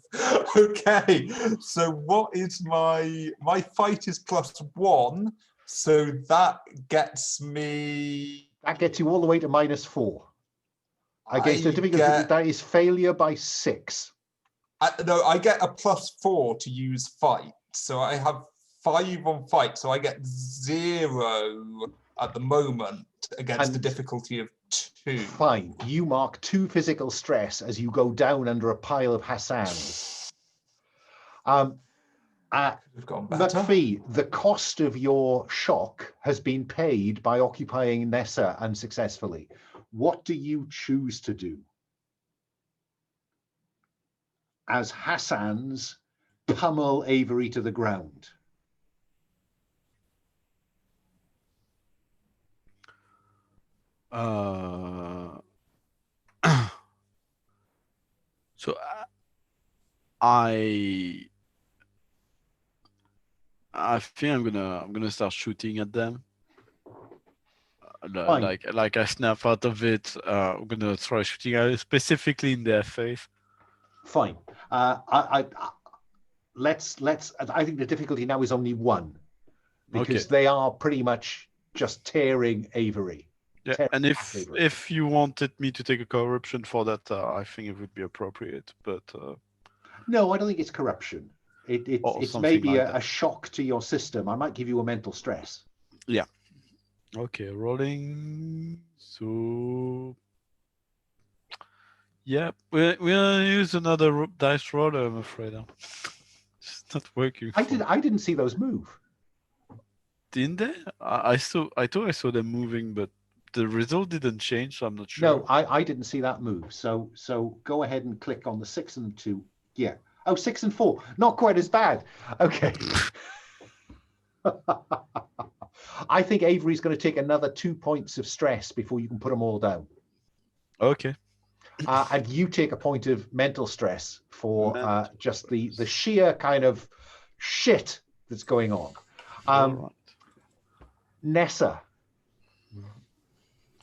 Okay, so what is my fight is +1, so that gets me. That gets you all the way to -4. Against a difficulty that is failure by 6. No, I get a +4 to use fight, so I have 5 on fight, so I get 0 at the moment against the difficulty of 2. Fine. You mark 2 physical stress as you go down under a pile of Hasans. McFee, the cost of your shock has been paid by occupying Nessa unsuccessfully. What do you choose to do? As Hasans pummel Avery to the ground. So I think I'm gonna start shooting at them. Like I snap out of it. I'm gonna try shooting at it, specifically in their face. Fine. Let's. I think the difficulty now is only 1, because they are pretty much just tearing Avery. Yeah, and if you wanted me to take a corruption for that, I think it would be appropriate. But no, I don't think it's corruption. It's maybe like a shock to your system. I might give you a mental stress. Yeah. Okay, rolling. So yeah, we're gonna use another dice roller. I'm afraid it's not working. I didn't see those move. Didn't they? I thought I saw them moving, but the result didn't change, so I'm not sure. No, I didn't see that move. So go ahead and click on the 6 and 2. Yeah. Oh, 6 and 4. Not quite as bad. Okay. I think Avery's going to take another 2 points of stress before you can put them all down. Okay. And you take a point of mental stress for just the sheer kind of shit that's going on. Right. Nessa.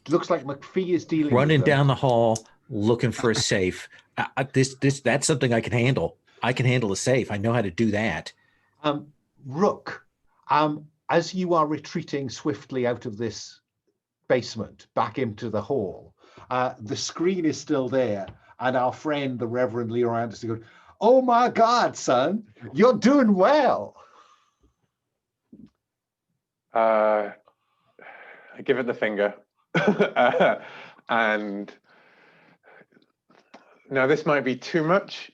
Looks like McFee is dealing running with them. down the hall looking for a safe. That's something I can handle. I can handle a safe. I know how to do that. Rook, as you are retreating swiftly out of this basement back into the hall, the screen is still there, and our friend, the Reverend Leroy Anderson, goes, "Oh my God, son, you're doing well." I give it the finger. And now this might be too much.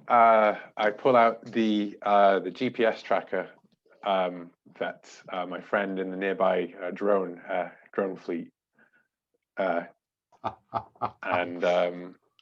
I pull out the GPS tracker that my friend in the nearby drone fleet, and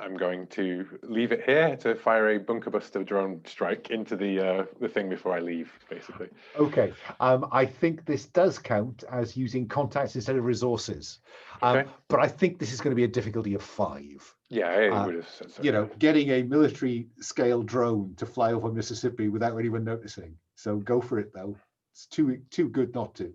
I'm going to leave it here to fire a bunker buster drone strike into the thing before I leave, basically. Okay. I think this does count as using contacts instead of resources. But I think this is going to be a difficulty of 5. Yeah, I would have said so. You know, getting a military scale drone to fly over Mississippi without anyone noticing. So go for it, though. It's too good not to.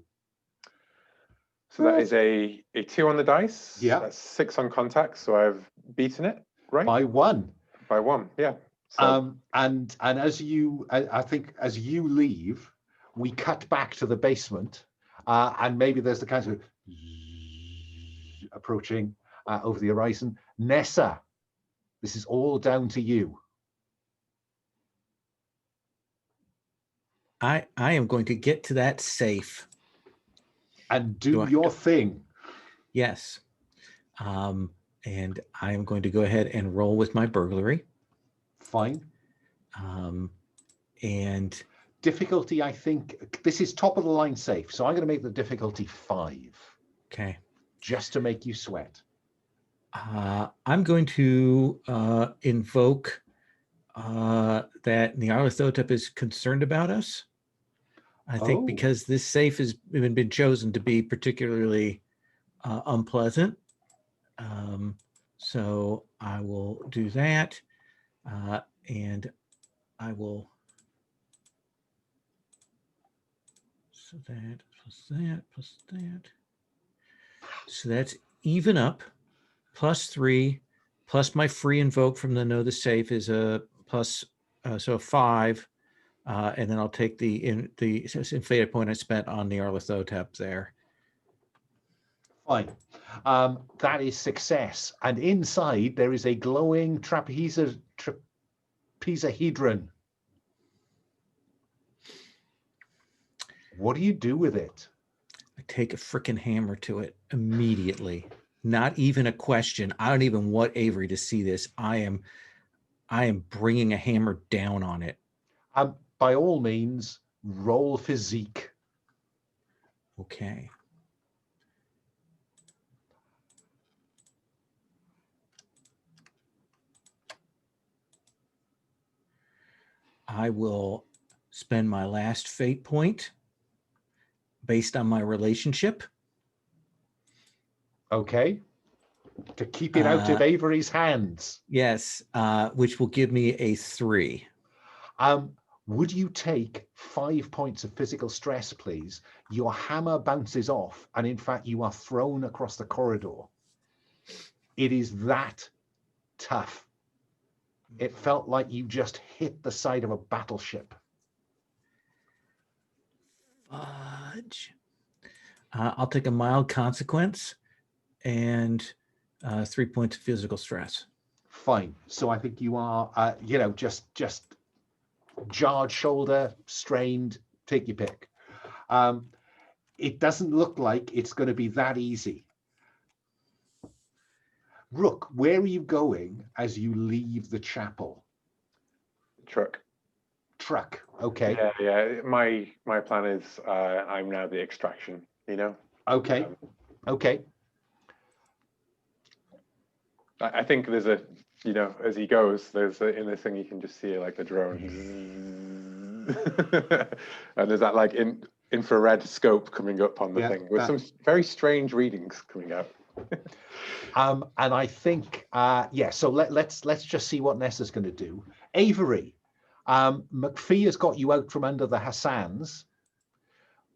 So that is a 2 on the dice. Yeah. That's 6 on contact. So I've beaten it, right? By 1. By 1, yeah. So, And as you, I think as you leave, we cut back to the basement, and maybe there's the kind of approaching over the horizon. Nessa, this is all down to you. I am going to get to that safe. And do your thing. Yes. And I am going to go ahead and roll with my burglary. Fine. And difficulty, I think, this is top of the line safe. So I'm going to make the difficulty 5. Okay. Just to make you sweat. I'm going to invoke that Nyarlathotep is concerned about us. I think because this safe has been chosen to be particularly unpleasant. So I will do that. And I will, so that plus that plus that. So that's even up, +3, plus my free invoke from the know the safe is a plus, so 5. And then I'll take the inflated point I spent on the Nyarlathotep there. Fine. That is success. And inside there is a glowing trapezohedron. What do you do with it? I take a freaking hammer to it immediately. Not even a question. I don't even want Avery to see this. I am bringing a hammer down on it. By all means, roll physique. Okay. I will spend my last fate point based on my relationship. Okay. To keep it out of Avery's hands. Yes, which will give me a 3. Would you take 5 points of physical stress, please? Your hammer bounces off, and in fact, you are thrown across the corridor. It is that tough. It felt like you just hit the side of a battleship. Fudge. I'll take a mild consequence and 3 points of physical stress. Fine. So I think you are, just jarred shoulder, strained, take your pick. It doesn't look like it's going to be that easy. Rook, where are you going as you leave the chapel? Truck. Okay. Yeah. My plan is I'm now the extraction, Okay. Okay. I think there's a, as he goes, in this thing you can just see like the drone, and there's that like infrared scope coming up on the thing with some very strange readings coming out. And I think, so let's just see what Nessa's going to do. Avery, McFee has got you out from under the Hasans.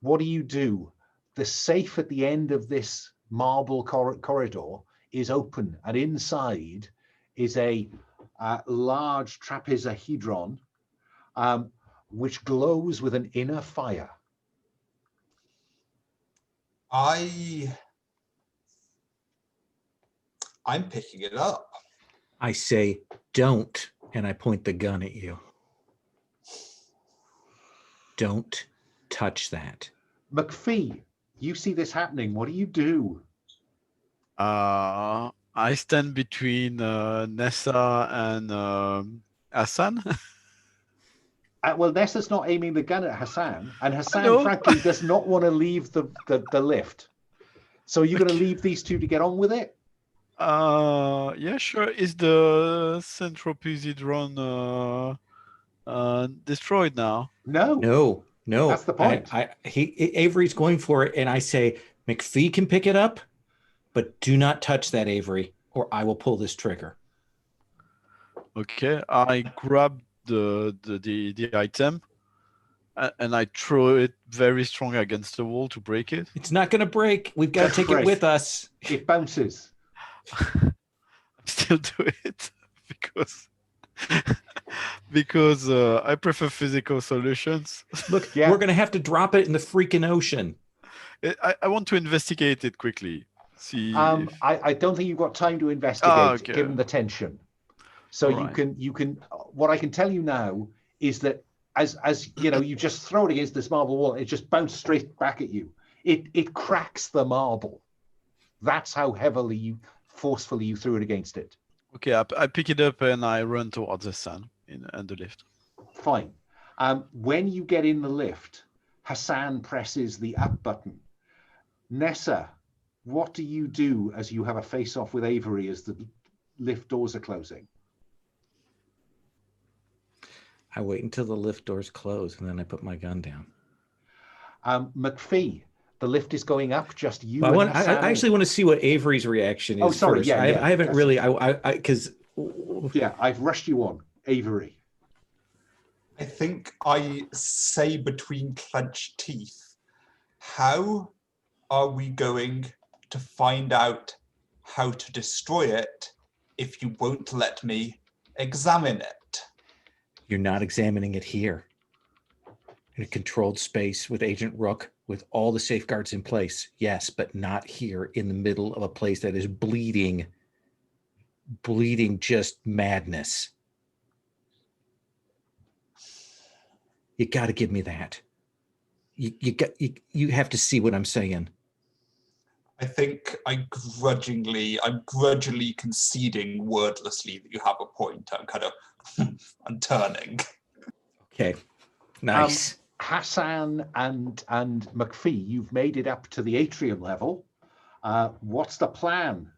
What do? The safe at the end of this marble corridor is open, and inside is a large trapezohedron, which glows with an inner fire. I'm picking it up. I say, don't, and I point the gun at you. Don't touch that. McFee, you see this happening. What do you do? I stand between Nessa and Hasan. Well, Nessa's not aiming the gun at Hasan, and Hasan, frankly, does not want to leave the lift. So are you going to leave these two to get on with it? Yeah, sure. Is the centropizidron destroyed now? No. That's the point. Avery's going for it, and I say, McFee can pick it up, but do not touch that, Avery, or I will pull this trigger. Okay, I grab the item, And I throw it very strong against the wall to break it. It's not going to break. We've got to take it with us. It bounces. I still do it because I prefer physical solutions. Look, Yeah. we're going to have to drop it in the freaking ocean. I want to investigate it quickly. See. I don't think you've got time to investigate, okay. given the tension. So All right. you can. What I can tell you now is that as you know, you just throw it against this marble wall, it just bounces straight back at you. It cracks the marble. That's how forcefully you threw it against it. Okay, I pick it up and I run towards Hasan in the lift. Fine. When you get in the lift, Hasan presses the up button. Nessa, what do you do as you have a face-off with Avery as the lift doors are closing? I wait until the lift doors close and then I put my gun down. McFee, the lift is going up. Just you. Well, and Hasan I actually want to see what Avery's reaction is. Oh, sorry. First. Yeah, I haven't that's really. Because yeah, I've rushed you on, Avery. I think I say between clenched teeth, how are we going to find out how to destroy it if you won't let me examine it? You're not examining it here. In a controlled space with Agent Rook, with all the safeguards in place, yes, but not here in the middle of a place that is bleeding just madness. You got to give me that. You have to see what I'm saying. I think I'm grudgingly conceding wordlessly that you have a point. I'm kind of, I'm turning. Okay, nice. Hasan and McFee, you've made it up to the atrium level. What's the plan?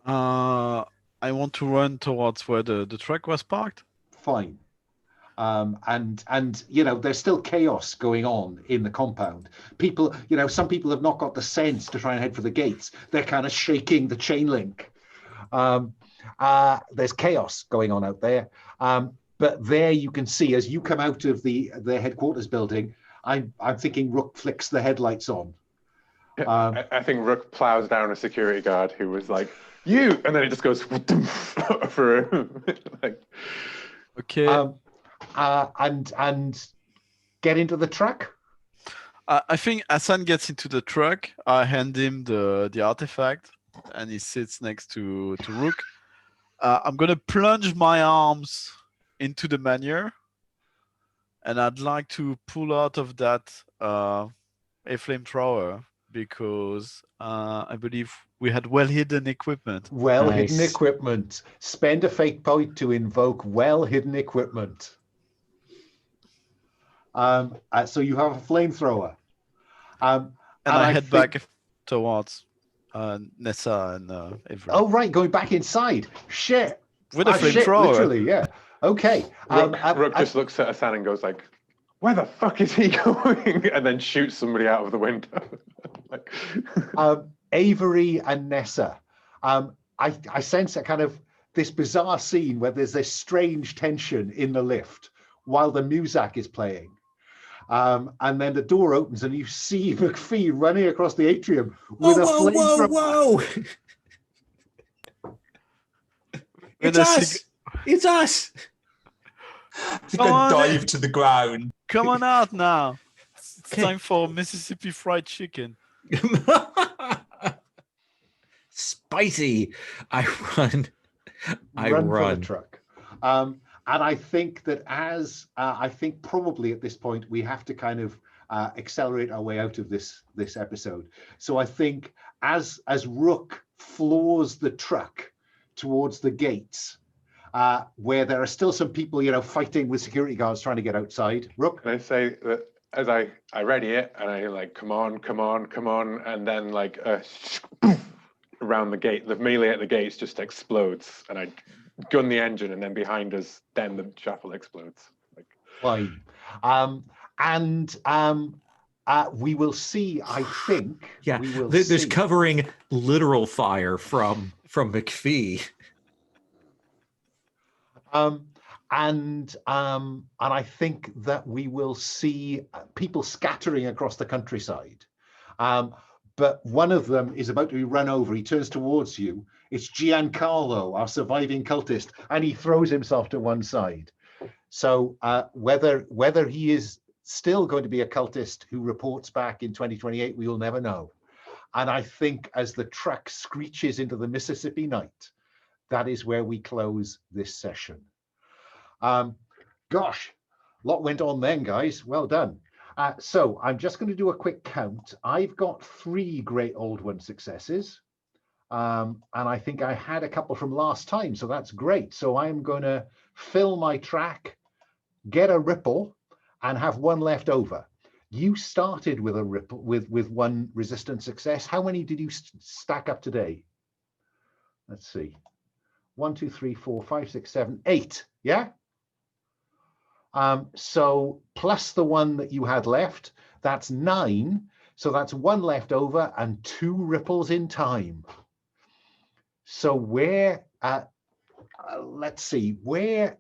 I want to run towards where the truck was parked. Fine. And you know, there's still chaos going on in the compound. People, you know, some people have not got the sense to try and head for the gates. They're kind of shaking the chain link. There's chaos going on out there. But there you can see, as you come out of the headquarters building, I'm thinking Rook flicks the headlights on. I think Rook plows down a security guard who was like, "You," and then it just goes for him. Like, okay. And get into the truck. I think Hasan gets into the truck. I hand him the artifact, and he sits next to Rook. I'm gonna plunge my arms into the manure, and I'd like to pull out of that a flamethrower because I believe we had well-hidden equipment. Well-hidden equipment. Spend a fate point to invoke well-hidden equipment. So you have a flamethrower. And I head back towards Nessa and Avery. Oh, right, going back inside. Shit. With a flamethrower. Literally, yeah. Okay. Rook just looks at Hasan and goes like, "Where the fuck is he going?" And then shoots somebody out of the window. Like, Avery and Nessa. I sense a kind of this bizarre scene where there's this strange tension in the lift while the music is playing. And then the door opens and you see McFee running across the atrium with a flamethrower. Whoa! It's us! It's us! I think I dive to the ground. Come on out now. It's time for Mississippi fried chicken. Spicy. I run for the truck. And I think that I think probably at this point we have to kind of accelerate our way out of this episode. So I think as Rook floors the truck towards the gates, where there are still some people, you know, fighting with security guards trying to get outside. Rook? and I say that as I ready it, and I like, come on, and then like around the gate, the melee at the gates just explodes, and I gun the engine, and then behind us, then the chapel explodes. Like, fine. We will see, I think. Yeah, there's see. Covering literal fire from McFee. and I think that we will see people scattering across the countryside. But one of them is about to be run over. He turns towards you. It's Giancarlo, our surviving cultist, and he throws himself to one side. So whether he is still going to be a cultist who reports back in 2028, we will never know. And I think as the truck screeches into the Mississippi night, that is where we close this session. Gosh, a lot went on then, guys. Well done. So I'm just going to do a quick count. I've got 3 Great Old One successes. And I think I had a couple from last time, so that's great. So I'm going to fill my track, get a ripple, and have 1 left over. You started with a ripple with 1 resistant success. How many did you stack up today? Let's see. 1, 2, 3, 4, 5, 6, 7, 8. Yeah. So plus the 1 that you had left, that's 9. So that's 1 left over and 2 ripples in time. So where, let's see, where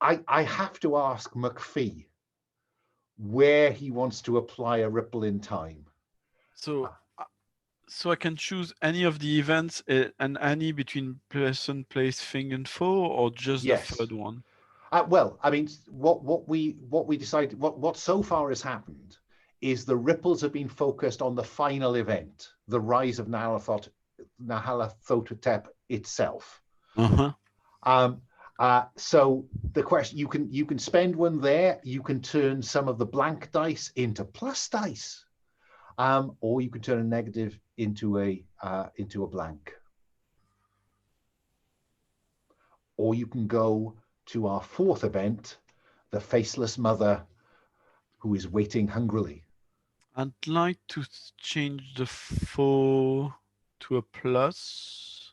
I have to ask McFee where he wants to apply a ripple in time. So I can choose any of the events and any between person, place, thing, and foe, or just Yes. the 3rd one? Well, I mean, what we decided, what so far has happened is the ripples have been focused on the final event, the rise of Nyarlathotep itself. So the question, you can spend 1 there, you can turn some of the blank dice into plus dice, or you can turn a negative into a blank, or you can go to our 4th event, the Faceless Mother who is waiting hungrily. I'd like to change the foe to a plus.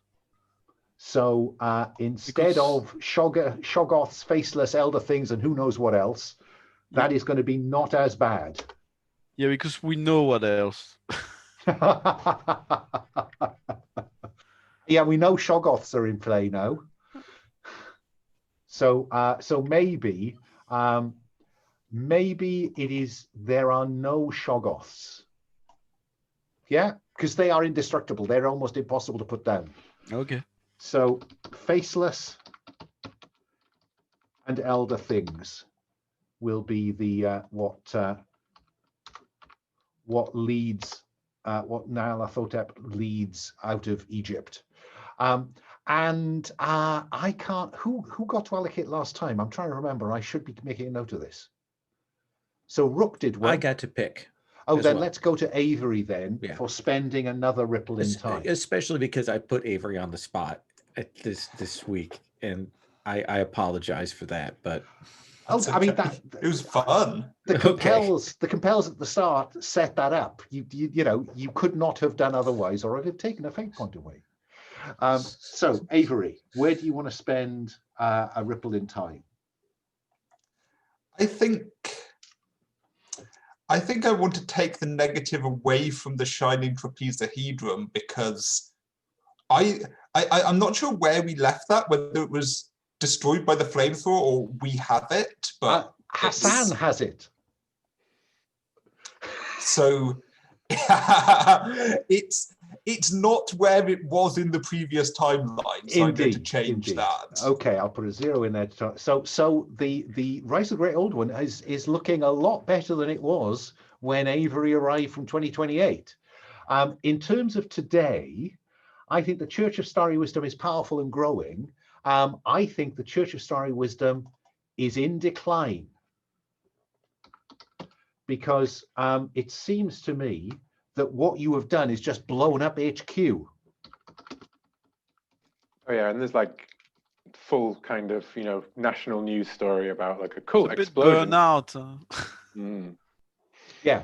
So instead of shoggoths, faceless, elder things, and who knows what else, that is going to be not as bad. Yeah, because we know what else. Yeah, we know shoggoths are in play now. So maybe it is there are no shoggoths. Yeah, because they are indestructible. They're almost impossible to put down. Okay. So faceless and elder things will be the what Nyarlathotep leads out of Egypt. And I can't, who got to allocate last time? I'm trying to remember. I should be making a note of this. So Rook did one. I got to pick. Oh, then let's go to Avery then for spending another ripple in time. Especially because I put Avery on the spot this week, and I apologize for that. But I mean it was fun. The compels at the start set that up. You know you could not have done otherwise, or I'd have taken a fate point away. So Avery, where do you want to spend a ripple in time? I think I want to take the negative away from the shining trapezohedron, because I'm not sure where we left that, whether it was destroyed by the flamethrower or we have it, but Hasan has it. So it's not where it was in the previous timeline, so I'm going to change that. Okay, I'll put a 0 in there. So the Rise of the Great Old One is looking a lot better than it was when Avery arrived from 2028. In terms of today, I think the Church of Starry Wisdom is powerful and growing. I think the Church of Starry Wisdom is in decline, because it seems to me that what you have done is just blown up HQ. Oh yeah, and there's like full kind of, you know, national news story about like a cult explosion. Burnout. Yeah,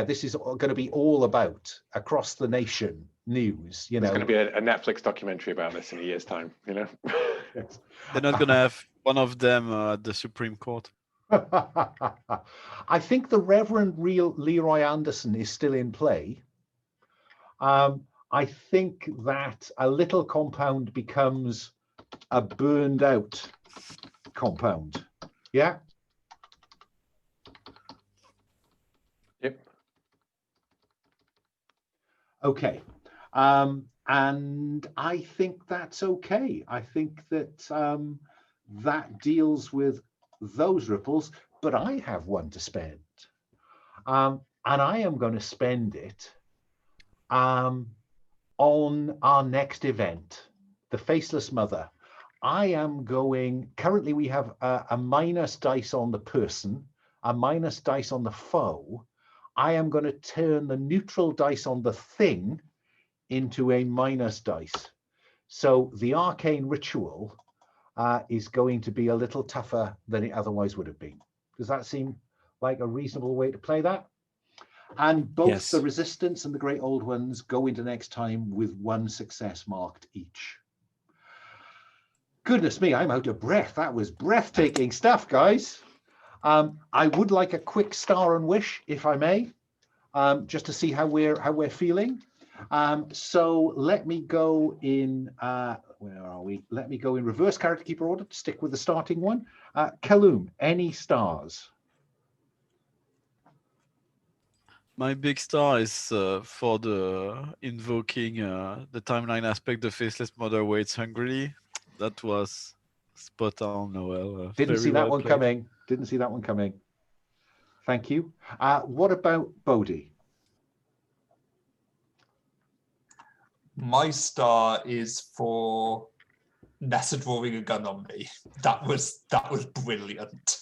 this is going to be all about across the nation news. You know, there's going to be a Netflix documentary about this in a year's time. You know, they're not going to have one of them at the Supreme Court. I think the Reverend Leroy Anderson is still in play. I think that a little compound becomes a burned out compound. Yeah. Yep. Okay. And I think that's okay. I think that that deals with those ripples, but I have one to spend. And I am going to spend it on our next event, the Faceless Mother. I am going, currently we have a minus dice on the person, a minus dice on the foe. I am going to turn the neutral dice on the thing into a minus dice. So the arcane ritual is going to be a little tougher than it otherwise would have been. Does that seem like a reasonable way to play that? And both Yes. the resistance and the great old ones go into next time with 1 success marked each. Goodness me, I'm out of breath. That was breathtaking stuff, guys. I would like a quick star and wish, if I may, just to see how we're feeling. So let me go in, where are we? Let me go in reverse character keeper order to stick with the starting one. Kaloum, any stars? My big star is for the invoking the timeline aspect, the Faceless Mother waits hungrily. That was spot on, Noel. Didn't Very see that well one played. coming. Didn't see that one coming. Thank you. What about Bodhi? My star is for Nessa drawing a gun on me. That was brilliant.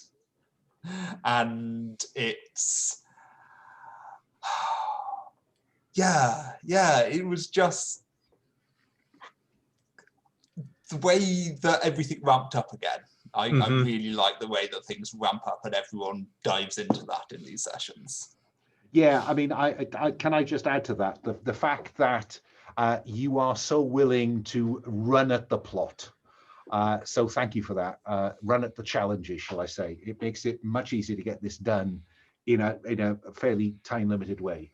And it's yeah, it was just the way that everything ramped up again. I really like the way that things ramp up and everyone dives into that in these sessions. Yeah, I mean, I can I just add to that the fact that you are so willing to run at the plot. So thank you for that. Run at the challenges, shall I say? It makes it much easier to get this done in a fairly time limited way.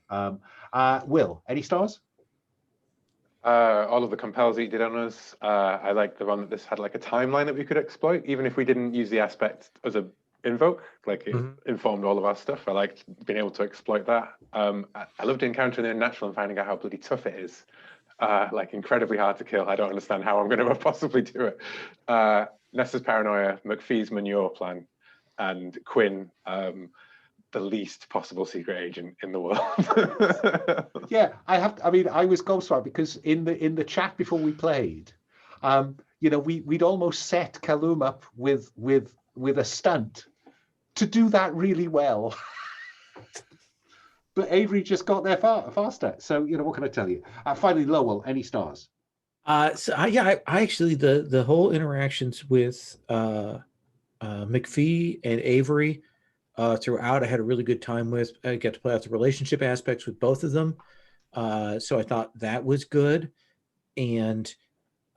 Will, any stars? All of the compels that you did on us. I like the one that this had like a timeline that we could exploit, even if we didn't use the aspect as a invoke, like it informed all of our stuff. I liked being able to exploit that. I loved encountering the unnatural and finding out how bloody tough it is. Like incredibly hard to kill. I don't understand how I'm going to possibly do it. Nessa's paranoia, McFee's manure plan, and Quinn, the least possible secret agent in the world. Yeah, I mean, I was gobsmacked because in the chat before we played, we'd almost set Kaloum up with a stunt to do that really well. But Avery just got there faster. So, what can I tell you? Finally, Lowell, any stars? I actually, the whole interactions with McFee and Avery throughout, I had a really good time with. I got to play out the relationship aspects with both of them. So I thought that was good and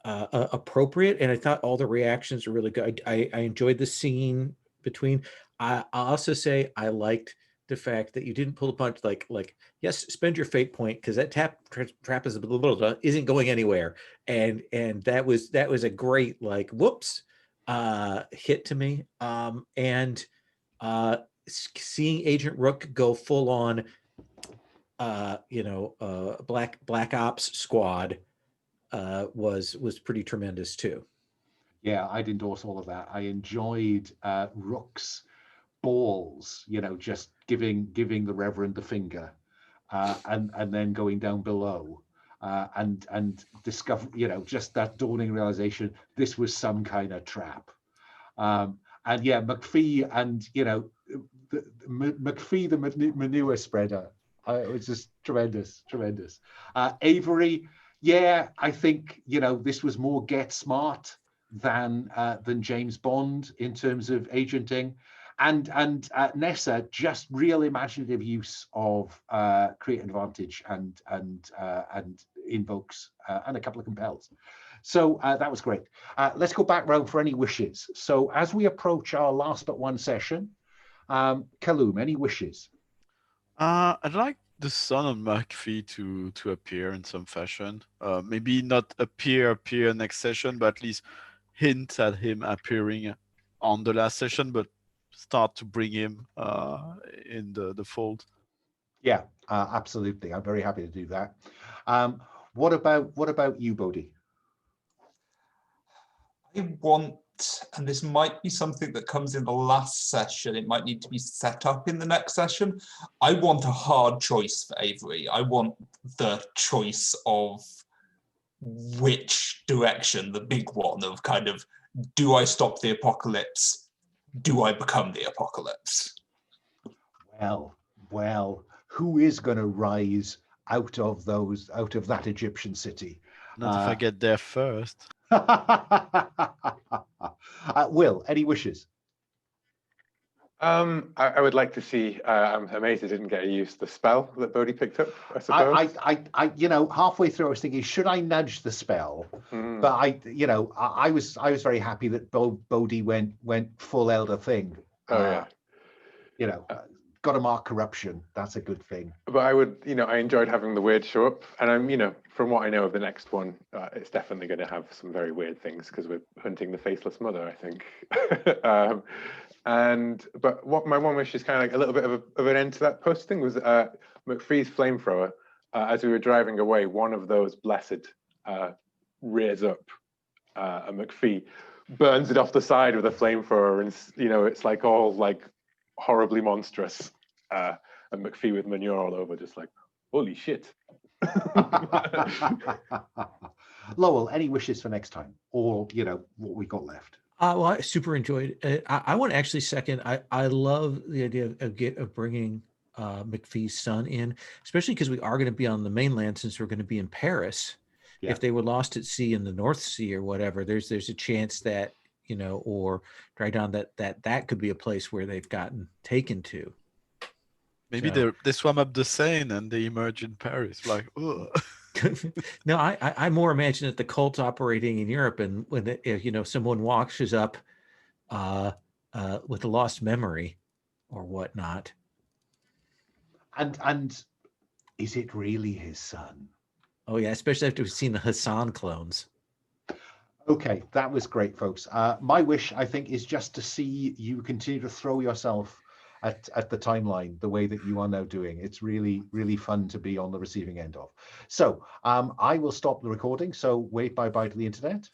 appropriate. And I thought all the reactions were really good. I enjoyed the scene between. I also say I liked the fact that you didn't pull a punch like yes, spend your fate point because that trap is isn't going anywhere, and that was a great whoops hit to me, and seeing Agent Rook go full on black ops squad was pretty tremendous too. Yeah, I'd endorse all of that. I enjoyed Rook's balls, just giving the Reverend the finger, and then going down below, and discover, just that dawning realization this was some kind of trap. And yeah, McFee and McFee the manure spreader. It was just tremendous. Avery, yeah, I think this was more Get Smart than James Bond in terms of agenting. And Nessa, just real imaginative use of create advantage and invokes and a couple of compels. So that was great. Let's go back round for any wishes. So as we approach our last but one session, Kaloum, any wishes? I'd like the son of McFee to appear in some fashion. Maybe not appear next session, but at least hint at him appearing on the last session, but start to bring him in the fold. Yeah, absolutely. I'm very happy to do that. What about you, Bodhi? I want, and this might be something that comes in the last session, it might need to be set up in the next session. I want a hard choice for Avery. I want the choice of which direction, the big one of kind of, do I stop the apocalypse? Do I become the apocalypse? Well, who is going to rise out of that Egyptian city? Not if I get there first. Will, any wishes? I would like to see. I'm amazed I didn't get to use the spell that Bodhi picked up, I suppose. I halfway through I was thinking, should I nudge the spell? But I was very happy that Bodhi went full elder thing. Oh yeah. Got to mark corruption. That's a good thing. But I would, I enjoyed having the weird show up, and I'm, from what I know of the next one, it's definitely going to have some very weird things because we're hunting the faceless mother, I think. But what my one wish is kind of like a little bit of an end to that posting was McFee's flamethrower. As we were driving away, one of those blessed rears up, and McFee burns it off the side with a flamethrower, and it's like all like horribly monstrous, and McFee with manure all over, just like, holy shit. Lowell, any wishes for next time, or what we got left? Well, I super enjoyed it. I want to actually second. I love the idea of bringing McFee's son in, especially because we are going to be on the mainland since we're going to be in Paris. Yeah. If they were lost at sea in the North Sea or whatever, there's a chance that or Drydown that could be a place where they've gotten taken to. Maybe they swam up the Seine and they emerge in Paris. Like, ugh. No, I more imagine that the cult's operating in Europe, and when someone washes up with a lost memory or whatnot. And is it really his son? Oh yeah, especially after we've seen the Hasan clones. Okay, that was great, folks. My wish, I think, is just to see you continue to throw yourself at the timeline the way that you are now doing. It's really, really fun to be on the receiving end of. So I will stop the recording. So wave bye-bye to the internet.